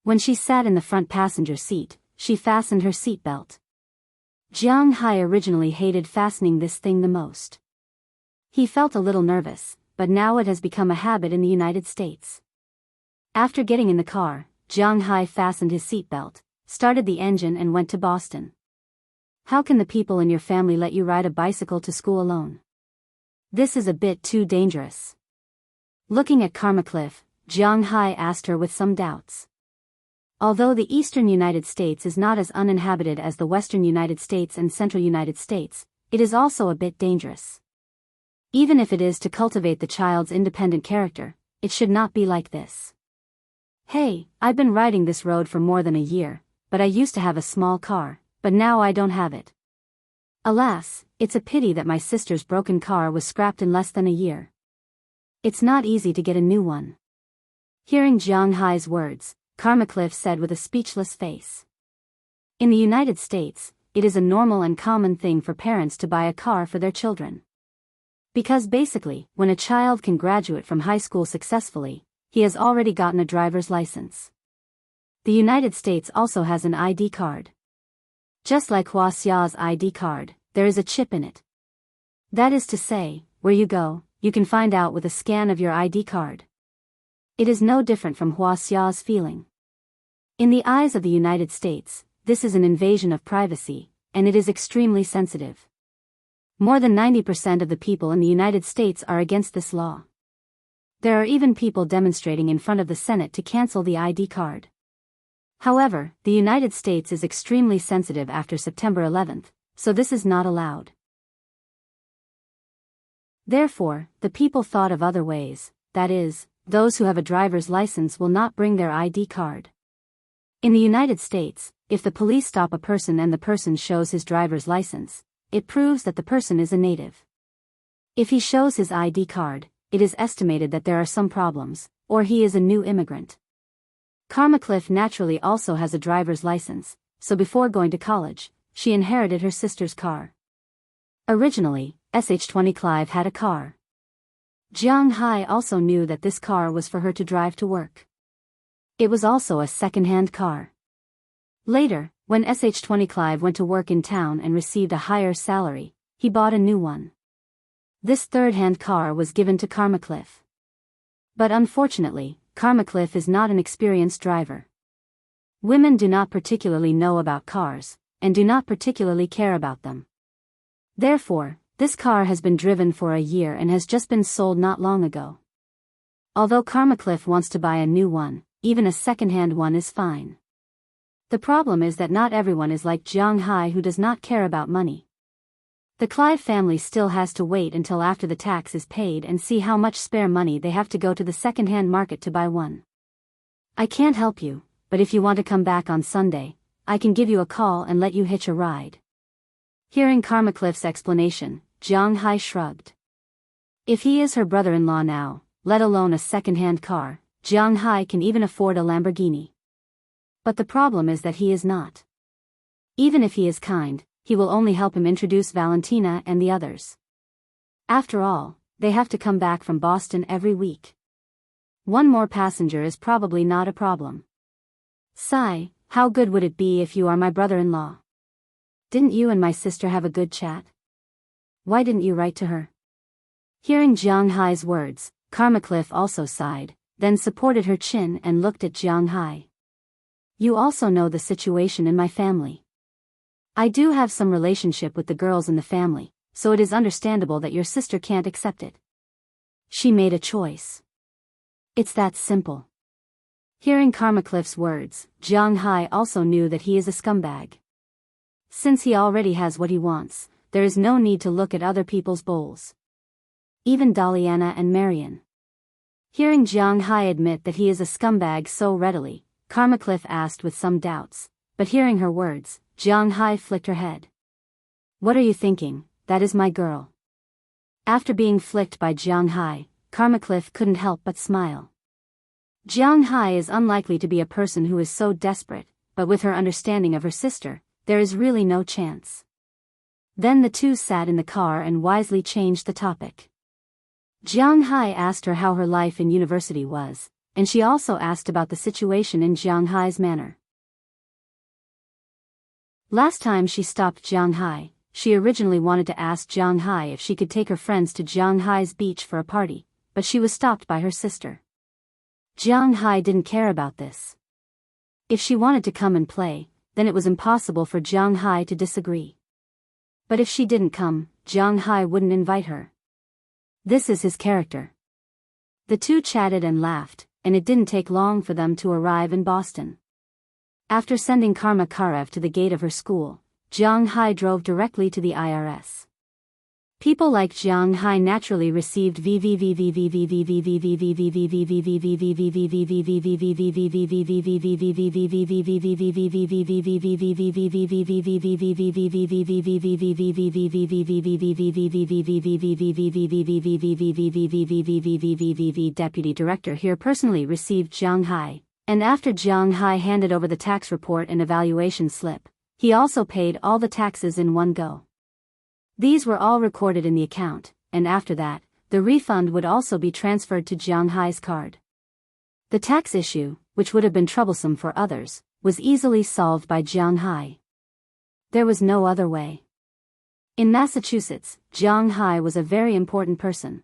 Speaker 1: When she sat in the front passenger seat, she fastened her seatbelt. Jiang Hai originally hated fastening this thing the most. He felt a little nervous, but now it has become a habit in the United States. After getting in the car, Jiang Hai fastened his seatbelt, started the engine and went to Boston. How can the people in your family let you ride a bicycle to school alone? This is a bit too dangerous. Looking at Karma Cliff, Jiang Hai asked her with some doubts. Although the eastern United States is not as uninhabited as the western United States and central United States, it is also a bit dangerous. Even if it is to cultivate the child's independent character, it should not be like this. Hey, I've been riding this road for more than a year, but I used to have a small car, but now I don't have it. Alas, it's a pity that my sister's broken car was scrapped in less than a year. It's not easy to get a new one. Hearing Jiang Hai's words, Karma Cliff said with a speechless face. In the United States, it is a normal and common thing for parents to buy a car for their children. Because basically, when a child can graduate from high school successfully, he has already gotten a driver's license. The United States also has an ID card. Just like Huaxia's ID card, there is a chip in it. That is to say, where you go, you can find out with a scan of your ID card. It is no different from Huaxia's feeling. In the eyes of the United States, this is an invasion of privacy, and it is extremely sensitive. More than 90% of the people in the United States are against this law. There are even people demonstrating in front of the Senate to cancel the ID card. However, the United States is extremely sensitive after September 11th, so this is not allowed. Therefore, the people thought of other ways, that is, those who have a driver's license will not bring their ID card. In the United States, if the police stop a person and the person shows his driver's license, it proves that the person is a native. If he shows his ID card, it is estimated that there are some problems, or he is a new immigrant. Karma Cliff naturally also has a driver's license, so before going to college, she inherited her sister's car. Originally, SH-20 Clive had a car. Jiang Hai also knew that this car was for her to drive to work. It was also a second-hand car. Later, when SH-20 Clive went to work in town and received a higher salary, he bought a new one. This third-hand car was given to Karma Cliff. But unfortunately, Karma Cliff is not an experienced driver. Women do not particularly know about cars, and do not particularly care about them. Therefore, this car has been driven for a year and has just been sold not long ago. Although Karma Cliff wants to buy a new one, even a second-hand one is fine. The problem is that not everyone is like Jiang Hai who does not care about money. The Clive family still has to wait until after the tax is paid and see how much spare money they have to go to the second-hand market to buy one. I can't help you, but if you want to come back on Sunday, I can give you a call and let you hitch a ride. Hearing Karma Cliff's explanation, Jiang Hai shrugged. If he is her brother-in-law now, let alone a second-hand car, Jiang Hai can even afford a Lamborghini. But the problem is that he is not. Even if he is kind, he will only help him introduce Valentina and the others. After all, they have to come back from Boston every week. One more passenger is probably not a problem. Sigh, how good would it be if you are my brother-in-law? Didn't you and my sister have a good chat? Why didn't you write to her? Hearing Jiang Hai's words, Karma Cliff also sighed, then supported her chin and looked at Jiang Hai. You also know the situation in my family. I do have some relationship with the girls in the family, so it is understandable that your sister can't accept it. She made a choice. It's that simple. Hearing Karma Cliff's words, Jiang Hai also knew that he is a scumbag. Since he already has what he wants, there is no need to look at other people's bowls. Even Daliana and Marian. Hearing Jiang Hai admit that he is a scumbag so readily, Karma Cliff asked with some doubts, but hearing her words, Jiang Hai flicked her head. What are you thinking? That is my girl. After being flicked by Jiang Hai, Karma Cliff couldn't help but smile. Jiang Hai is unlikely to be a person who is so desperate, but with her understanding of her sister, there is really no chance. Then the two sat in the car and wisely changed the topic. Jiang Hai asked her how her life in university was, and she also asked about the situation in Jiang Hai's manor. Last time she stopped Jiang Hai, she originally wanted to ask Jiang Hai if she could take her friends to Jiang Hai's beach for a party, but she was stopped by her sister. Jiang Hai didn't care about this. If she wanted to come and play, then it was impossible for Jiang Hai to disagree. But if she didn't come, Jiang Hai wouldn't invite her. This is his character. The two chatted and laughed, and it didn't take long for them to arrive in Boston. After sending Karma Karev to the gate of her school, Jiang Hai drove directly to the IRS. People like Jiang Hai naturally received Deputy Director here personally received Jiang Hai, and after Jiang Hai handed over the tax report and evaluation slip, he also paid all the taxes in one go. These were all recorded in the account, and after that, the refund would also be transferred to Jiang Hai's card. The tax issue, which would have been troublesome for others, was easily solved by Jiang Hai. There was no other way. In Massachusetts, Jiang Hai was a very important person.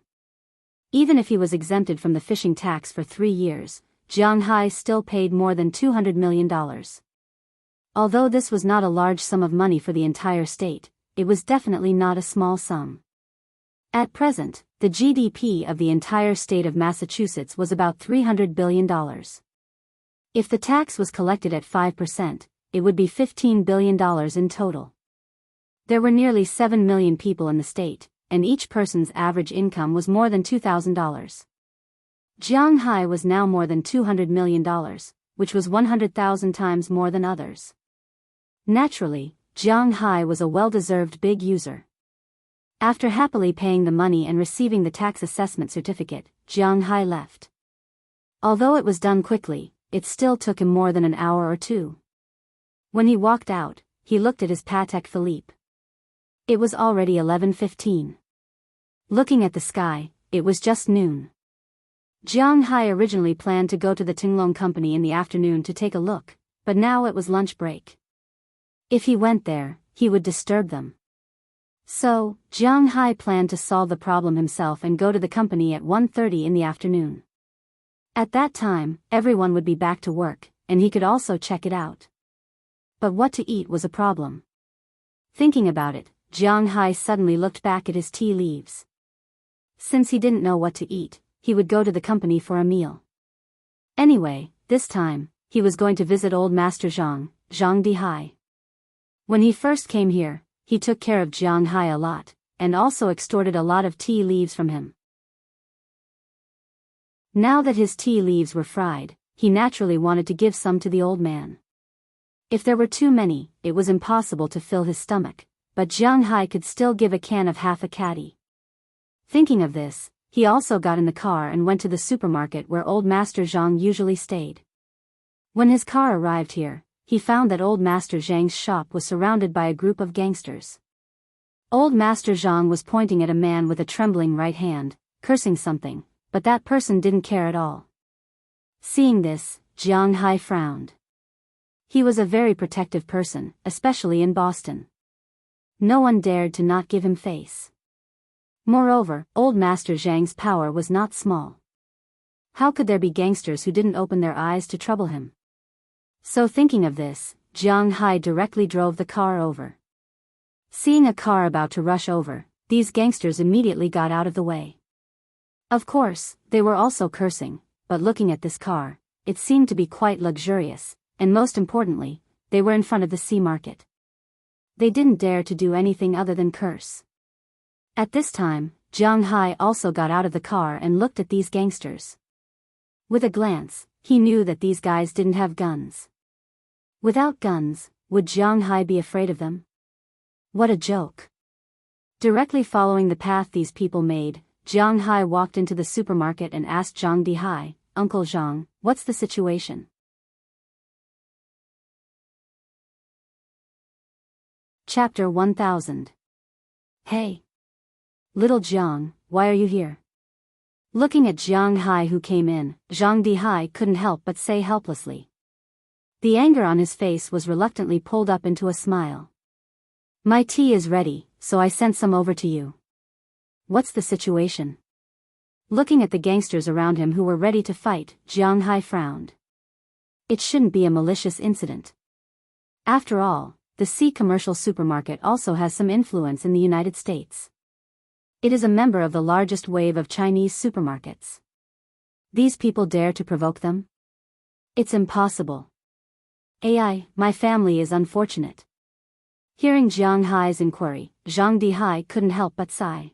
Speaker 1: Even if he was exempted from the fishing tax for 3 years, Jiang Hai still paid more than $200 million. Although this was not a large sum of money for the entire state, it was definitely not a small sum. At present, the GDP of the entire state of Massachusetts was about $300 billion. If the tax was collected at 5%, it would be $15 billion in total. There were nearly 7 million people in the state, and each person's average income was more than $2,000. Jiang Hai was now more than $200 million, which was 100,000 times more than others. Naturally, Jiang Hai was a well-deserved big user. After happily paying the money and receiving the tax assessment certificate, Jiang Hai left. Although it was done quickly, it still took him more than an hour or two. When he walked out, he looked at his Patek Philippe. It was already 11:15. Looking at the sky, it was just noon. Jiang Hai originally planned to go to the Tinglong Company in the afternoon to take a look, but now it was lunch break. If he went there, he would disturb them. So, Jiang Hai planned to solve the problem himself and go to the company at 1:30 in the afternoon. At that time, everyone would be back to work, and he could also check it out. But what to eat was a problem. Thinking about it, Jiang Hai suddenly looked back at his tea leaves. Since he didn't know what to eat, he would go to the company for a meal. Anyway, this time, he was going to visit old Master Zhang Dihai. When he first came here, he took care of Jiang Hai a lot, and also extorted a lot of tea leaves from him. Now that his tea leaves were fried, he naturally wanted to give some to the old man. If there were too many, it was impossible to fill his stomach, but Jiang Hai could still give a can of half a caddy. Thinking of this, he also got in the car and went to the supermarket where old Master Zhang usually stayed. When his car arrived here, he found that old Master Zhang's shop was surrounded by a group of gangsters. Old Master Zhang was pointing at a man with a trembling right hand, cursing something, but that person didn't care at all. Seeing this, Jiang Hai frowned. He was a very protective person, especially in Boston. No one dared to not give him face. Moreover, old Master Zhang's power was not small. How could there be gangsters who didn't open their eyes to trouble him? So thinking of this, Jiang Hai directly drove the car over. Seeing a car about to rush over, these gangsters immediately got out of the way. Of course, they were also cursing, but looking at this car, it seemed to be quite luxurious, and most importantly, they were in front of the sea market. They didn't dare to do anything other than curse. At this time, Jiang Hai also got out of the car and looked at these gangsters. With a glance, he knew that these guys didn't have guns. Without guns, would Jiang Hai be afraid of them? What a joke. Directly following the path these people made, Jiang Hai walked into the supermarket and asked Zhang Dihai, "Uncle Zhang, what's the situation?" Chapter 1000. Hey! Little Jiang, why are you here? Looking at Jiang Hai who came in, Zhang Dihai couldn't help but say helplessly. The anger on his face was reluctantly pulled up into a smile. My tea is ready, so I sent some over to you. What's the situation? Looking at the gangsters around him who were ready to fight, Jiang Hai frowned. It shouldn't be a malicious incident. After all, the Sea Commercial Supermarket also has some influence in the United States. It is a member of the largest wave of Chinese supermarkets. These people dare to provoke them? It's impossible. My family is unfortunate. Hearing Jiang Hai's inquiry, Zhang Dihai couldn't help but sigh.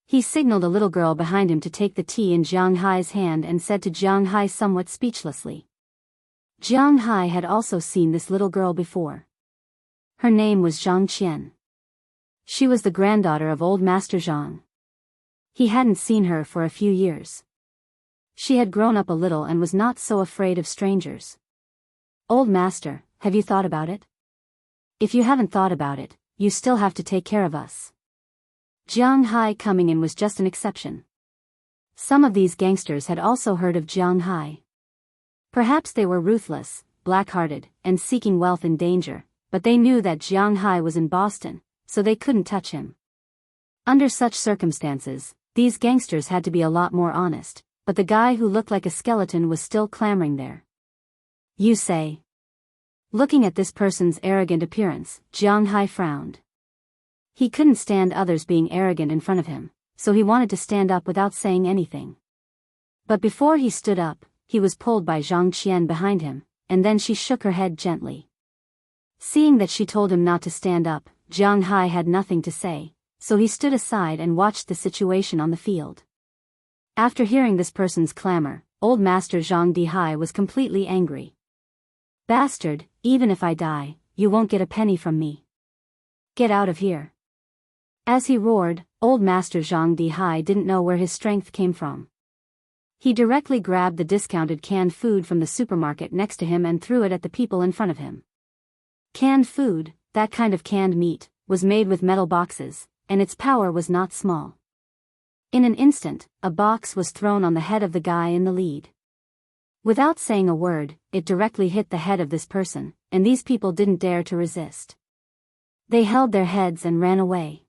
Speaker 1: He signaled a little girl behind him to take the tea in Jiang Hai's hand and said to Jiang Hai somewhat speechlessly. Jiang Hai had also seen this little girl before. Her name was Zhang Qian. She was the granddaughter of old Master Zhang. He hadn't seen her for a few years. She had grown up a little and was not so afraid of strangers. Old Master, have you thought about it? If you haven't thought about it, you still have to take care of us. Jiang Hai coming in was just an exception. Some of these gangsters had also heard of Jiang Hai. Perhaps they were ruthless, black-hearted, and seeking wealth in danger, but they knew that Jiang Hai was in Boston, so they couldn't touch him. Under such circumstances, these gangsters had to be a lot more honest, but the guy who looked like a skeleton was still clamoring there. You say? Looking at this person's arrogant appearance, Jiang Hai frowned. He couldn't stand others being arrogant in front of him, so he wanted to stand up without saying anything. But before he stood up, he was pulled by Zhang Qian behind him, and then she shook her head gently. Seeing that she told him not to stand up, Jiang Hai had nothing to say, so he stood aside and watched the situation on the field. After hearing this person's clamor, old Master Zhang Dihai was completely angry. Bastard, even if I die, you won't get a penny from me. Get out of here. As he roared, old Master Zhang Dihai didn't know where his strength came from. He directly grabbed the discounted canned food from the supermarket next to him and threw it at the people in front of him. Canned food, that kind of canned meat, was made with metal boxes, and its power was not small. In an instant, a box was thrown on the head of the guy in the lead. Without saying a word, it directly hit the head of this person, and these people didn't dare to resist. They held their heads and ran away.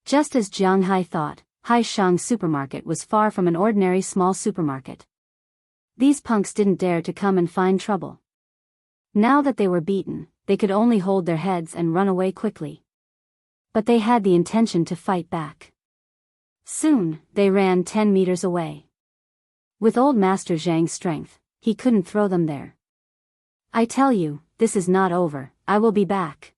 Speaker 1: Just as Jiang Hai thought, Haishang Supermarket was far from an ordinary small supermarket. These punks didn't dare to come and find trouble. Now that they were beaten, they could only hold their heads and run away quickly. But they had the intention to fight back. Soon, they ran 10 meters away. With old Master Zhang's strength, he couldn't throw them there. I tell you, this is not over, I will be back.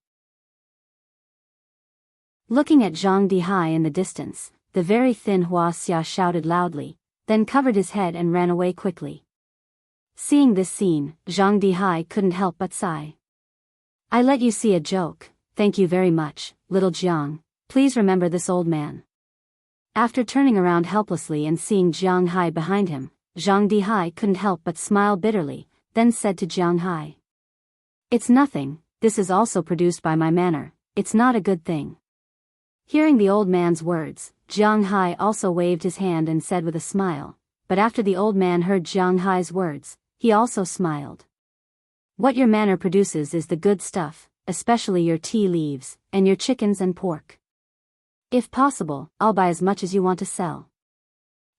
Speaker 1: Looking at Zhang Dihai in the distance, the very thin Hua Xia shouted loudly, then covered his head and ran away quickly. Seeing this scene, Zhang Dihai couldn't help but sigh. I let you see a joke, thank you very much, little Jiang, please remember this old man. After turning around helplessly and seeing Jiang Hai behind him, Zhang Dihai couldn't help but smile bitterly, then said to Jiang Hai. It's nothing, this is also produced by my manner, it's not a good thing. Hearing the old man's words, Jiang Hai also waved his hand and said with a smile, but after the old man heard Jiang Hai's words, he also smiled. What your manor produces is the good stuff, especially your tea leaves, and your chickens and pork. If possible, I'll buy as much as you want to sell.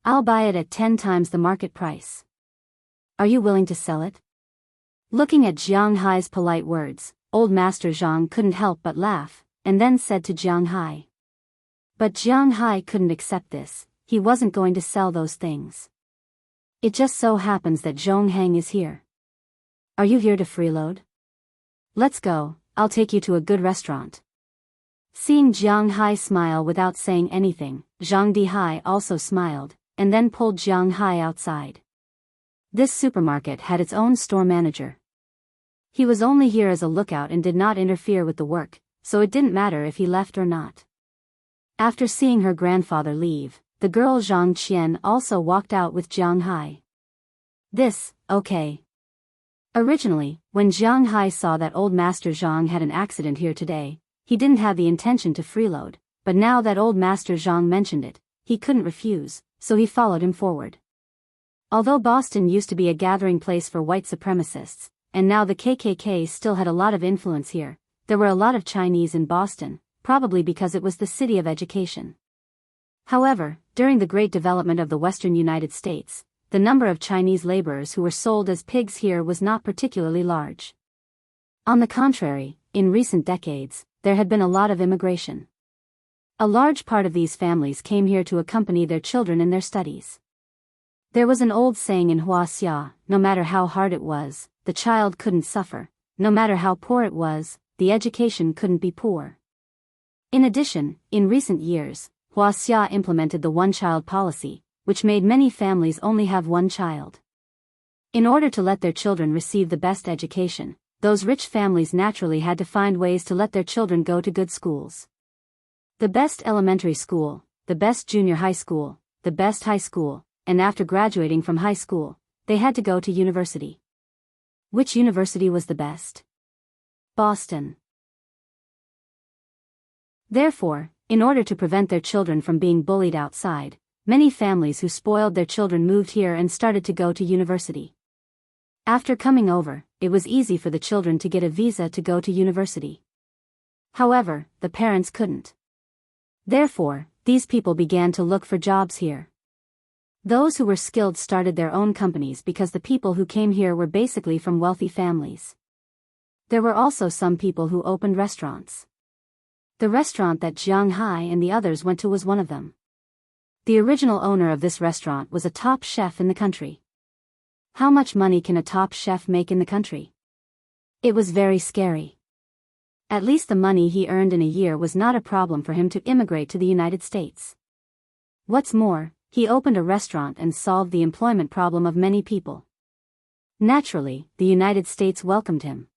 Speaker 1: I'll buy it at 10 times the market price. Are you willing to sell it? Looking at Jiang Hai's polite words, old Master Zhang couldn't help but laugh, and then said to Jiang Hai. But Jiang Hai couldn't accept this, he wasn't going to sell those things. It just so happens that Zhong Heng is here. Are you here to freeload? Let's go, I'll take you to a good restaurant. Seeing Jiang Hai smile without saying anything, Zhang Dihai also smiled, and then pulled Jiang Hai outside. This supermarket had its own store manager. He was only here as a lookout and did not interfere with the work, so it didn't matter if he left or not. After seeing her grandfather leave, the girl Zhang Qian also walked out with Jiang Hai. Okay. Originally, when Jiang Hai saw that old Master Zhang had an accident here today, he didn't have the intention to freeload, but now that old Master Zhang mentioned it, he couldn't refuse, so he followed him forward. Although Boston used to be a gathering place for white supremacists, and now the KKK still had a lot of influence here, there were a lot of Chinese in Boston, probably because it was the city of education. However, during the great development of the western United States, the number of Chinese laborers who were sold as pigs here was not particularly large. On the contrary, in recent decades, there had been a lot of immigration. A large part of these families came here to accompany their children in their studies. There was an old saying in Huaxia, no matter how hard it was, the child couldn't suffer, no matter how poor it was, the education couldn't be poor. In addition, in recent years, Huaxia implemented the one-child policy, which made many families only have one child. In order to let their children receive the best education, those rich families naturally had to find ways to let their children go to good schools. The best elementary school, the best junior high school, the best high school, and after graduating from high school, they had to go to university. Which university was the best? Boston. Therefore, in order to prevent their children from being bullied outside, many families who spoiled their children moved here and started to go to university. After coming over, it was easy for the children to get a visa to go to university. However, the parents couldn't. Therefore, these people began to look for jobs here. Those who were skilled started their own companies because the people who came here were basically from wealthy families. There were also some people who opened restaurants. The restaurant that Jiang Hai and the others went to was one of them. The original owner of this restaurant was a top chef in the country. How much money can a top chef make in the country? It was very scary. At least the money he earned in a year was not a problem for him to immigrate to the United States. What's more, he opened a restaurant and solved the employment problem of many people. Naturally, the United States welcomed him.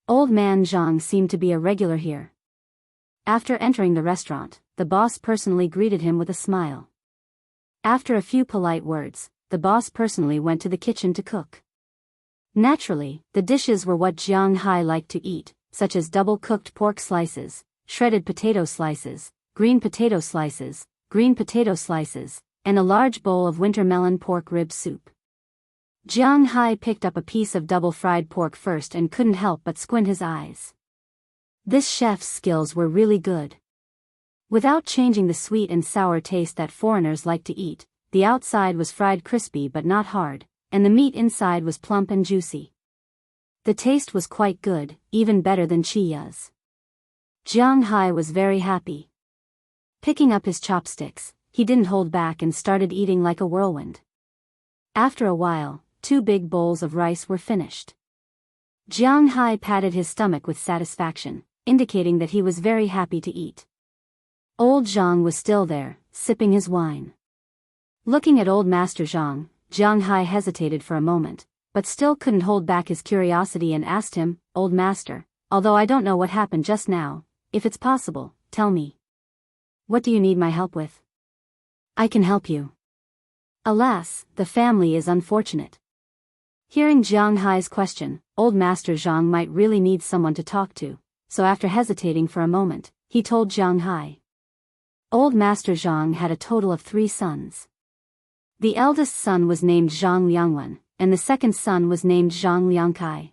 Speaker 1: Old man Zhang seemed to be a regular here. After entering the restaurant, the boss personally greeted him with a smile. After a few polite words, the boss personally went to the kitchen to cook. Naturally, the dishes were what Jiang Hai liked to eat, such as double-cooked pork slices, shredded potato slices, green potato slices, and a large bowl of winter melon pork rib soup. Jiang Hai picked up a piece of double-fried pork first and couldn't help but squint his eyes. This chef's skills were really good. Without changing the sweet and sour taste that foreigners like to eat, the outside was fried crispy but not hard, and the meat inside was plump and juicy. The taste was quite good, even better than Chiya's. Jiang Hai was very happy. Picking up his chopsticks, he didn't hold back and started eating like a whirlwind. After a while, 2 big bowls of rice were finished. Jiang Hai patted his stomach with satisfaction, indicating that he was very happy to eat. Old Zhang was still there, sipping his wine. Looking at old Master Zhang, Jiang Hai hesitated for a moment, but still couldn't hold back his curiosity and asked him, "Old Master, although I don't know what happened just now, if it's possible, tell me. What do you need my help with? I can help you." Alas, the family is unfortunate. Hearing Jiang Hai's question, Old Master Zhang might really need someone to talk to, so after hesitating for a moment, he told Jiang Hai. Old Master Zhang had a total of 3 sons. The eldest son was named Zhang Liangwen, and the second son was named Zhang Liangkai.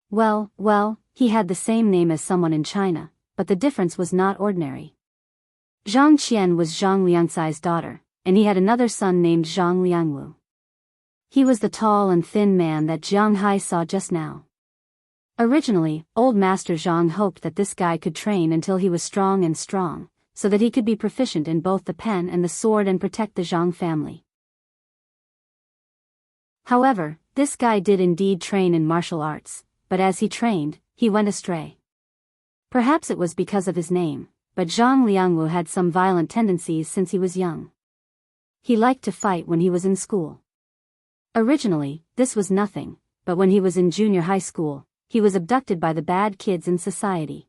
Speaker 1: Well, he had the same name as someone in China, but the difference was not ordinary. Zhang Qian was Zhang Liangcai's daughter, and he had another son named Zhang Liangwu. He was the tall and thin man that Jiang Hai saw just now. Originally, Old Master Zhang hoped that this guy could train until he was strong, so that he could be proficient in both the pen and the sword and protect the Zhang family. However, this guy did indeed train in martial arts, but as he trained, he went astray. Perhaps it was because of his name, but Zhang Liangwu had some violent tendencies since he was young. He liked to fight when he was in school. Originally, this was nothing, but when he was in junior high school, he was abducted by the bad kids in society.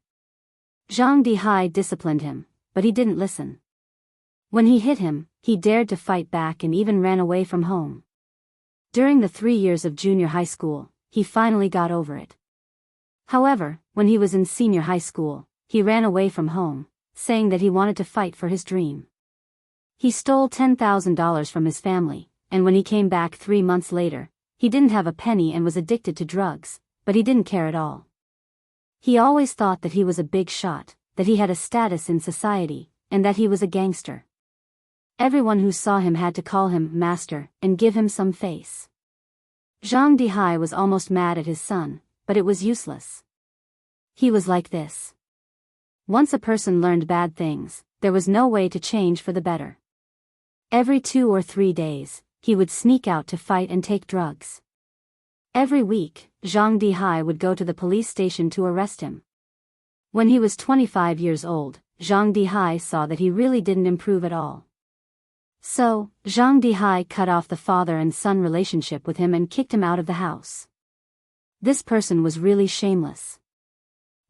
Speaker 1: Zhang Dihai disciplined him, but he didn't listen. When he hit him, he dared to fight back and even ran away from home. During the 3 years of junior high school, he finally got over it. However, when he was in senior high school, he ran away from home, saying that he wanted to fight for his dream. He stole $10,000 from his family, and when he came back 3 months later, he didn't have a penny and was addicted to drugs, but he didn't care at all. He always thought that he was a big shot, that he had a status in society, and that he was a gangster. Everyone who saw him had to call him master and give him some face. Zhang Dihai was almost mad at his son, but it was useless. He was like this. Once a person learned bad things, there was no way to change for the better. Every 2 or 3 days, he would sneak out to fight and take drugs. Every week, Zhang Dihai would go to the police station to arrest him. When he was 25 years old, Zhang Dihai saw that he really didn't improve at all. So, Zhang Dihai cut off the father and son relationship with him and kicked him out of the house. This person was really shameless.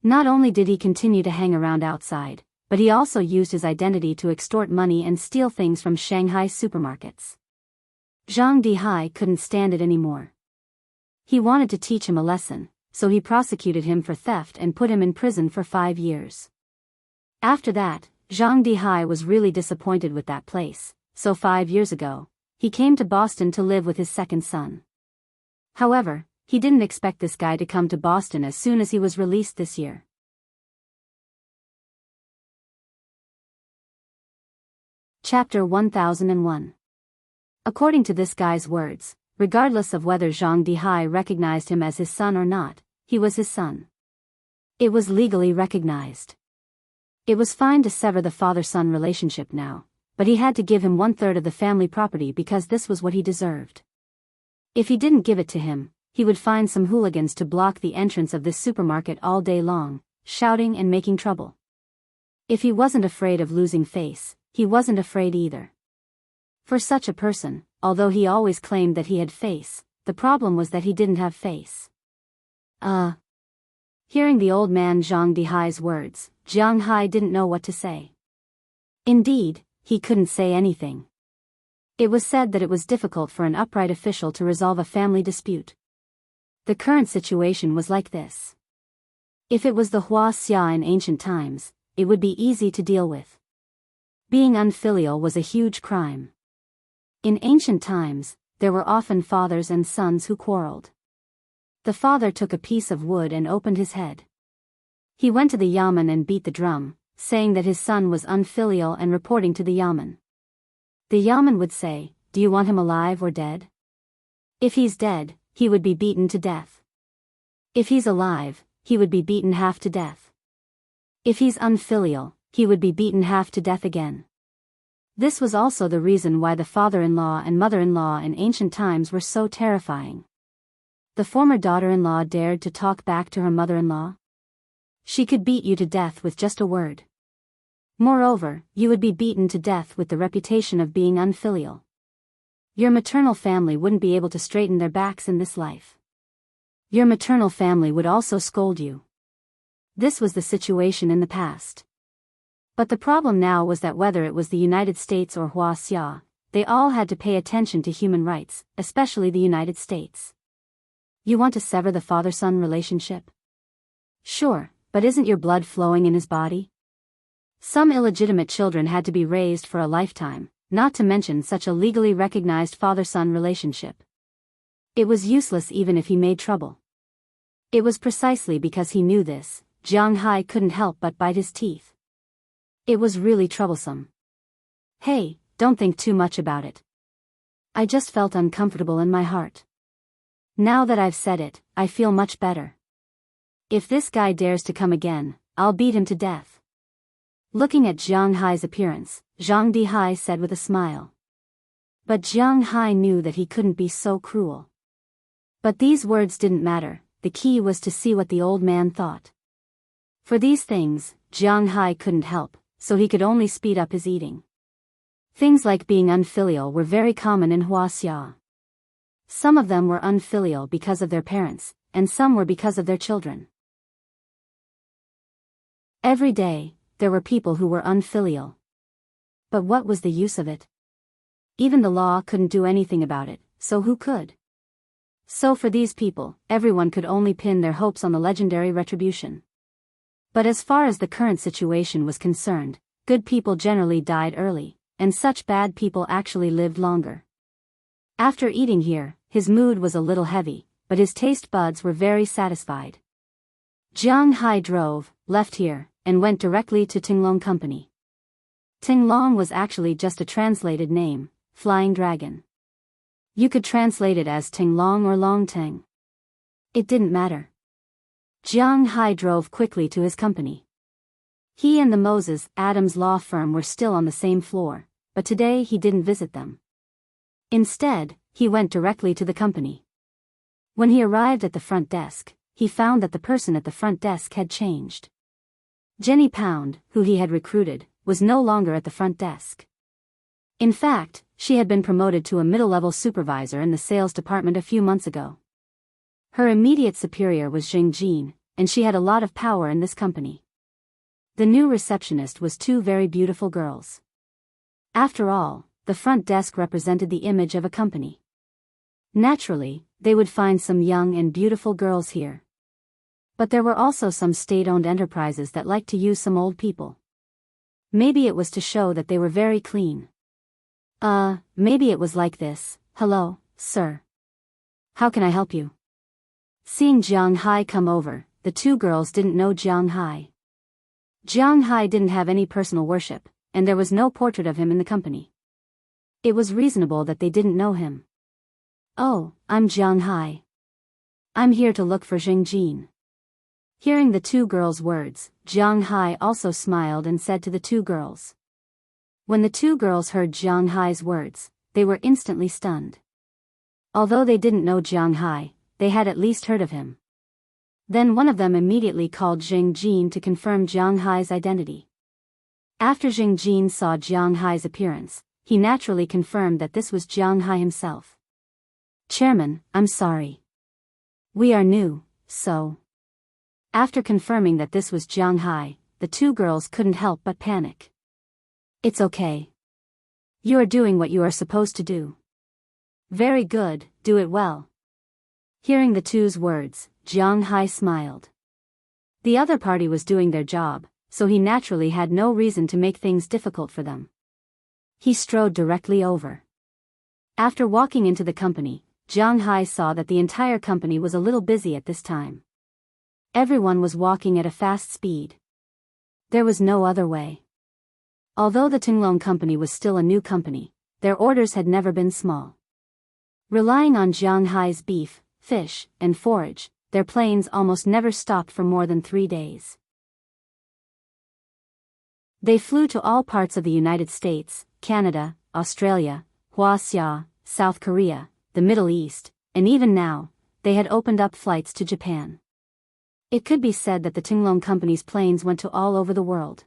Speaker 1: Not only did he continue to hang around outside, but he also used his identity to extort money and steal things from Shanghai supermarkets. Zhang Dihai couldn't stand it anymore. He wanted to teach him a lesson, so he prosecuted him for theft and put him in prison for 5 years. After that, Zhang Dihai was really disappointed with that place. So 5 years ago, he came to Boston to live with his second son. However, he didn't expect this guy to come to Boston as soon as he was released this year. Chapter 1001. According to this guy's words, regardless of whether Zhang Dihai recognized him as his son or not, he was his son. It was legally recognized. It was fine to sever the father-son relationship now, but he had to give him 1/3 of the family property because this was what he deserved. If he didn't give it to him, he would find some hooligans to block the entrance of this supermarket all day long, shouting and making trouble. If he wasn't afraid of losing face, he wasn't afraid either. For such a person, although he always claimed that he had face, the problem was that he didn't have face. Hearing the old man Zhang Dihai's words, Jiang Hai didn't know what to say. Indeed, he couldn't say anything. It was said that it was difficult for an upright official to resolve a family dispute. The current situation was like this. If it was the Hua Xia in ancient times, it would be easy to deal with. Being unfilial was a huge crime. In ancient times, there were often fathers and sons who quarreled. The father took a piece of wood and opened his head. He went to the yamen and beat the drum, saying that his son was unfilial and reporting to the yamen. The yamen would say, "Do you want him alive or dead?" If he's dead, he would be beaten to death. If he's alive, he would be beaten half to death. If he's unfilial, he would be beaten half to death again. This was also the reason why the father-in-law and mother-in-law in ancient times were so terrifying. The former daughter-in-law dared to talk back to her mother-in-law. She could beat you to death with just a word. Moreover, you would be beaten to death with the reputation of being unfilial. Your maternal family wouldn't be able to straighten their backs in this life. Your maternal family would also scold you. This was the situation in the past. But the problem now was that whether it was the United States or Hua Xia, they all had to pay attention to human rights, especially the United States. You want to sever the father-son relationship? Sure, but isn't your blood flowing in his body? Some illegitimate children had to be raised for a lifetime, not to mention such a legally recognized father-son relationship. It was useless even if he made trouble. It was precisely because he knew this, Jiang Hai couldn't help but bite his teeth. It was really troublesome. Hey, don't think too much about it. I just felt uncomfortable in my heart. Now that I've said it, I feel much better. If this guy dares to come again, I'll beat him to death. Looking at Jiang Hai's appearance, Zhang Dihai said with a smile. But Jiang Hai knew that he couldn't be so cruel. But these words didn't matter, the key was to see what the old man thought. For these things, Jiang Hai couldn't help, so he could only speed up his eating. Things like being unfilial were very common in Huaxia. Some of them were unfilial because of their parents, and some were because of their children. Every day, there were people who were unfilial. But what was the use of it? Even the law couldn't do anything about it, so who could? So for these people, everyone could only pin their hopes on the legendary retribution. But as far as the current situation was concerned, good people generally died early, and such bad people actually lived longer. After eating here, his mood was a little heavy, but his taste buds were very satisfied. Jiang Hai drove, left here, and went directly to Tinglong Company. Tinglong was actually just a translated name, Flying Dragon. You could translate it as Tinglong or Long Teng. It didn't matter. Jiang Hai drove quickly to his company. He and the Moses Adams law firm were still on the same floor, but today he didn't visit them. Instead, he went directly to the company. When he arrived at the front desk, he found that the person at the front desk had changed. Jenny Pound, who he had recruited, was no longer at the front desk. In fact, she had been promoted to a middle-level supervisor in the sales department a few months ago. Her immediate superior was Jing Jin, and she had a lot of power in this company. The new receptionist was two very beautiful girls. After all, the front desk represented the image of a company. Naturally, they would find some young and beautiful girls here. But there were also some state-owned enterprises that liked to use some old people. Maybe it was to show that they were very clean. Maybe it was like this. Hello, sir. How can I help you? Seeing Jiang Hai come over, the two girls didn't know Jiang Hai. Jiang Hai didn't have any personal worship, and there was no portrait of him in the company. It was reasonable that they didn't know him. Oh, I'm Jiang Hai. I'm here to look for Jing Jin. Hearing the two girls' words, Jiang Hai also smiled and said to the two girls. When the two girls heard Jiang Hai's words, they were instantly stunned. Although they didn't know Jiang Hai, they had at least heard of him. Then one of them immediately called Jing Jin to confirm Jiang Hai's identity. After Jing Jin saw Jiang Hai's appearance, he naturally confirmed that this was Jiang Hai himself. Chairman, I'm sorry. We are new, so... After confirming that this was Jiang Hai, the two girls couldn't help but panic. It's okay. You are doing what you are supposed to do. Very good, do it well. Hearing the two's words, Jiang Hai smiled. The other party was doing their job, so he naturally had no reason to make things difficult for them. He strode directly over. After walking into the company, Jiang Hai saw that the entire company was a little busy at this time. Everyone was walking at a fast speed. There was no other way. Although the Tinglong Company was still a new company, their orders had never been small. Relying on Jiang Hai's beef, fish, and forage, their planes almost never stopped for more than 3 days. They flew to all parts of the United States, Canada, Australia, Huaxia, South Korea, the Middle East, and even now, they had opened up flights to Japan. It could be said that the Tinglong Company's planes went to all over the world.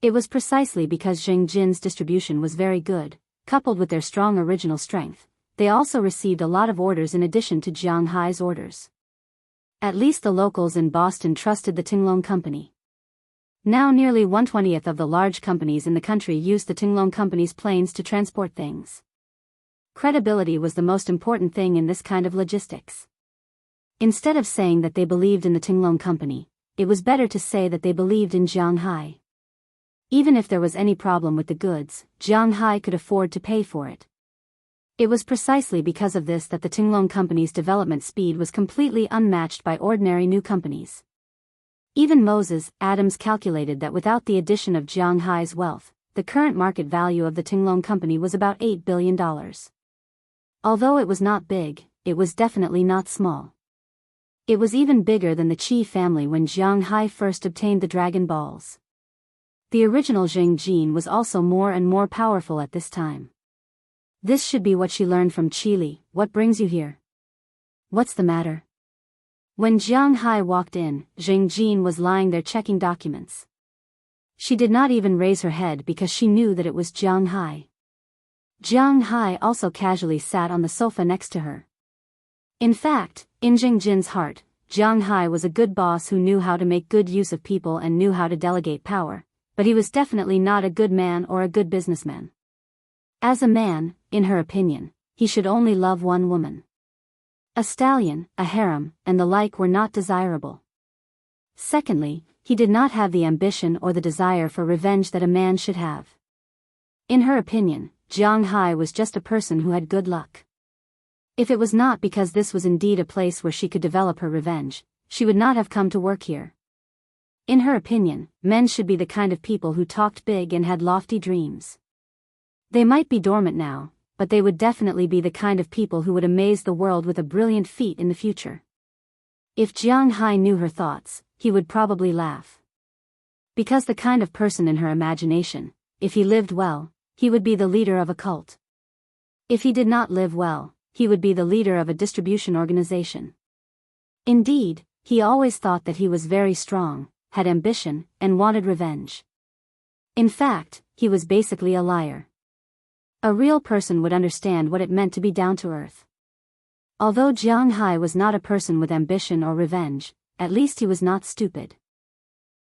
Speaker 1: It was precisely because Jing Jin's distribution was very good, coupled with their strong original strength. They also received a lot of orders in addition to Jiang Hai's orders. At least the locals in Boston trusted the Tinglong Company. Now nearly 1/20th of the large companies in the country used the Tinglong Company's planes to transport things. Credibility was the most important thing in this kind of logistics. Instead of saying that they believed in the Tinglong Company, it was better to say that they believed in Jiang Hai. Even if there was any problem with the goods, Jiang Hai could afford to pay for it. It was precisely because of this that the Tinglong Company's development speed was completely unmatched by ordinary new companies. Even Moses Adams calculated that without the addition of Jiang Hai's wealth, the current market value of the Tinglong Company was about $8 billion. Although it was not big, it was definitely not small. It was even bigger than the Qi family when Jiang Hai first obtained the Dragon Balls. The original Zheng Jin was also more and more powerful at this time. This should be what she learned from Qili. What brings you here? What's the matter? When Jiang Hai walked in, Zheng Jin was lying there checking documents. She did not even raise her head because she knew that it was Jiang Hai. Jiang Hai also casually sat on the sofa next to her. In fact, in Zheng Jin's heart, Jiang Hai was a good boss who knew how to make good use of people and knew how to delegate power, but he was definitely not a good man or a good businessman. As a man, in her opinion, he should only love one woman. A stallion, a harem, and the like were not desirable. Secondly, he did not have the ambition or the desire for revenge that a man should have. In her opinion, Jiang Hai was just a person who had good luck. If it was not because this was indeed a place where she could develop her revenge, she would not have come to work here. In her opinion, men should be the kind of people who talked big and had lofty dreams. They might be dormant now, but they would definitely be the kind of people who would amaze the world with a brilliant feat in the future. If Jiang Hai knew her thoughts, he would probably laugh. Because the kind of person in her imagination, if he lived well, he would be the leader of a cult. If he did not live well, he would be the leader of a distribution organization. Indeed, he always thought that he was very strong, had ambition, and wanted revenge. In fact, he was basically a liar. A real person would understand what it meant to be down to earth. Although Jiang Hai was not a person with ambition or revenge, at least he was not stupid.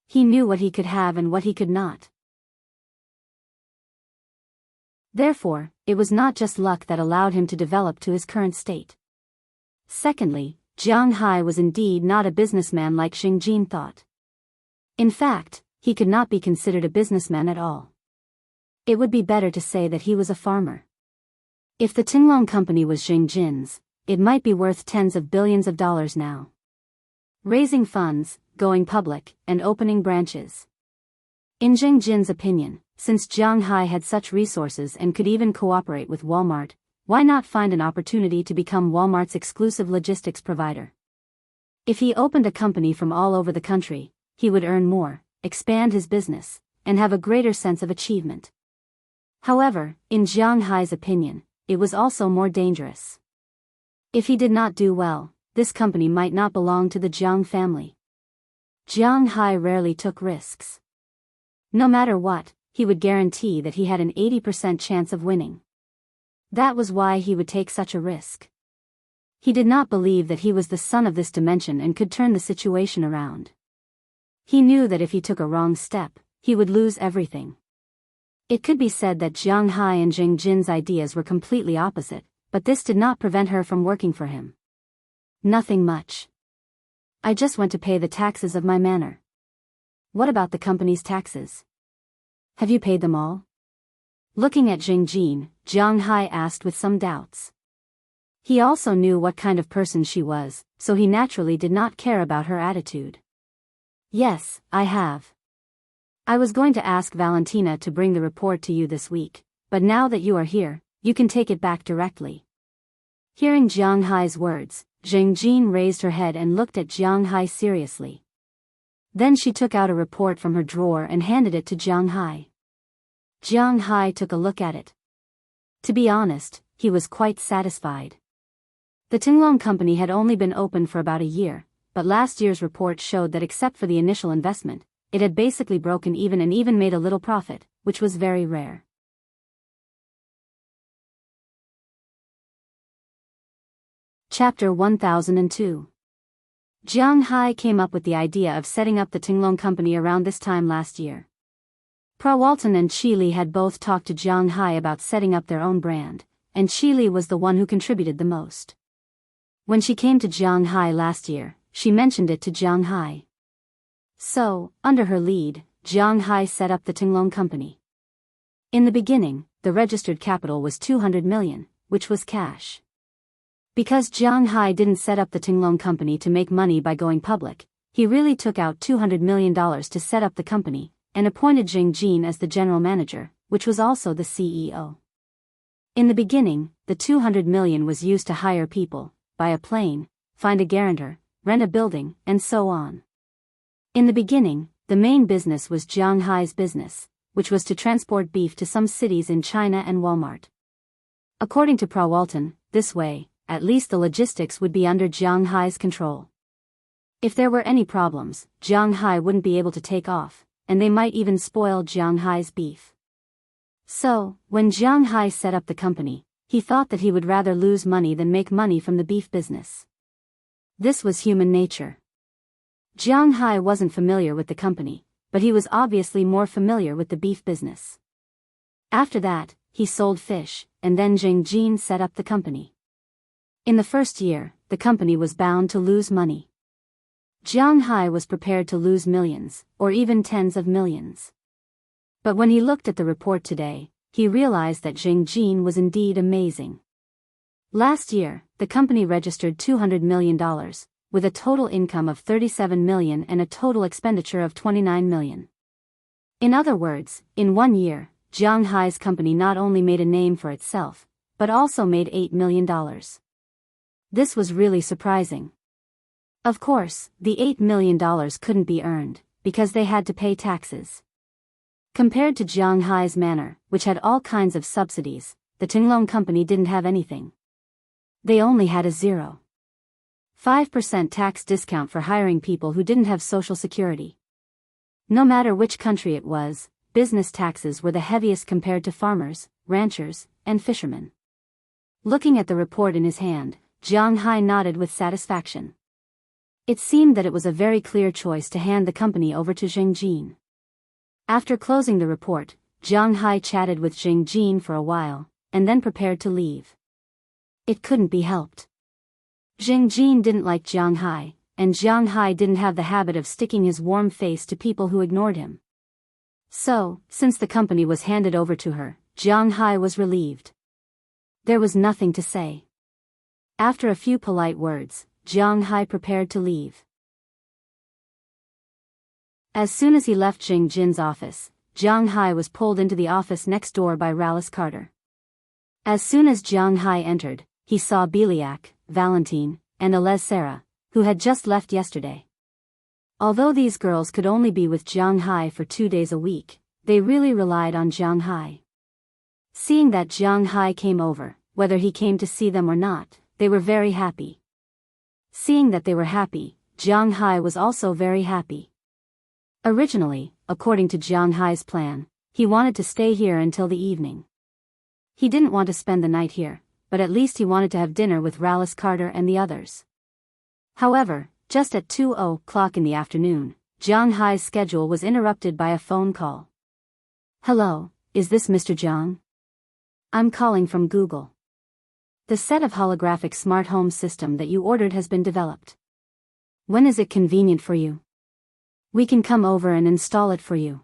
Speaker 1: He knew what he could have and what he could not. Therefore, it was not just luck that allowed him to develop to his current state. Secondly, Jiang Hai was indeed not a businessman like Zheng Jin thought. In fact, he could not be considered a businessman at all. It would be better to say that he was a farmer. If the Tinglong Company was Zheng Jin's, it might be worth tens of billions of dollars now. Raising funds, going public, and opening branches. In Zheng Jin's opinion, since Jiang Hai had such resources and could even cooperate with Walmart, why not find an opportunity to become Walmart's exclusive logistics provider? If he opened a company from all over the country, he would earn more, expand his business, and have a greater sense of achievement. However, in Jiang Hai's opinion, it was also more dangerous. If he did not do well, this company might not belong to the Jiang family. Jiang Hai rarely took risks. No matter what, he would guarantee that he had an 80% chance of winning. That was why he would take such a risk. He did not believe that he was the son of this dimension and could turn the situation around. He knew that if he took a wrong step, he would lose everything. It could be said that Jiang Hai and Zheng Jin's ideas were completely opposite, but this did not prevent her from working for him. Nothing much. I just went to pay the taxes of my manor. What about the company's taxes? Have you paid them all? Looking at Zheng Jin, Jiang Hai asked with some doubts. He also knew what kind of person she was, so he naturally did not care about her attitude. Yes, I have. I was going to ask Valentina to bring the report to you this week, but now that you are here, you can take it back directly. Hearing Jiang Hai's words, Zheng Jin raised her head and looked at Jiang Hai seriously. Then she took out a report from her drawer and handed it to Jiang Hai. Jiang Hai took a look at it. To be honest, he was quite satisfied. The Tinglong Company had only been open for about a year, but last year's report showed that except for the initial investment, it had basically broken even and even made a little profit, which was very rare. Chapter 1002. Jiang Hai came up with the idea of setting up the Tinglong Company around this time last year. Walton and Qili had both talked to Jiang Hai about setting up their own brand, and Qili was the one who contributed the most. When she came to Jiang last year, she mentioned it to Jiang. So, under her lead, Jiang set up the Tinglong company. In the beginning, the registered capital was 200 million, which was cash. Because Jiang didn't set up the Tinglong company to make money by going public, he really took out $200 million to set up the company, and appointed Jing Jin as the general manager, which was also the CEO. In the beginning, the 200 million was used to hire people, buy a plane, find a guarantor, rent a building, and so on. In the beginning, the main business was Jiang business, which was to transport beef to some cities in China and Walmart. According to Walton, this way, at least the logistics would be under Jiang control. If there were any problems, Jiang wouldn't be able to take off, and they might even spoil Jiang beef. So, when Jiang set up the company, he thought that he would rather lose money than make money from the beef business. This was human nature. Jiang wasn't familiar with the company, but he was obviously more familiar with the beef business. After that, he sold fish, and then Jing Jin set up the company. In the first year, the company was bound to lose money. Jiang was prepared to lose millions, or even tens of millions. But when he looked at the report today, he realized that Jing Jin was indeed amazing. Last year, the company registered $200 million, with a total income of 37 million and a total expenditure of 29 million. In other words, in 1 year, Jiang company not only made a name for itself, but also made $8 million. This was really surprising. Of course, the $8 million couldn't be earned, because they had to pay taxes. Compared to Jiang manor, which had all kinds of subsidies, the Tinglong company didn't have anything. They only had a 0.5% tax discount for hiring people who didn't have social security. No matter which country it was, business taxes were the heaviest compared to farmers, ranchers, and fishermen. Looking at the report in his hand, Jiang nodded with satisfaction. It seemed that it was a very clear choice to hand the company over to Jing Jin. After closing the report, Jiang chatted with Jing Jin for a while, and then prepared to leave. It couldn't be helped. Jing Jin didn't like Jiang and Jiang didn't have the habit of sticking his warm face to people who ignored him. So, since the company was handed over to her, Jiang was relieved. There was nothing to say. After a few polite words, Jiang prepared to leave. As soon as he left Jing Jin's office, Jiang was pulled into the office next door by Rallis Carter. As soon as Jiang entered, he saw Beliak, Valentine, and Alez Sarah, who had just left yesterday. Although these girls could only be with Jiang for 2 days a week, they really relied on Jiang. Seeing that Jiang came over, whether he came to see them or not, they were very happy. Seeing that they were happy, Jiang was also very happy. Originally, according to Jiang plan, he wanted to stay here until the evening. He didn't want to spend the night here, but at least he wanted to have dinner with Rallis Carter and the others. However, just at 2:00 in the afternoon, Jiang schedule was interrupted by a phone call. "Hello, is this Mr. Jiang? I'm calling from Google. The set of holographic smart home system that you ordered has been developed. When is it convenient for you? We can come over and install it for you."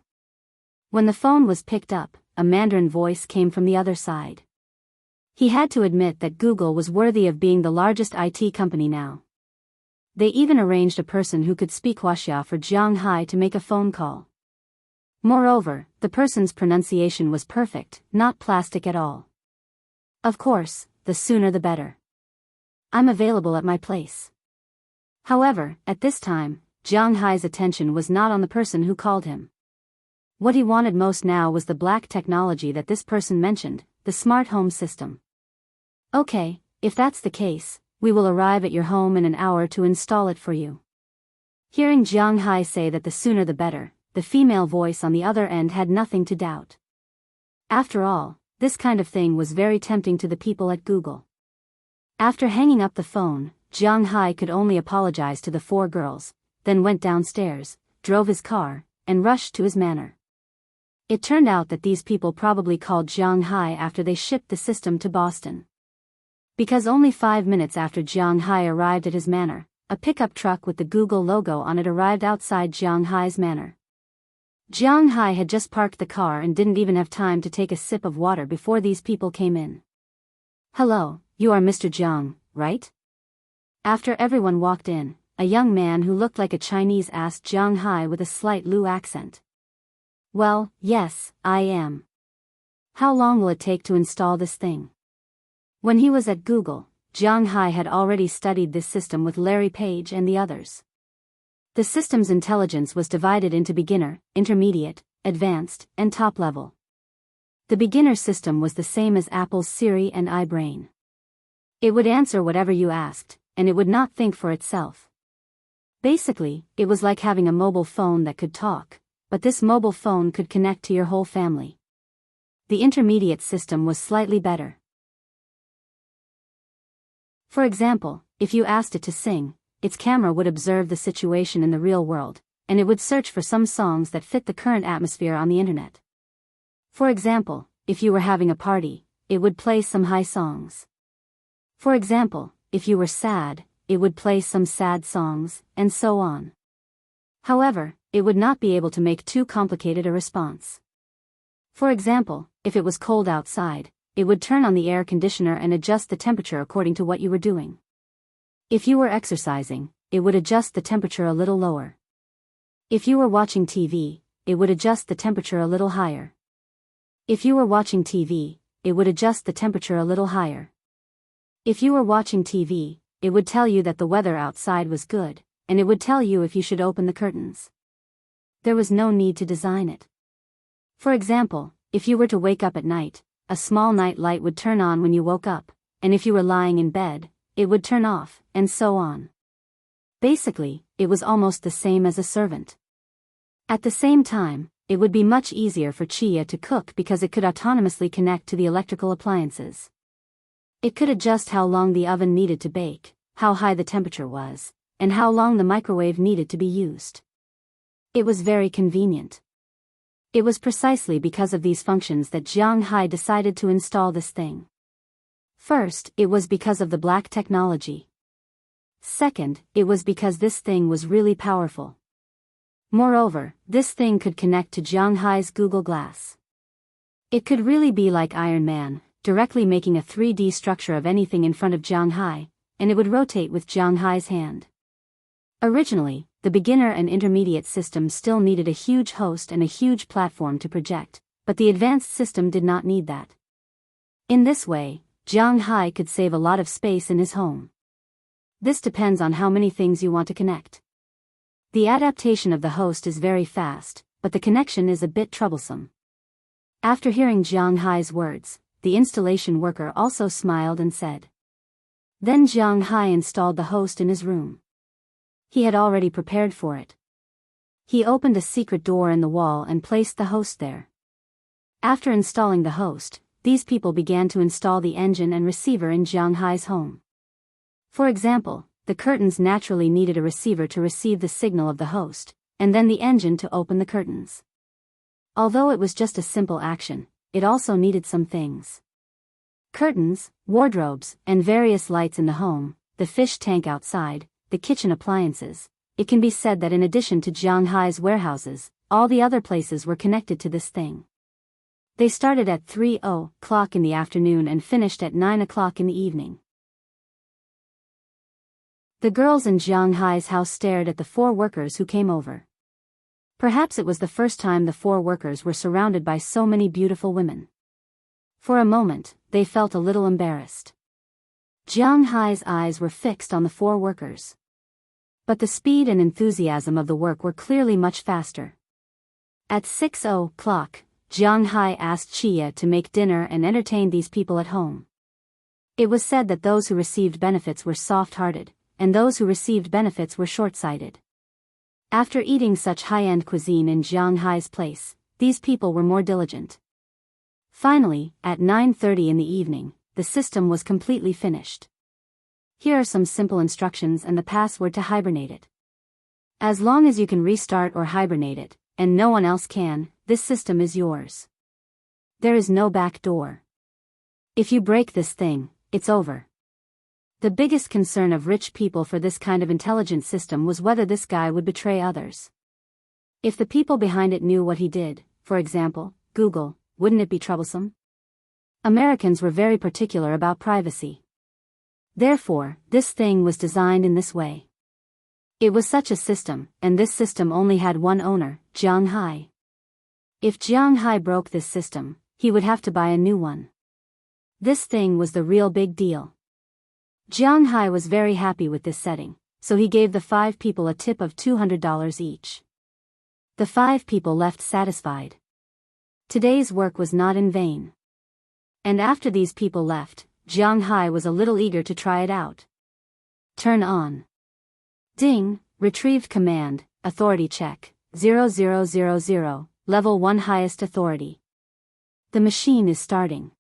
Speaker 1: When the phone was picked up, a Mandarin voice came from the other side. He had to admit that Google was worthy of being the largest IT company now. They even arranged a person who could speak Huaxia for Jiang to make a phone call. Moreover, the person's pronunciation was perfect, not plastic at all. Of course, the sooner the better. "I'm available at my place." However, at this time, Jiang attention was not on the person who called him. What he wanted most now was the black technology that this person mentioned, the smart home system. "Okay, if that's the case, we will arrive at your home in an hour to install it for you." Hearing Jiang say that the sooner the better, the female voice on the other end had nothing to doubt. After all, this kind of thing was very tempting to the people at Google. After hanging up the phone, Jiang could only apologize to the 4 girls, then went downstairs, drove his car, and rushed to his manor. It turned out that these people probably called Jiang after they shipped the system to Boston. Because only 5 minutes after Jiang Hai arrived at his manor, a pickup truck with the Google logo on it arrived outside Jiang Hai's manor. Jiang Hai had just parked the car and didn't even have time to take a sip of water before these people came in. "Hello, you are Mr. Jiang, right?" After everyone walked in, a young man who looked like a Chinese asked Jiang Hai with a slight Lu accent. "Well, yes, I am. How long will it take to install this thing?" When he was at Google, Jiang Hai had already studied this system with Larry Page and the others. The system's intelligence was divided into beginner, intermediate, advanced, and top level. The beginner system was the same as Apple's Siri and iBrain. It would answer whatever you asked, and it would not think for itself. Basically, it was like having a mobile phone that could talk, but this mobile phone could connect to your whole family. The intermediate system was slightly better. For example, if you asked it to sing, its camera would observe the situation in the real world, and it would search for some songs that fit the current atmosphere on the internet. For example, if you were having a party, it would play some high songs. For example, if you were sad, it would play some sad songs, and so on. However, it would not be able to make too complicated a response. For example, if it was cold outside, it would turn on the air conditioner and adjust the temperature according to what you were doing. If you were exercising, it would adjust the temperature a little lower. If you were watching TV, it would adjust the temperature a little higher. If you were watching TV, it would adjust the temperature a little higher. If you were watching TV, it would tell you that the weather outside was good, and it would tell you if you should open the curtains. There was no need to design it. For example, if you were to wake up at night, a small night light would turn on when you woke up, and if you were lying in bed, it would turn off, and so on. Basically, it was almost the same as a servant. At the same time, it would be much easier for Chia to cook because it could autonomously connect to the electrical appliances. It could adjust how long the oven needed to bake, how high the temperature was, and how long the microwave needed to be used. It was very convenient. It was precisely because of these functions that Jiang Hai decided to install this thing. First, it was because of the black technology. Second, it was because this thing was really powerful. Moreover, this thing could connect to Jiang Hai's Google Glass. It could really be like Iron Man, directly making a 3D structure of anything in front of Jiang Hai, and it would rotate with Jiang Hai's hand. Originally, the beginner and intermediate system still needed a huge host and a huge platform to project, but the advanced system did not need that. In this way, Jiang Hai could save a lot of space in his home. This depends on how many things you want to connect. The adaptation of the host is very fast, but the connection is a bit troublesome. After hearing Jiang Hai's words, the installation worker also smiled and said. Then Jiang Hai installed the host in his room. He had already prepared for it. He opened a secret door in the wall and placed the host there. After installing the host, these people began to install the engine and receiver in Jiang Hai's home. For example, the curtains naturally needed a receiver to receive the signal of the host, and then the engine to open the curtains. Although it was just a simple action, it also needed some things. Curtains, wardrobes, and various lights in the home, the fish tank outside, the kitchen appliances. It can be said that in addition to Jiang Hai's warehouses, all the other places were connected to this thing. They started at 3:00 in the afternoon and finished at 9:00 in the evening. The girls in Jiang Hai's house stared at the 4 workers who came over. Perhaps it was the first time the 4 workers were surrounded by so many beautiful women. For a moment, they felt a little embarrassed. Jiang Hai's eyes were fixed on the 4 workers. But the speed and enthusiasm of the work were clearly much faster. At 6:00, Jiang Hai asked Chia to make dinner and entertain these people at home. It was said that those who received benefits were soft-hearted, and those who received benefits were short-sighted. After eating such high-end cuisine in Jiang Hai's place, these people were more diligent. Finally, at 9:30 in the evening, the system was completely finished. Here are some simple instructions and the password to hibernate it. As long as you can restart or hibernate it, and no one else can, this system is yours. There is no back door. If you break this thing, it's over. The biggest concern of rich people for this kind of intelligent system was whether this guy would betray others. If the people behind it knew what he did, for example, Google, wouldn't it be troublesome? Americans were very particular about privacy. Therefore, this thing was designed in this way. It was such a system, and this system only had one owner, Jiang Hai. If Jiang Hai broke this system, he would have to buy a new one. This thing was the real big deal. Jiang Hai was very happy with this setting, so he gave the 5 people a tip of $200 each. The 5 people left satisfied. Today's work was not in vain. And after these people left, Jiang Hai was a little eager to try it out. Turn on. Ding, retrieved command, authority check, 0000, level 1 highest authority. The machine is starting.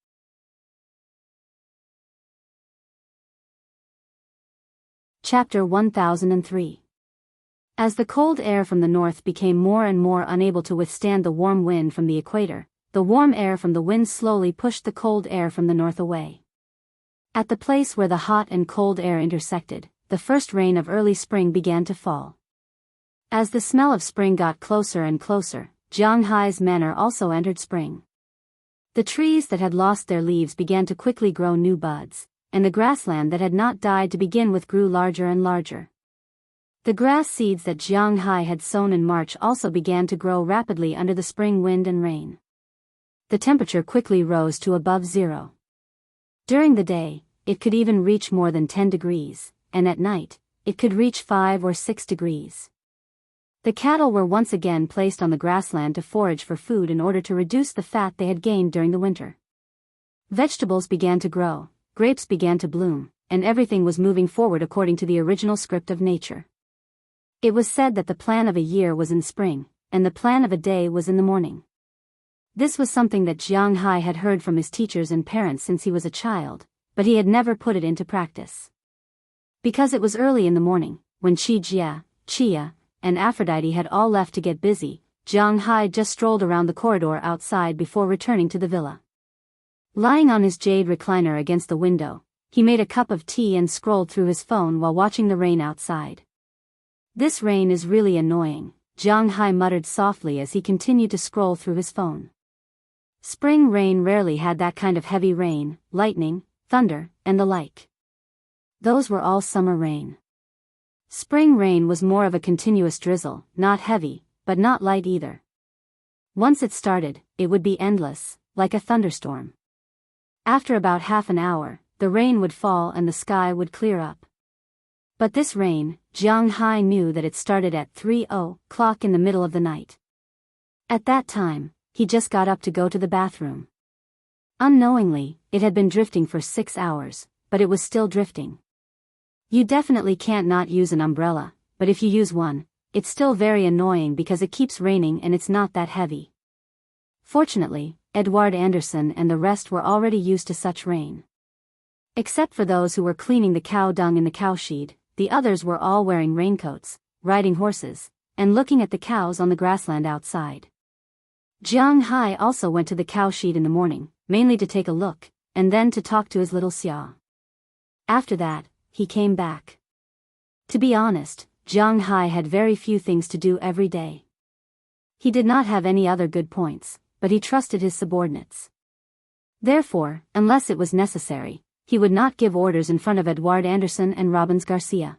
Speaker 1: Chapter 1003. As the cold air from the north became more and more unable to withstand the warm wind from the equator, the warm air from the wind slowly pushed the cold air from the north away. At the place where the hot and cold air intersected, the first rain of early spring began to fall. As the smell of spring got closer and closer, Jiang Hai's manor also entered spring. The trees that had lost their leaves began to quickly grow new buds, and the grassland that had not died to begin with grew larger and larger. The grass seeds that Jiang Hai had sown in March also began to grow rapidly under the spring wind and rain. The temperature quickly rose to above 0. During the day, it could even reach more than 10 degrees, and at night, it could reach 5 or 6 degrees. The cattle were once again placed on the grassland to forage for food in order to reduce the fat they had gained during the winter. Vegetables began to grow, grapes began to bloom, and everything was moving forward according to the original script of nature. It was said that the plan of a year was in spring, and the plan of a day was in the morning. This was something that Jiang Hai had heard from his teachers and parents since he was a child, but he had never put it into practice. Because it was early in the morning, when Chia, and Aphrodite had all left to get busy, Jiang Hai just strolled around the corridor outside before returning to the villa. Lying on his jade recliner against the window, he made a cup of tea and scrolled through his phone while watching the rain outside. "This rain is really annoying," Jiang Hai muttered softly as he continued to scroll through his phone. Spring rain rarely had that kind of heavy rain, lightning, thunder, and the like. Those were all summer rain. Spring rain was more of a continuous drizzle, not heavy, but not light either. Once it started, it would be endless, like a thunderstorm. After about half an hour, the rain would fall and the sky would clear up. But this rain, Jiang Hai knew that it started at 3:00 in the middle of the night. At that time, he just got up to go to the bathroom. Unknowingly, it had been drifting for 6 hours, but it was still drifting. You definitely can't not use an umbrella, but if you use one, it's still very annoying because it keeps raining and it's not that heavy. Fortunately, Edward Anderson and the rest were already used to such rain. Except for those who were cleaning the cow dung in the cowshed, the others were all wearing raincoats, riding horses, and looking at the cows on the grassland outside. Jiang Hai also went to the cowshed in the morning, mainly to take a look, and then to talk to his little Xia. After that, he came back. To be honest, Jiang Hai had very few things to do every day. He did not have any other good points, but he trusted his subordinates. Therefore, unless it was necessary, he would not give orders in front of Edward Anderson and Robbins Garcia.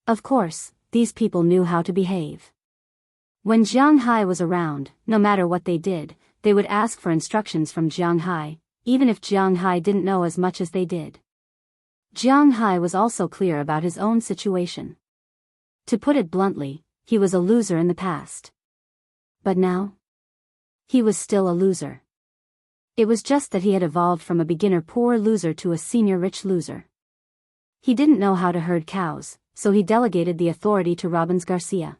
Speaker 1: Of course, these people knew how to behave. When Jiang Hai was around, no matter what they did, they would ask for instructions from Jiang Hai, even if Jiang Hai didn't know as much as they did. Jiang Hai was also clear about his own situation. To put it bluntly, he was a loser in the past. But now? He was still a loser. It was just that he had evolved from a beginner poor loser to a senior rich loser. He didn't know how to herd cows, so he delegated the authority to Robbins Garcia.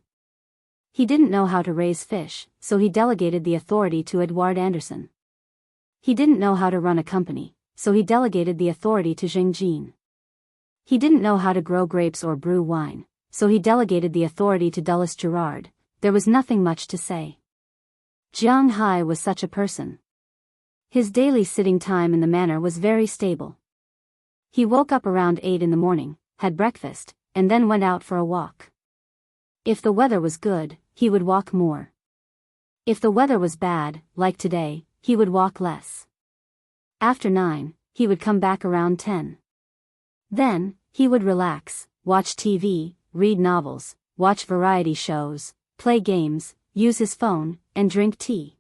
Speaker 1: He didn't know how to raise fish, so he delegated the authority to Edward Anderson. He didn't know how to run a company, so he delegated the authority to Zheng Jin. He didn't know how to grow grapes or brew wine, so he delegated the authority to Dulles Gerard. There was nothing much to say. Jiang Hai was such a person. His daily sitting time in the manor was very stable. He woke up around 8 in the morning, had breakfast, and then went out for a walk. If the weather was good, he would walk more. If the weather was bad, like today, he would walk less. After 9, he would come back around 10. Then, he would relax, watch TV, read novels, watch variety shows, play games, use his phone, and drink tea.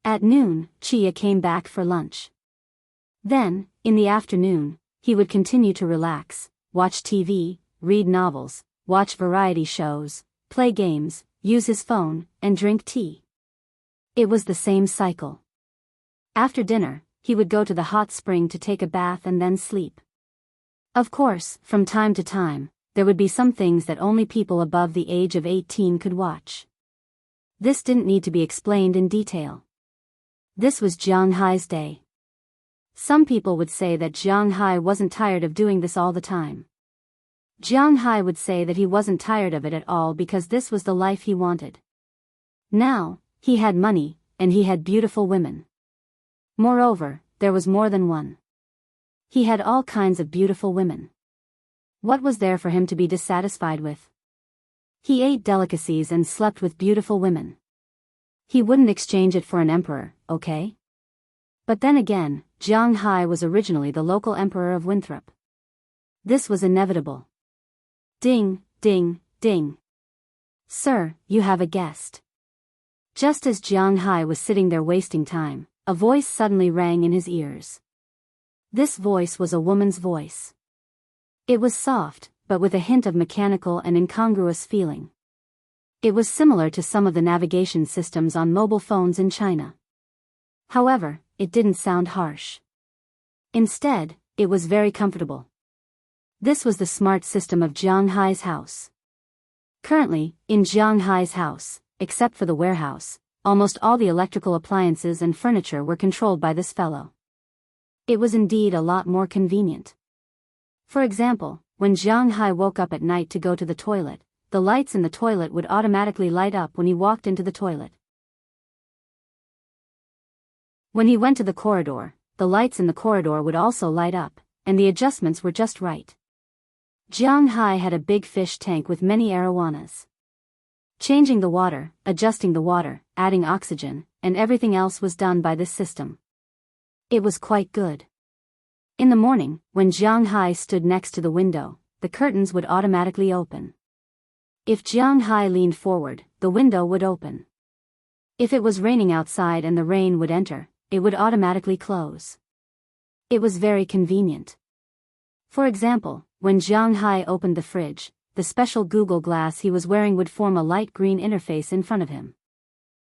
Speaker 1: At noon, Chia came back for lunch. Then, in the afternoon, he would continue to relax, watch TV, read novels, watch variety shows, play games, use his phone, and drink tea. It was the same cycle. After dinner, he would go to the hot spring to take a bath and then sleep. Of course, from time to time, there would be some things that only people above the age of 18 could watch. This didn't need to be explained in detail. This was Jiang Hai's day. Some people would say that Jiang Hai wasn't tired of doing this all the time. Jiang Hai would say that he wasn't tired of it at all because this was the life he wanted. Now, he had money, and he had beautiful women. Moreover, there was more than one. He had all kinds of beautiful women. What was there for him to be dissatisfied with? He ate delicacies and slept with beautiful women. He wouldn't exchange it for an emperor, okay? But then again, Jiang Hai was originally the local emperor of Winthrop. This was inevitable. Ding, ding, ding. Sir, you have a guest. Just as Jiang Hai was sitting there wasting time, a voice suddenly rang in his ears. This voice was a woman's voice. It was soft, but with a hint of mechanical and incongruous feeling. It was similar to some of the navigation systems on mobile phones in China. However, it didn't sound harsh. Instead, it was very comfortable. This was the smart system of Jiang Hai's house. Currently, in Jiang Hai's house, except for the warehouse, almost all the electrical appliances and furniture were controlled by this fellow. It was indeed a lot more convenient. For example, when Jiang Hai woke up at night to go to the toilet, the lights in the toilet would automatically light up when he walked into the toilet. When he went to the corridor, the lights in the corridor would also light up, and the adjustments were just right. Jiang Hai had a big fish tank with many arowanas. Changing the water, adjusting the water, adding oxygen, and everything else was done by this system. It was quite good. In the morning, when Jiang Hai stood next to the window, the curtains would automatically open. If Jiang Hai leaned forward, the window would open. If it was raining outside and the rain would enter, it would automatically close. It was very convenient. For example, when Jiang Hai opened the fridge, the special Google Glass he was wearing would form a light green interface in front of him.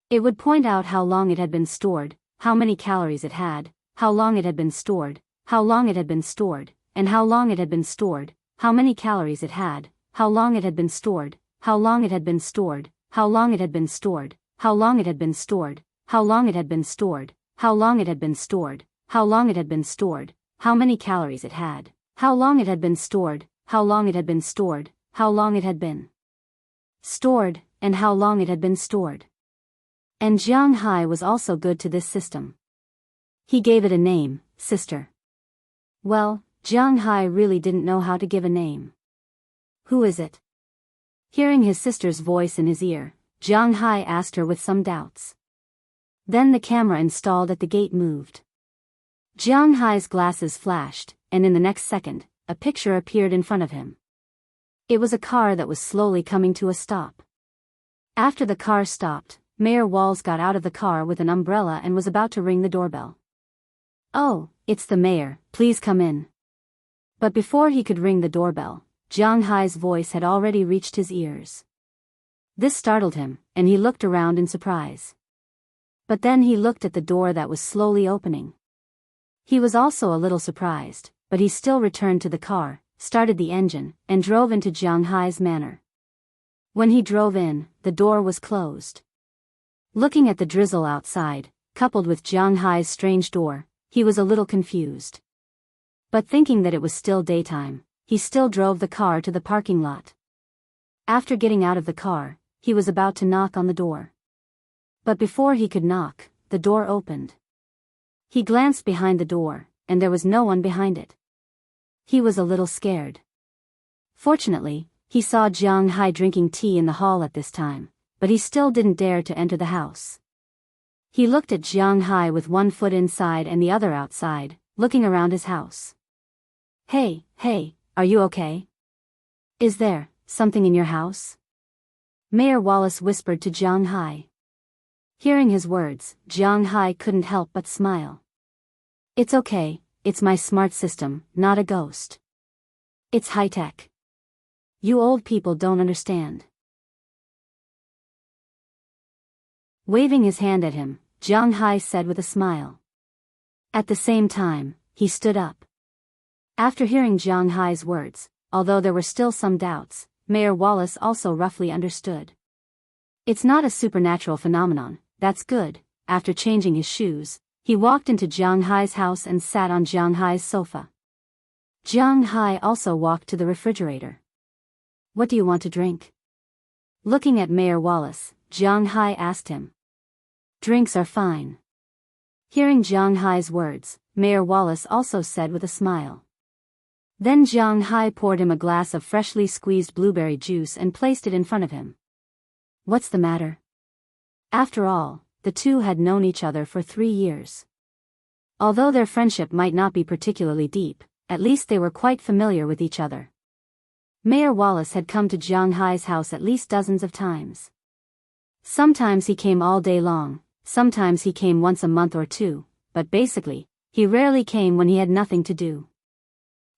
Speaker 1: It would point out how long it had been stored, how many calories it had, how long it had been stored, how long it had been stored, and how long it had been stored, how many calories it had, how long it had been stored, how long it had been stored, how long it had been stored, how long it had been stored, how long it had been stored, how long it had been stored, how long it had been stored, how many calories it had, how long it had been stored, how long it had been stored, how long it had been stored, and how long it had been stored. And Jiang Hai was also good to this system. He gave it a name, Sister. Well, Jiang Hai really didn't know how to give a name. Who is it? Hearing his sister's voice in his ear, Jiang Hai asked her with some doubts. Then the camera installed at the gate moved. Jiang Hai's glasses flashed, and in the next second, a picture appeared in front of him. It was a car that was slowly coming to a stop. After the car stopped, Mayor Walls got out of the car with an umbrella and was about to ring the doorbell. "Oh, it's the mayor, please come in." But before he could ring the doorbell, Jiang Hai's voice had already reached his ears. This startled him, and he looked around in surprise. But then he looked at the door that was slowly opening. He was also a little surprised, but he still returned to the car, started the engine, and drove into Jiang Hai's manor. When he drove in, the door was closed. Looking at the drizzle outside, coupled with Jiang Hai's strange door, he was a little confused. But thinking that it was still daytime, he still drove the car to the parking lot. After getting out of the car, he was about to knock on the door. But before he could knock, the door opened. He glanced behind the door, and there was no one behind it. He was a little scared. Fortunately, he saw Jiang Hai drinking tea in the hall at this time, but he still didn't dare to enter the house. He looked at Jiang Hai with one foot inside and the other outside, looking around his house. Hey, are you okay? Is there something in your house? Mayor Wallace whispered to Jiang Hai. Hearing his words, Jiang Hai couldn't help but smile. It's okay, it's my smart system, not a ghost. It's high-tech. You old people don't understand. Waving his hand at him, Jiang Hai said with a smile. At the same time, he stood up. After hearing Jiang Hai's words, although there were still some doubts, Mayor Wallace also roughly understood. It's not a supernatural phenomenon, that's good. After changing his shoes, he walked into Jiang Hai's house and sat on Jiang Hai's sofa. Jiang Hai also walked to the refrigerator. What do you want to drink? Looking at Mayor Wallace, Jiang Hai asked him. Drinks are fine. Hearing Jiang Hai's words, Mayor Wallace also said with a smile. Then Jiang Hai poured him a glass of freshly squeezed blueberry juice and placed it in front of him. What's the matter? After all, the two had known each other for 3 years. Although their friendship might not be particularly deep, at least they were quite familiar with each other. Mayor Wallace had come to Jiang Hai's house at least dozens of times. Sometimes he came all day long, sometimes he came once a month or two, but basically, he rarely came when he had nothing to do.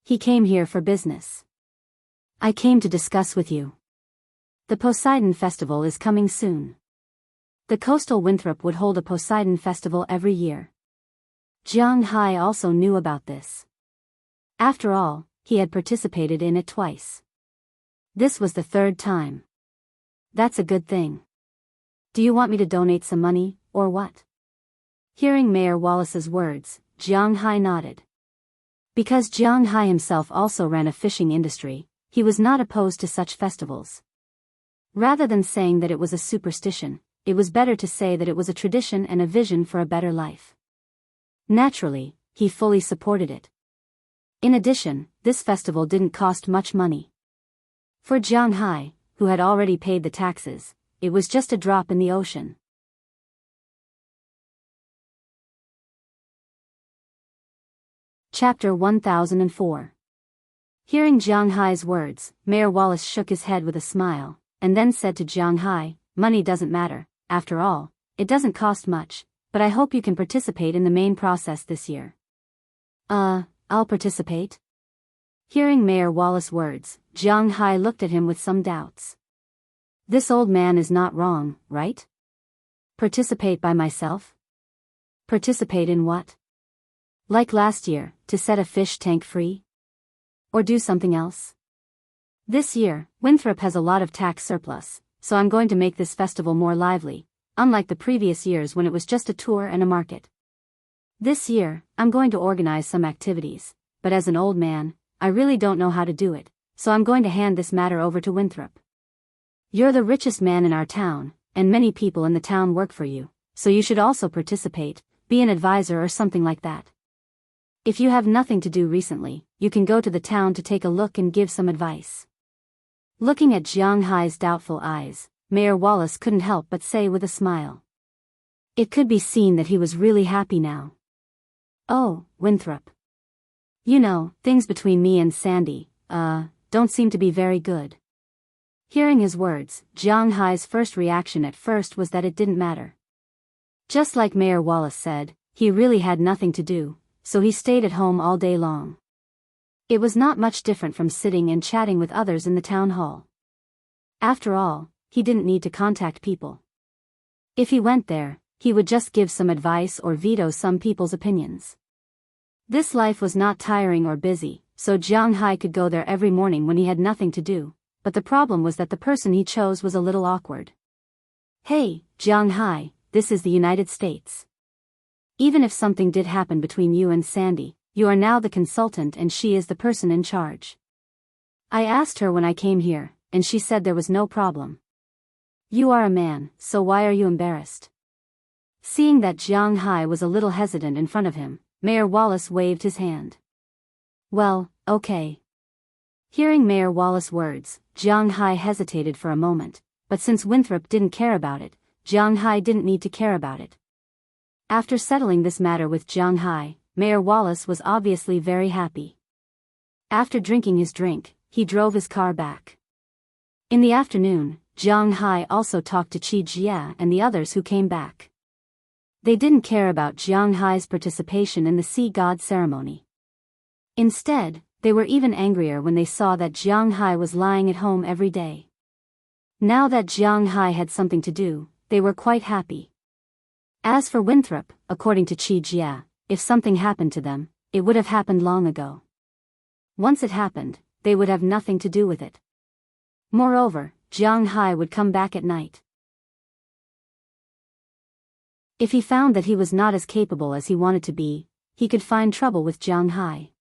Speaker 1: He came here for business. I came to discuss with you. The Poseidon Festival is coming soon. The coastal Winthrop would hold a Poseidon Festival every year. Jiang Hai also knew about this. After all, he had participated in it twice. This was the 3rd time. That's a good thing. Do you want me to donate some money, or what? Hearing Mayor Wallace's words, Jiang Hai nodded. Because Jiang Hai himself also ran a fishing industry, he was not opposed to such festivals. Rather than saying that it was a superstition, it was better to say that it was a tradition and a vision for a better life. Naturally, he fully supported it. In addition, this festival didn't cost much money. For Jiang Hai, who had already paid the taxes, it was just a drop in the ocean. Chapter 1004. Hearing Jiang Hai's words, Mayor Wallace shook his head with a smile, and then said to Jiang Hai, money doesn't matter, after all, it doesn't cost much, but I hope you can participate in the main process this year. I'll participate? Hearing Mayor Wallace's words, Jiang Hai looked at him with some doubts. This old man is not wrong, right? Participate by myself? Participate in what? Like last year, to set a fish tank free? Or do something else? This year, Winthrop has a lot of tax surplus, so I'm going to make this festival more lively, unlike the previous years when it was just a tour and a market. This year, I'm going to organize some activities, but as an old man, I really don't know how to do it, so I'm going to hand this matter over to Winthrop. You're the richest man in our town, and many people in the town work for you, so you should also participate, be an advisor or something like that. If you have nothing to do recently, you can go to the town to take a look and give some advice. Looking at Jiang Hai's doubtful eyes, Mayor Wallace couldn't help but say with a smile. It could be seen that he was really happy now. Oh, Winthrop. You know, things between me and Sandy, don't seem to be very good. Hearing his words, Jiang Hai's first reaction at first was that it didn't matter. Just like Mayor Wallace said, he really had nothing to do, so he stayed at home all day long. It was not much different from sitting and chatting with others in the town hall. After all, he didn't need to contact people. If he went there, he would just give some advice or veto some people's opinions. This life was not tiring or busy, so Jiang Hai could go there every morning when he had nothing to do, but the problem was that the person he chose was a little awkward. Hey, Jiang Hai, this is the United States. Even if something did happen between you and Sandy, you are now the consultant and she is the person in charge. I asked her when I came here, and she said there was no problem. You are a man, so why are you embarrassed? Seeing that Jiang Hai was a little hesitant in front of him, Mayor Wallace waved his hand. Well, okay. Hearing Mayor Wallace's words, Jiang Hai hesitated for a moment, but since Winthrop didn't care about it, Jiang Hai didn't need to care about it. After settling this matter with Jiang Hai, Mayor Wallace was obviously very happy. After drinking his drink, he drove his car back. In the afternoon, Jiang Hai also talked to Qi Jia and the others who came back. They didn't care about Jiang Hai's participation in the sea god ceremony. Instead, they were even angrier when they saw that Jiang Hai was lying at home every day. Now that Jiang Hai had something to do, they were quite happy. As for Winthrop, according to Qi Jia, if something happened to them, it would have happened long ago. Once it happened, they would have nothing to do with it. Moreover, Jiang Hai would come back at night. If he found that he was not as capable as he wanted to be, he could find trouble with Jiang Hai.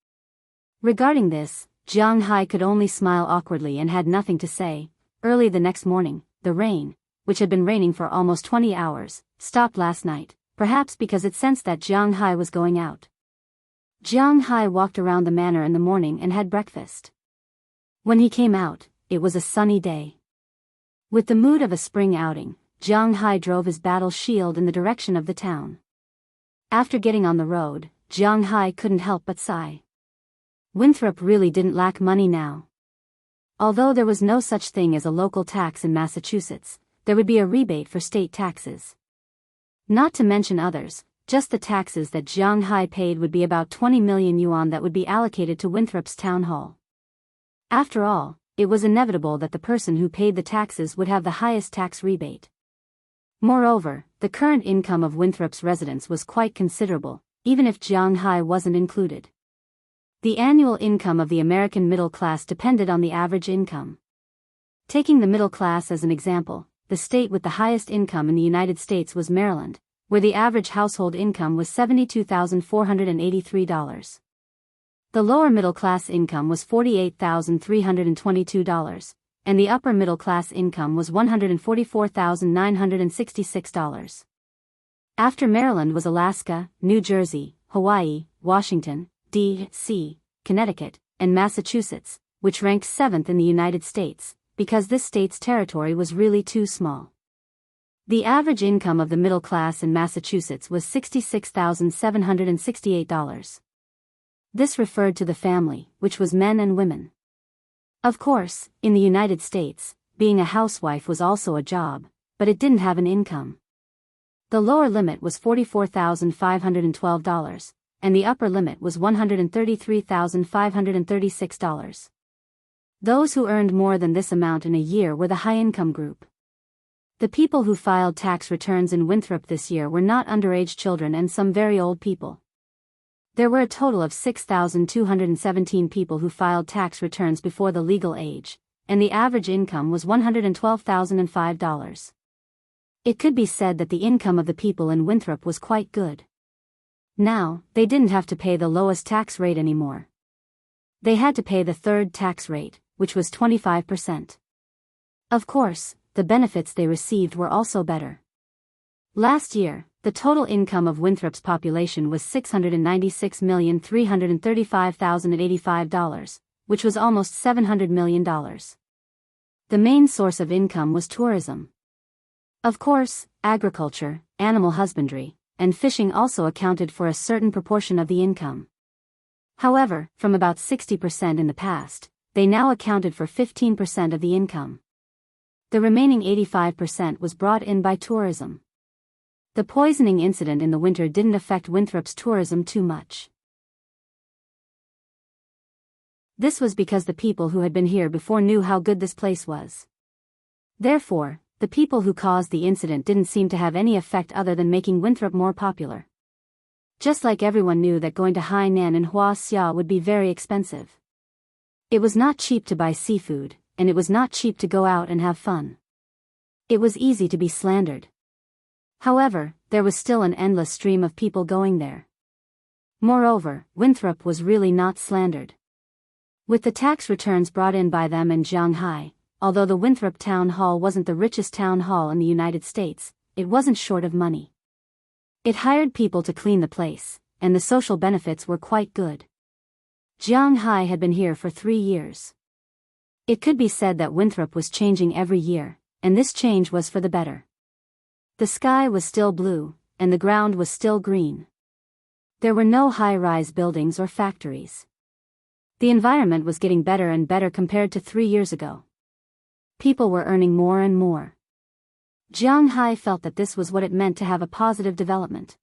Speaker 1: Regarding this, Jiang Hai could only smile awkwardly and had nothing to say. Early the next morning, the rain, which had been raining for almost 20 hours, stopped last night, perhaps because it sensed that Jiang Hai was going out. Jiang Hai walked around the manor in the morning and had breakfast. When he came out, it was a sunny day. With the mood of a spring outing, Jiang Hai drove his battle shield in the direction of the town. After getting on the road, Jiang Hai couldn't help but sigh. Winthrop really didn't lack money now. Although there was no such thing as a local tax in Massachusetts, there would be a rebate for state taxes. Not to mention others, just the taxes that Jiang Hai paid would be about 20 million yuan that would be allocated to Winthrop's town hall. After all, it was inevitable that the person who paid the taxes would have the highest tax rebate. Moreover, the current income of Winthrop's residents was quite considerable, even if Jiang Hai wasn't included. The annual income of the American middle class depended on the average income. Taking the middle class as an example, the state with the highest income in the United States was Maryland, where the average household income was $72,483. The lower middle class income was $48,322, and the upper middle class income was $144,966. After Maryland was Alaska, New Jersey, Hawaii, Washington, D.C., Connecticut, and Massachusetts, which ranked 7th in the United States, because this state's territory was really too small. The average income of the middle class in Massachusetts was $66,768. This referred to the family, which was men and women. Of course, in the United States, being a housewife was also a job, but it didn't have an income. The lower limit was $44,512, and the upper limit was $133,536. Those who earned more than this amount in a year were the high-income group. The people who filed tax returns in Winthrop this year were not underage children and some very old people. There were a total of 6,217 people who filed tax returns before the legal age, and the average income was $112,005. It could be said that the income of the people in Winthrop was quite good. Now, they didn't have to pay the lowest tax rate anymore. They had to pay the third tax rate, which was 25%. Of course, the benefits they received were also better. Last year, the total income of Winthrop's population was $696,335,085, which was almost $700 million. The main source of income was tourism. Of course, agriculture, animal husbandry, and fishing also accounted for a certain proportion of the income. However, from about 60% in the past, they now accounted for 15% of the income. The remaining 85% was brought in by tourism. The poisoning incident in the winter didn't affect Winthrop's tourism too much. This was because the people who had been here before knew how good this place was. Therefore, the people who caused the incident didn't seem to have any effect other than making Winthrop more popular. Just like everyone knew that going to Hainan and Huaxia would be very expensive. It was not cheap to buy seafood, and it was not cheap to go out and have fun. It was easy to be slandered. However, there was still an endless stream of people going there. Moreover, Winthrop was really not slandered. With the tax returns brought in by them and Jiang Hai, although the Winthrop Town Hall wasn't the richest town hall in the United States, it wasn't short of money. It hired people to clean the place, and the social benefits were quite good. Jiang Hai had been here for 3 years. It could be said that Winthrop was changing every year, and this change was for the better. The sky was still blue, and the ground was still green. There were no high-rise buildings or factories. The environment was getting better and better compared to 3 years ago. People were earning more and more. Jiang Hai felt that this was what it meant to have a positive development.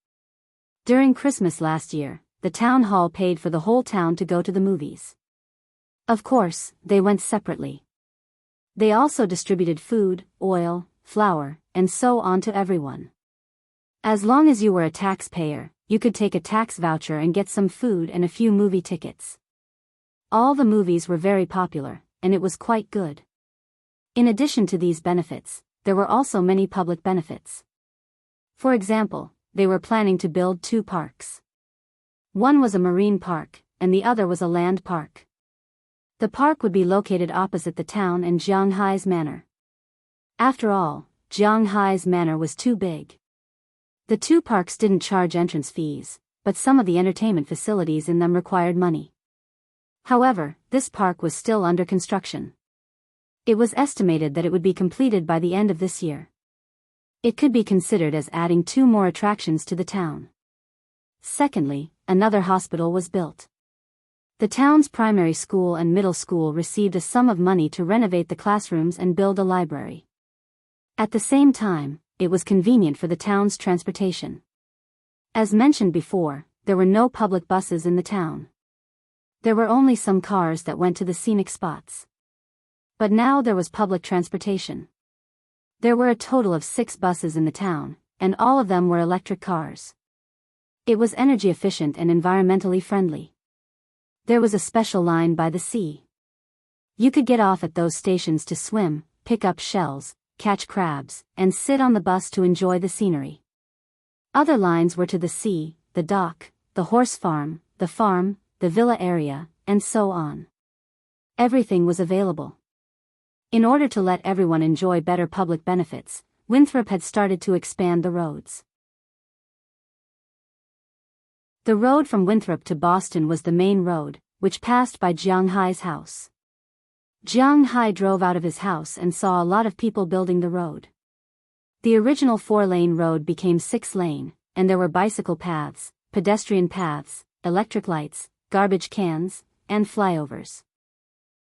Speaker 1: During Christmas last year, the town hall paid for the whole town to go to the movies. Of course, they went separately. They also distributed food, oil, flour, and so on to everyone. As long as you were a taxpayer, you could take a tax voucher and get some food and a few movie tickets. All the movies were very popular, and it was quite good. In addition to these benefits, there were also many public benefits. For example, they were planning to build 2 parks. One was a marine park, and the other was a land park. The park would be located opposite the town and Jiang Hai's manor. After all, Jiang Hai's manor was too big. The 2 parks didn't charge entrance fees, but some of the entertainment facilities in them required money. However, this park was still under construction. It was estimated that it would be completed by the end of this year. It could be considered as adding 2 more attractions to the town. Secondly, another hospital was built. The town's primary school and middle school received a sum of money to renovate the classrooms and build a library. At the same time, it was convenient for the town's transportation. As mentioned before, there were no public buses in the town. There were only some cars that went to the scenic spots. But now there was public transportation. There were a total of 6 buses in the town, and all of them were electric cars. It was energy efficient and environmentally friendly. There was a special line by the sea. You could get off at those stations to swim, pick up shells, catch crabs, and sit on the bus to enjoy the scenery. Other lines were to the sea, the dock, the horse farm, the villa area, and so on. Everything was available. In order to let everyone enjoy better public benefits, Winthrop had started to expand the roads. The road from Winthrop to Boston was the main road, which passed by Jiang Hai's house. Jiang Hai drove out of his house and saw a lot of people building the road. The original 4-lane road became 6-lane, and there were bicycle paths, pedestrian paths, electric lights, garbage cans, and flyovers.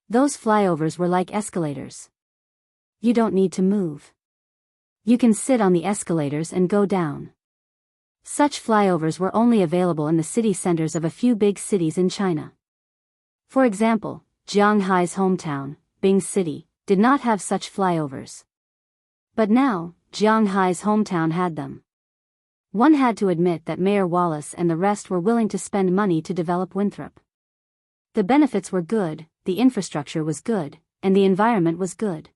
Speaker 1: Those flyovers were like escalators. You don't need to move. You can sit on the escalators and go down. Such flyovers were only available in the city centers of a few big cities in China. For example, Jiang Hai's hometown, Bing City, did not have such flyovers. But now, Jiang Hai's hometown had them. One had to admit that Mayor Wallace and the rest were willing to spend money to develop Winthrop. The benefits were good, the infrastructure was good, and the environment was good.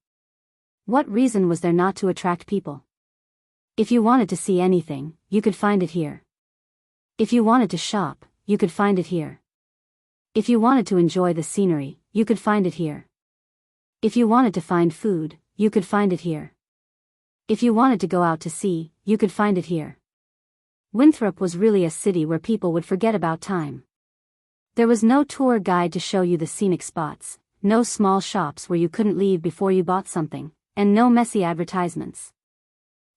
Speaker 1: What reason was there not to attract people? If you wanted to see anything, you could find it here. If you wanted to shop, you could find it here. If you wanted to enjoy the scenery, you could find it here. If you wanted to find food, you could find it here. If you wanted to go out to sea, you could find it here. Winthrop was really a city where people would forget about time. There was no tour guide to show you the scenic spots, no small shops where you couldn't leave before you bought something, and no messy advertisements.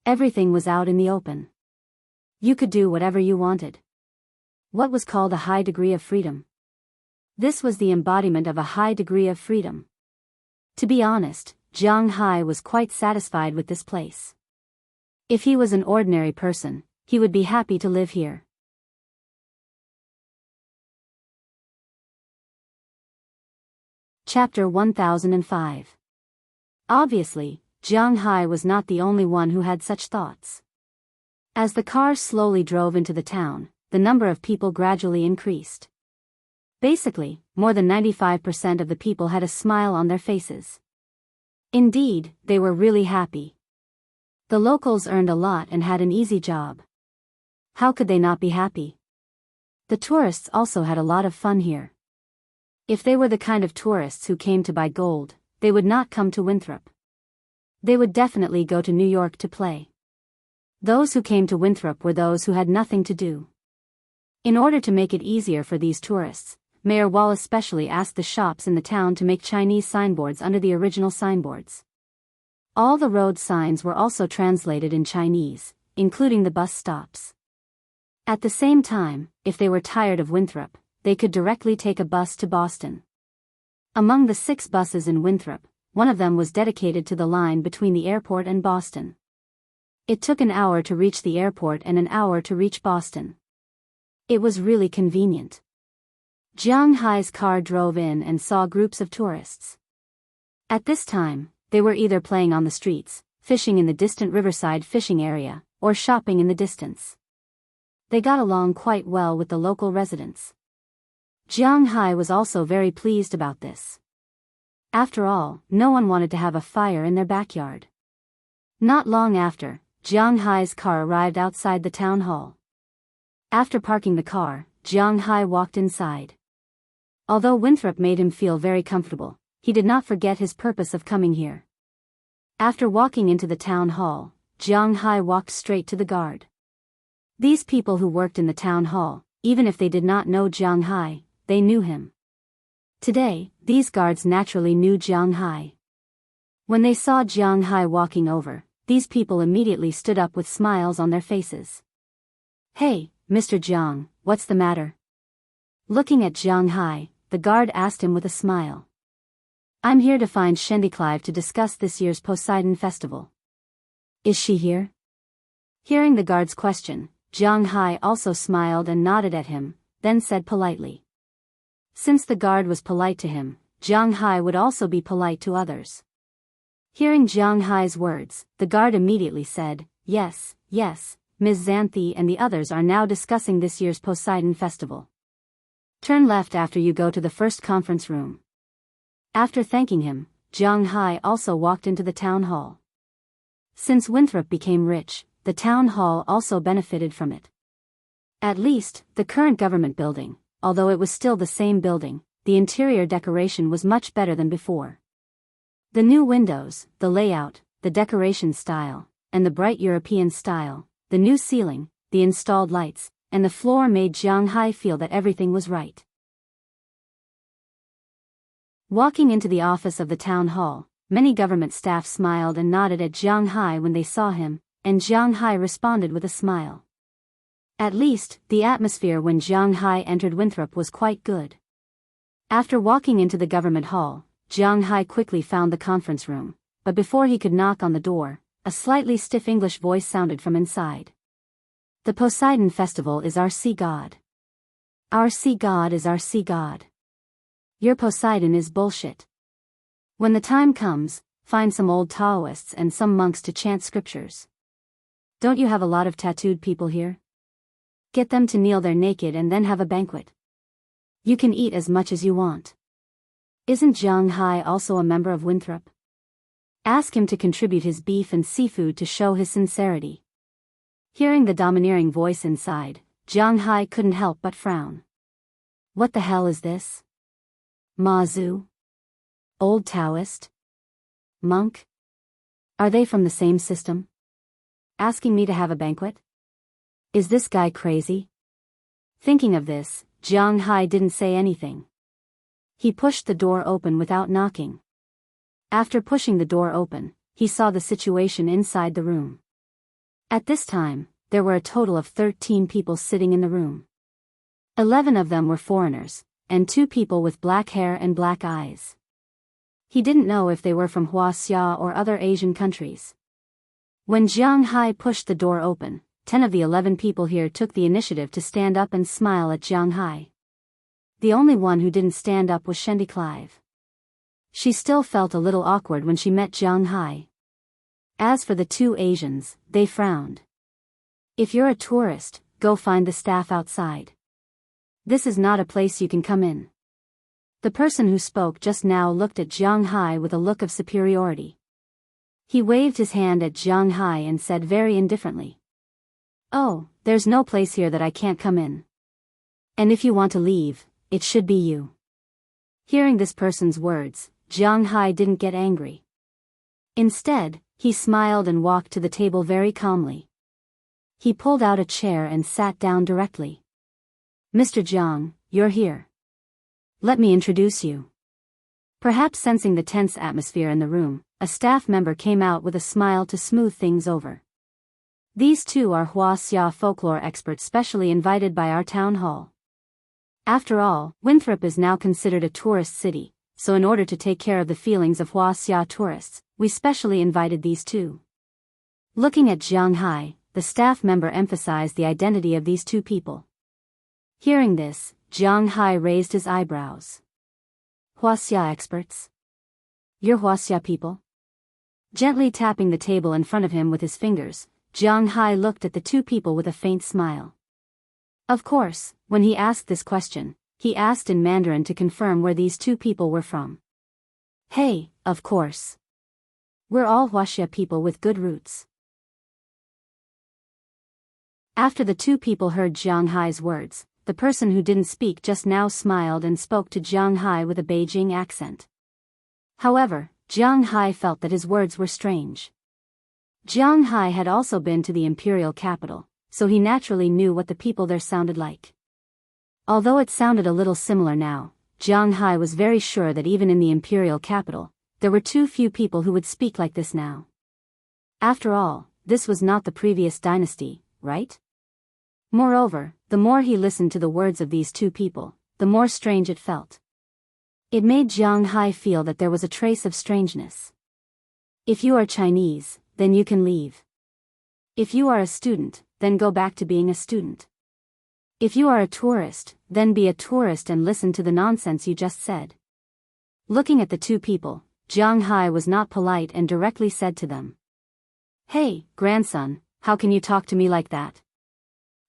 Speaker 1: Everything was out in the open. You could do whatever you wanted. What was called a high degree of freedom? This was the embodiment of a high degree of freedom. To be honest, Jiang Hai was quite satisfied with this place. If he was an ordinary person, he would be happy to live here. Chapter 1005. Obviously, Jiang Hai was not the only one who had such thoughts. As the cars slowly drove into the town, the number of people gradually increased. Basically, more than 95% of the people had a smile on their faces. Indeed, they were really happy. The locals earned a lot and had an easy job. How could they not be happy? The tourists also had a lot of fun here. If they were the kind of tourists who came to buy gold, they would not come to Winthrop. They would definitely go to New York to play. Those who came to Winthrop were those who had nothing to do. In order to make it easier for these tourists, Mayor Wallace specially asked the shops in the town to make Chinese signboards under the original signboards. All the road signs were also translated in Chinese, including the bus stops. At the same time, if they were tired of Winthrop, they could directly take a bus to Boston. Among the 6 buses in Winthrop, one of them was dedicated to the line between the airport and Boston. It took an hour to reach the airport and an hour to reach Boston. It was really convenient. Jiang Hai's car drove in and saw groups of tourists. At this time, they were either playing on the streets, fishing in the distant riverside fishing area, or shopping in the distance. They got along quite well with the local residents. Jiang Hai was also very pleased about this. After all, no one wanted to have a fire in their backyard. Not long after, Jiang Hai's car arrived outside the town hall. After parking the car, Jiang Hai walked inside. Although Winthrop made him feel very comfortable, he did not forget his purpose of coming here. After walking into the town hall, Jiang Hai walked straight to the guard. These people who worked in the town hall, even if they did not know Jiang Hai, they knew him. Today, these guards naturally knew Jiang Hai. When they saw Jiang Hai walking over, these people immediately stood up with smiles on their faces. "Hey, Mr. Jiang, what's the matter?" Looking at Jiang Hai, the guard asked him with a smile. "I'm here to find Clive to discuss this year's Poseidon Festival." "Is she here?" Hearing the guard's question, Jiang Hai also smiled and nodded at him, then said politely. Since the guard was polite to him, Jiang Hai would also be polite to others. Hearing Jiang Hai's words, the guard immediately said, Yes, Ms. Xanthi and the others are now discussing this year's Poseidon Festival. Turn left after you go to the first conference room." After thanking him, Jiang Hai also walked into the town hall. Since Winthrop became rich, the town hall also benefited from it. At least, the current government building, although it was still the same building, the interior decoration was much better than before. The new windows, the layout, the decoration style, and the bright European style, the new ceiling, the installed lights, and the floor made Jiang Hai feel that everything was right. Walking into the office of the town hall, many government staff smiled and nodded at Jiang Hai when they saw him, and Jiang Hai responded with a smile. At least, the atmosphere when Jiang Hai entered Winthrop was quite good. After walking into the government hall, Jiang Hai quickly found the conference room, but before he could knock on the door, a slightly stiff English voice sounded from inside. "The Poseidon Festival is our sea god. Our sea god is our sea god. Your Poseidon is bullshit. When the time comes, find some old Taoists and some monks to chant scriptures. Don't you have a lot of tattooed people here? Get them to kneel there naked and then have a banquet. You can eat as much as you want. Isn't Jiang Hai also a member of Winthrop? Ask him to contribute his beef and seafood to show his sincerity." Hearing the domineering voice inside, Jiang Hai couldn't help but frown. What the hell is this? Mazu? Old Taoist? Monk? Are they from the same system? Asking me to have a banquet? Is this guy crazy? Thinking of this, Jiang Hai didn't say anything. He pushed the door open without knocking. After pushing the door open, he saw the situation inside the room. At this time, there were a total of 13 people sitting in the room. 11 of them were foreigners, and 2 people with black hair and black eyes. He didn't know if they were from Huaxia or other Asian countries. When Jiang Hai pushed the door open, 10 of the 11 people here took the initiative to stand up and smile at Jiang Hai. The only one who didn't stand up was Clive. She still felt a little awkward when she met Jiang Hai. As for the 2 Asians, they frowned. If you're a tourist, go find the staff outside. This is not a place you can come in. The person who spoke just now looked at Jiang Hai with a look of superiority. He waved his hand at Jiang Hai and said very indifferently, "Oh, there's no place here that I can't come in. And if you want to leave, it should be you." Hearing this person's words, Jiang Hai didn't get angry. Instead, he smiled and walked to the table very calmly. He pulled out a chair and sat down directly. Mr. Jiang, you're here. Let me introduce you. Perhaps sensing the tense atmosphere in the room, a staff member came out with a smile to smooth things over. These two are Huaxia folklore experts specially invited by our town hall. After all, Winthrop is now considered a tourist city, so in order to take care of the feelings of Huaxia tourists, we specially invited these two. Looking at Jiang Hai, the staff member emphasized the identity of these two people. Hearing this, Jiang Hai raised his eyebrows. Huaxia experts? You're Huaxia people? Gently tapping the table in front of him with his fingers, Jiang Hai looked at the two people with a faint smile. Of course, when he asked this question, he asked in Mandarin to confirm where these two people were from. Hey, of course. We're all Huaxia people with good roots. After the two people heard Jiang Hai's words, the person who didn't speak just now smiled and spoke to Jiang Hai with a Beijing accent. However, Jiang Hai felt that his words were strange. Jiang Hai had also been to the imperial capital, so he naturally knew what the people there sounded like. Although it sounded a little similar now, Jiang Hai was very sure that even in the imperial capital, there were too few people who would speak like this now. After all, this was not the previous dynasty, right? Moreover, the more he listened to the words of these two people, the more strange it felt. It made Jiang Hai feel that there was a trace of strangeness. If you are Chinese, then you can leave. If you are a student, then go back to being a student. If you are a tourist, then be a tourist and listen to the nonsense you just said. Looking at the two people, Jiang Hai was not polite and directly said to them. Hey, grandson, how can you talk to me like that?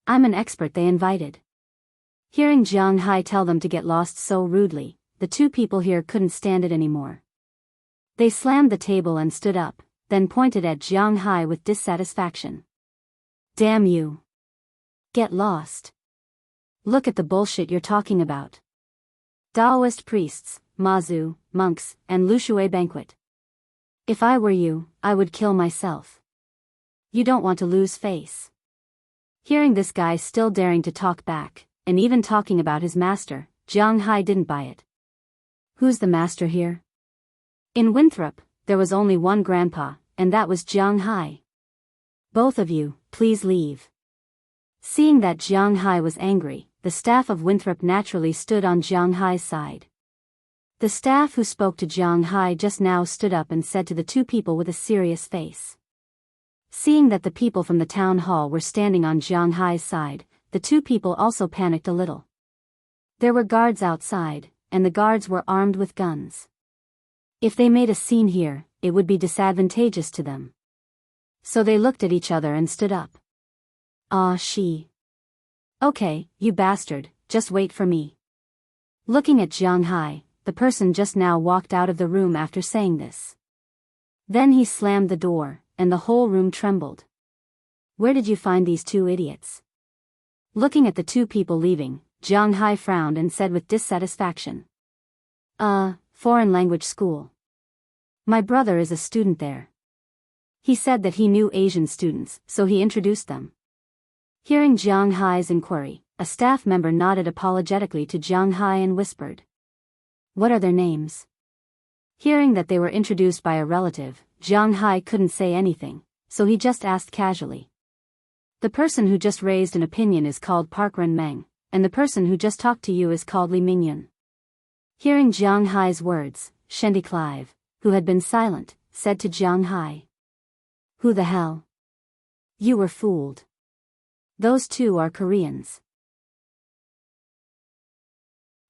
Speaker 1: I'm an expert they invited. Hearing Jiang Hai tell them to get lost so rudely, the two people here couldn't stand it anymore. They slammed the table and stood up, then pointed at Jiang Hai with dissatisfaction. Damn you. Get lost. Look at the bullshit you're talking about. Taoist priests, Mazu, monks, and Lushui banquet. If I were you, I would kill myself. You don't want to lose face. Hearing this guy still daring to talk back, and even talking about his master, Jiang Hai didn't buy it. Who's the master here? In Winthrop, there was only one grandpa, and that was Jiang Hai. Both of you, please leave. Seeing that Jiang Hai was angry, the staff of Winthrop naturally stood on Jiang Hai's side. The staff who spoke to Jiang Hai just now stood up and said to the two people with a serious face. Seeing that the people from the town hall were standing on Jiang Hai's side, the two people also panicked a little. There were guards outside, and the guards were armed with guns. If they made a scene here, it would be disadvantageous to them. So they looked at each other and stood up. Ah, she. Okay, you bastard, just wait for me. Looking at Jiang Hai, the person just now walked out of the room after saying this. Then he slammed the door, and the whole room trembled. Where did you find these two idiots? Looking at the two people leaving, Jiang Hai frowned and said with dissatisfaction. Foreign language school. My brother is a student there. He said that he knew Asian students, so he introduced them. Hearing Jiang Hai's inquiry, a staff member nodded apologetically to Jiang Hai and whispered. What are their names? Hearing that they were introduced by a relative, Jiang Hai couldn't say anything, so he just asked casually. The person who just raised an opinion is called Park Ren Meng, and the person who just talked to you is called Li Mingyun. Hearing Jiang Hai's words, Shendi Clive, who had been silent, said to Jiang Hai. Who the hell? You were fooled. Those two are Koreans.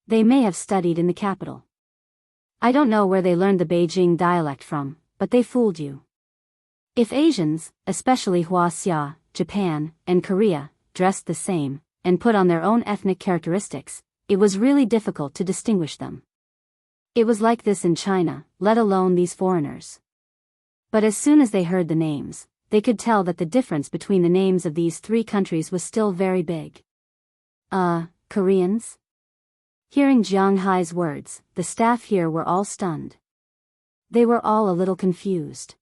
Speaker 1: They may have studied in the capital. I don't know where they learned the Beijing dialect from, but they fooled you. If Asians, especially Huaxia, Japan, and Korea, dressed the same, and put on their own ethnic characteristics, it was really difficult to distinguish them. It was like this in China, let alone these foreigners. But as soon as they heard the names, they could tell that the difference between the names of these three countries was still very big. Koreans? Hearing Jiang Hai's words, the staff here were all stunned. They were all a little confused.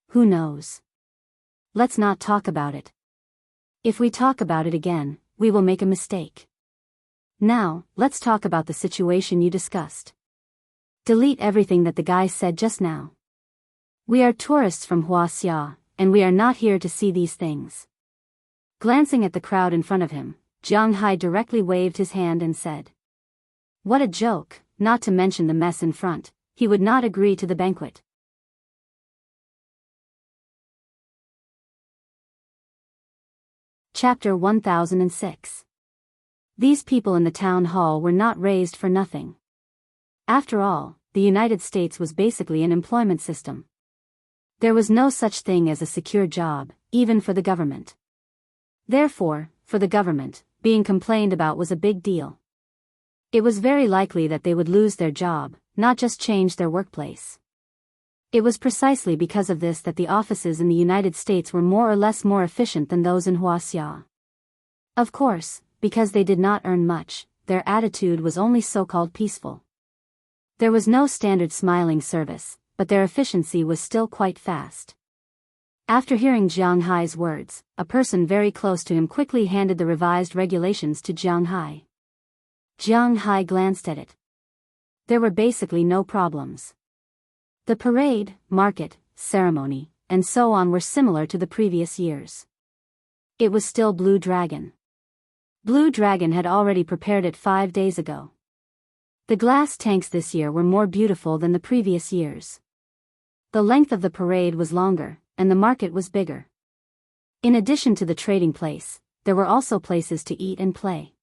Speaker 1: Who knows? Let's not talk about it. If we talk about it again, we will make a mistake. Now, let's talk about the situation you discussed. Delete everything that the guy said just now. We are tourists from Huaxia, and we are not here to see these things. Glancing at the crowd in front of him, Jiang Hai directly waved his hand and said, "What a joke, not to mention the mess in front, he would not agree to the banquet." Chapter 1006. These people in the town hall were not raised for nothing. After all, the United States was basically an employment system. There was no such thing as a secure job, even for the government. Therefore, for the government, being complained about was a big deal. It was very likely that they would lose their job, not just change their workplace. It was precisely because of this that the offices in the United States were more or less more efficient than those in Huaxia. Of course, because they did not earn much, their attitude was only so-called peaceful. There was no standard smiling service, but their efficiency was still quite fast. After hearing Jiang Hai's words, a person very close to him quickly handed the revised regulations to Jiang Hai. Jiang Hai glanced at it. There were basically no problems. The parade, market, ceremony, and so on were similar to the previous years. It was still Blue Dragon. Blue Dragon had already prepared it 5 days ago. The glass tanks this year were more beautiful than the previous years. The length of the parade was longer, and the market was bigger. In addition to the trading place, there were also places to eat and play.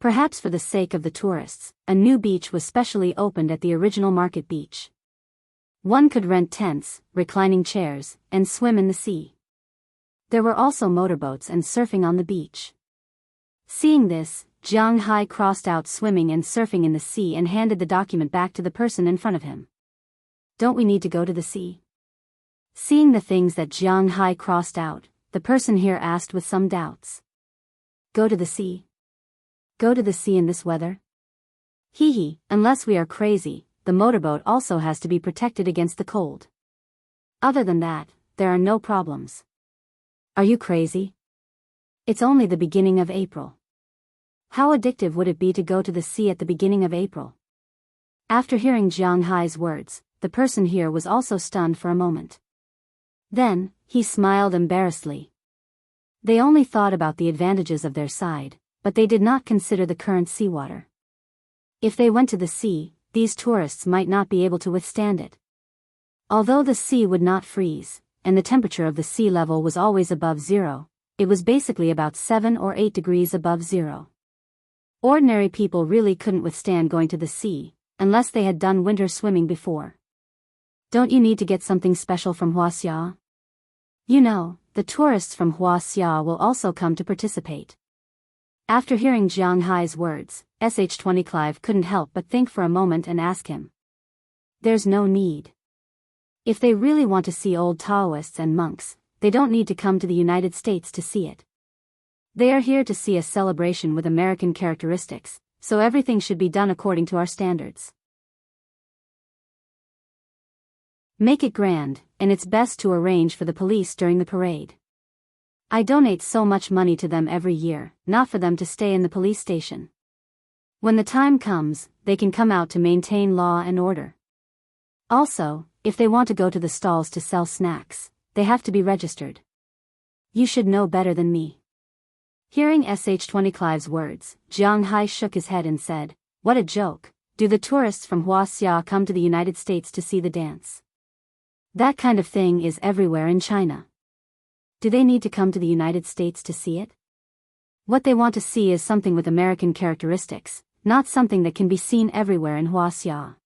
Speaker 1: Perhaps for the sake of the tourists, a new beach was specially opened at the original market beach. One could rent tents, reclining chairs, and swim in the sea. There were also motorboats and surfing on the beach. Seeing this, Jiang Hai crossed out swimming and surfing in the sea and handed the document back to the person in front of him. "Don't we need to go to the sea?" Seeing the things that Jiang Hai crossed out, the person here asked with some doubts. "Go to the sea? Go to the sea in this weather? Hee, unless we are crazy, the motorboat also has to be protected against the cold. Other than that, there are no problems." "Are you crazy? It's only the beginning of April. How addictive would it be to go to the sea at the beginning of April?" After hearing Jiang Hai's words, the person here was also stunned for a moment. Then, he smiled embarrassedly. They only thought about the advantages of their side, but they did not consider the current seawater. If they went to the sea, these tourists might not be able to withstand it. Although the sea would not freeze, and the temperature of the sea level was always above zero, it was basically about 7 or 8 degrees above zero. Ordinary people really couldn't withstand going to the sea, unless they had done winter swimming before. "Don't you need to get something special from Huaxia? You know, the tourists from Huaxia will also come to participate." After hearing Jiang Hai's words, Sh20 Clive couldn't help but think for a moment and ask him. "There's no need. If they really want to see old Taoists and monks, they don't need to come to the United States to see it. They are here to see a celebration with American characteristics, so everything should be done according to our standards. Make it grand, and it's best to arrange for the police during the parade. I donate so much money to them every year, not for them to stay in the police station. When the time comes, they can come out to maintain law and order. Also, if they want to go to the stalls to sell snacks, they have to be registered. You should know better than me." Hearing Sh20 Clive's words, Jiang Hai shook his head and said, "What a joke. Do the tourists from Huaxia come to the United States to see the dance? That kind of thing is everywhere in China. Do they need to come to the United States to see it? What they want to see is something with American characteristics, not something that can be seen everywhere in Huaxia."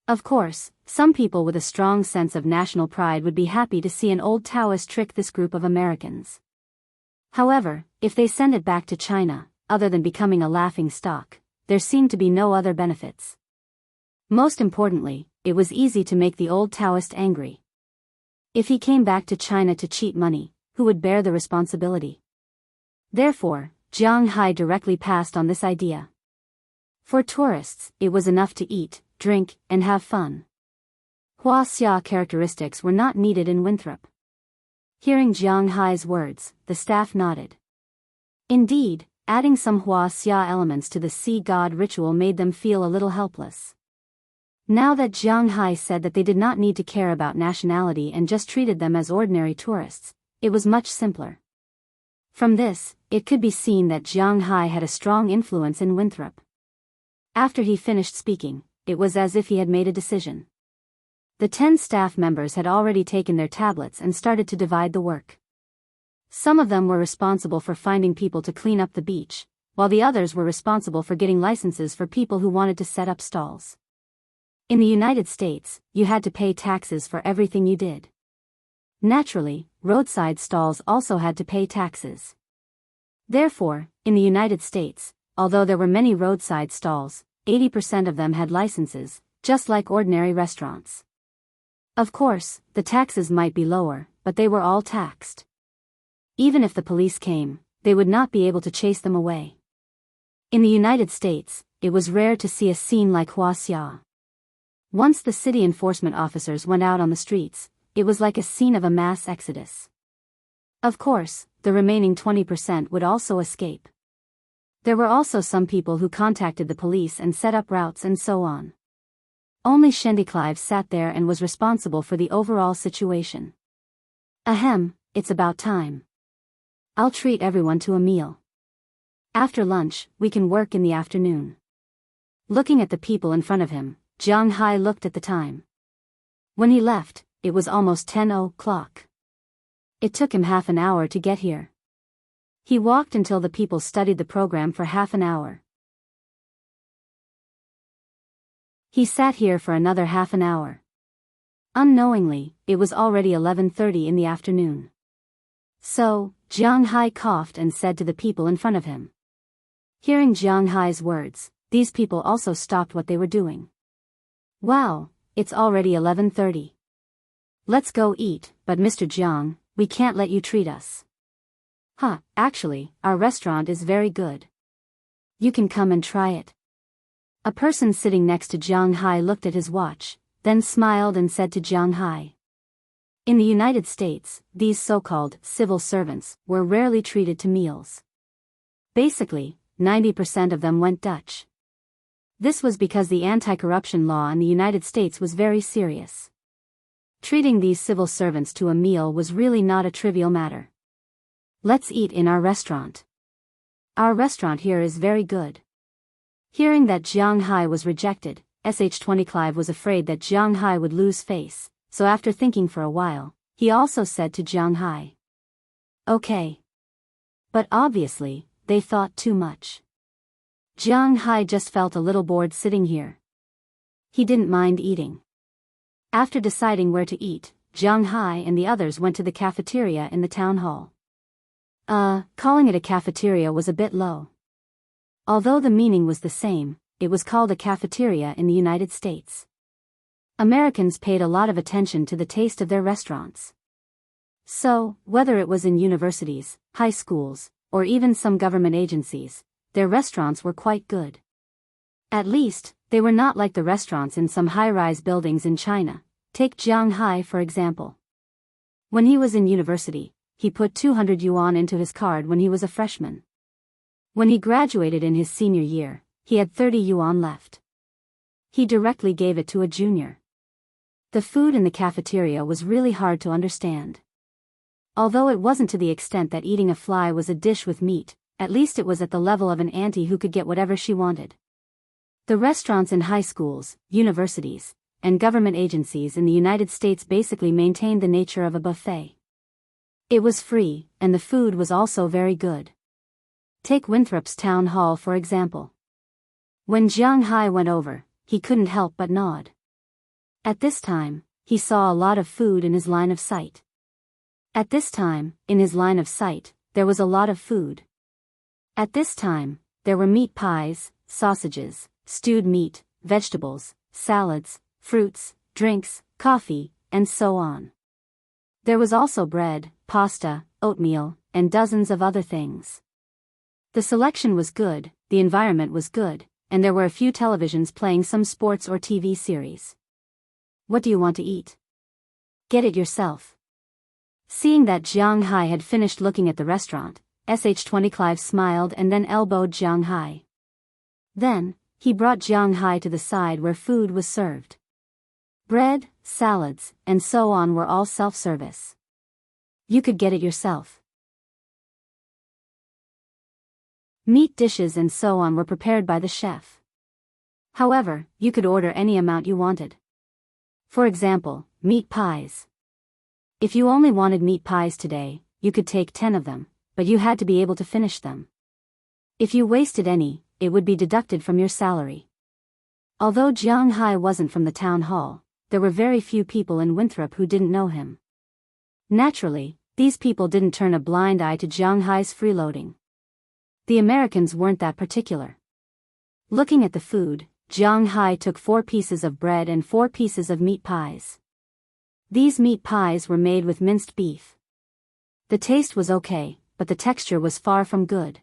Speaker 1: Of course, some people with a strong sense of national pride would be happy to see an old Taoist trick this group of Americans. However, if they send it back to China, other than becoming a laughing stock, there seemed to be no other benefits. Most importantly, it was easy to make the old Taoist angry. If he came back to China to cheat money, who would bear the responsibility? Therefore, Jiang Hai directly passed on this idea. For tourists, it was enough to eat, drink, and have fun. Huaxia characteristics were not needed in Winthrop. Hearing Jiang Hai's words, the staff nodded. Indeed, adding some Hua Xia elements to the sea god ritual made them feel a little helpless. Now that Jiang Hai said that they did not need to care about nationality and just treated them as ordinary tourists, it was much simpler. From this, it could be seen that Jiang Hai had a strong influence in Winthrop. After he finished speaking, it was as if he had made a decision. The 10 staff members had already taken their tablets and started to divide the work. Some of them were responsible for finding people to clean up the beach, while the others were responsible for getting licenses for people who wanted to set up stalls. In the United States, you had to pay taxes for everything you did. Naturally, roadside stalls also had to pay taxes. Therefore, in the United States, although there were many roadside stalls, 80% of them had licenses, just like ordinary restaurants. Of course, the taxes might be lower, but they were all taxed. Even if the police came, they would not be able to chase them away. In the United States, it was rare to see a scene like Hua Xia. Once the city enforcement officers went out on the streets, it was like a scene of a mass exodus. Of course, the remaining 20% would also escape. There were also some people who contacted the police and set up routes and so on. Only Shendiclive sat there and was responsible for the overall situation. Ahem, it's about time. I'll treat everyone to a meal. After lunch, we can work in the afternoon. Looking at the people in front of him, Jiang Hai looked at the time. When he left, it was almost 10 o'clock. It took him half an hour to get here. He walked until the people studied the program for half an hour. He sat here for another half an hour. Unknowingly, it was already 11:30 in the afternoon. So, Jiang Hai coughed and said to the people in front of him. Hearing Jiang Hai's words, these people also stopped what they were doing. Wow, it's already 11:30. Let's go eat, but Mr. Jiang, we can't let you treat us. Actually, our restaurant is very good. You can come and try it. A person sitting next to Jiang Hai looked at his watch, then smiled and said to Jiang Hai. In the United States, these so-called civil servants were rarely treated to meals. Basically, 90% of them went Dutch. This was because the anti-corruption law in the United States was very serious. Treating these civil servants to a meal was really not a trivial matter. Let's eat in our restaurant. Our restaurant here is very good. Hearing that Jiang Hai was rejected, Sh20 was afraid that Jiang Hai would lose face, so after thinking for a while, he also said to Jiang Hai. Okay. But obviously, they thought too much. Jiang Hai just felt a little bored sitting here. He didn't mind eating. After deciding where to eat, Jiang Hai and the others went to the cafeteria in the town hall. Calling it a cafeteria was a bit low. Although the meaning was the same, it was called a cafeteria in the United States. Americans paid a lot of attention to the taste of their restaurants. So, whether it was in universities, high schools, or even some government agencies, their restaurants were quite good. At least, they were not like the restaurants in some high-rise buildings in China. Take Jiang Hai for example. When he was in university, he put 200 yuan into his card when he was a freshman. When he graduated in his senior year, he had 30 yuan left. He directly gave it to a junior. The food in the cafeteria was really hard to understand. Although it wasn't to the extent that eating a fly was a dish with meat, at least it was at the level of an auntie who could get whatever she wanted. The restaurants in high schools, universities, and government agencies in the United States basically maintained the nature of a buffet. It was free, and the food was also very good. Take Winthrop's town hall for example. When Jiang Hai went over, he couldn't help but nod. At this time, he saw a lot of food in his line of sight. At this time, in his line of sight, there was a lot of food. At this time, there were meat pies, sausages, stewed meat, vegetables, salads, fruits, drinks, coffee, and so on. There was also bread, pasta, oatmeal, and dozens of other things. The selection was good, the environment was good, and there were a few televisions playing some sports or TV series. What do you want to eat? Get it yourself. Seeing that Jiang Hai had finished looking at the restaurant, SH20 Clive smiled and then elbowed Jiang Hai. Then, he brought Jiang Hai to the side where food was served. Bread, salads, and so on were all self-service. You could get it yourself. Meat dishes and so on were prepared by the chef. However, you could order any amount you wanted. For example, meat pies. If you only wanted meat pies today, you could take 10 of them, but you had to be able to finish them. If you wasted any, it would be deducted from your salary. Although Jiang Hai wasn't from the town hall, there were very few people in Winthrop who didn't know him. Naturally, these people didn't turn a blind eye to Jiang Hai's freeloading. The Americans weren't that particular. Looking at the food, Jiang Hai took 4 pieces of bread and 4 pieces of meat pies. These meat pies were made with minced beef. The taste was okay, but the texture was far from good.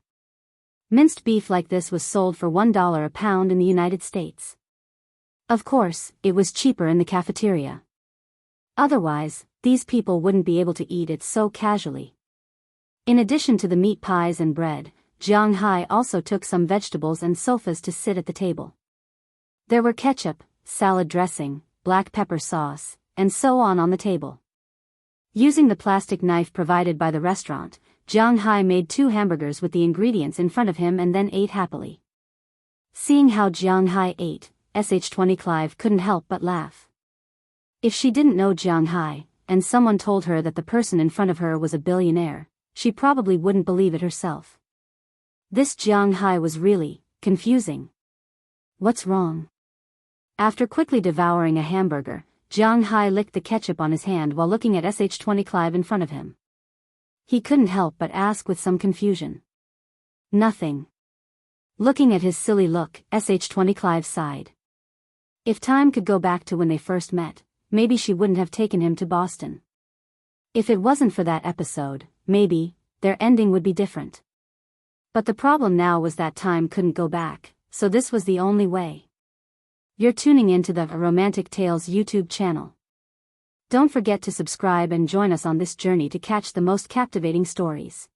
Speaker 1: Minced beef like this was sold for $1 a pound in the United States. Of course, it was cheaper in the cafeteria. Otherwise, these people wouldn't be able to eat it so casually. In addition to the meat pies and bread, Jiang Hai also took some vegetables and sofas to sit at the table. There were ketchup, salad dressing, black pepper sauce, and so on the table. Using the plastic knife provided by the restaurant, Jiang Hai made 2 hamburgers with the ingredients in front of him and then ate happily. Seeing how Jiang Hai ate, SH20 Clive couldn't help but laugh. If she didn't know Jiang Hai, and someone told her that the person in front of her was a billionaire, she probably wouldn't believe it herself. This Jiang Hai was really confusing. What's wrong? After quickly devouring a hamburger, Jiang Hai licked the ketchup on his hand while looking at SH20 Clive in front of him. He couldn't help but ask with some confusion. Nothing. Looking at his silly look, SH20 Clive sighed. If time could go back to when they first met, maybe she wouldn't have taken him to Boston. If it wasn't for that episode, maybe their ending would be different. But the problem now was that time couldn't go back, so this was the only way. You're tuning into the Romantic Tales YouTube channel. Don't forget to subscribe and join us on this journey to catch the most captivating stories.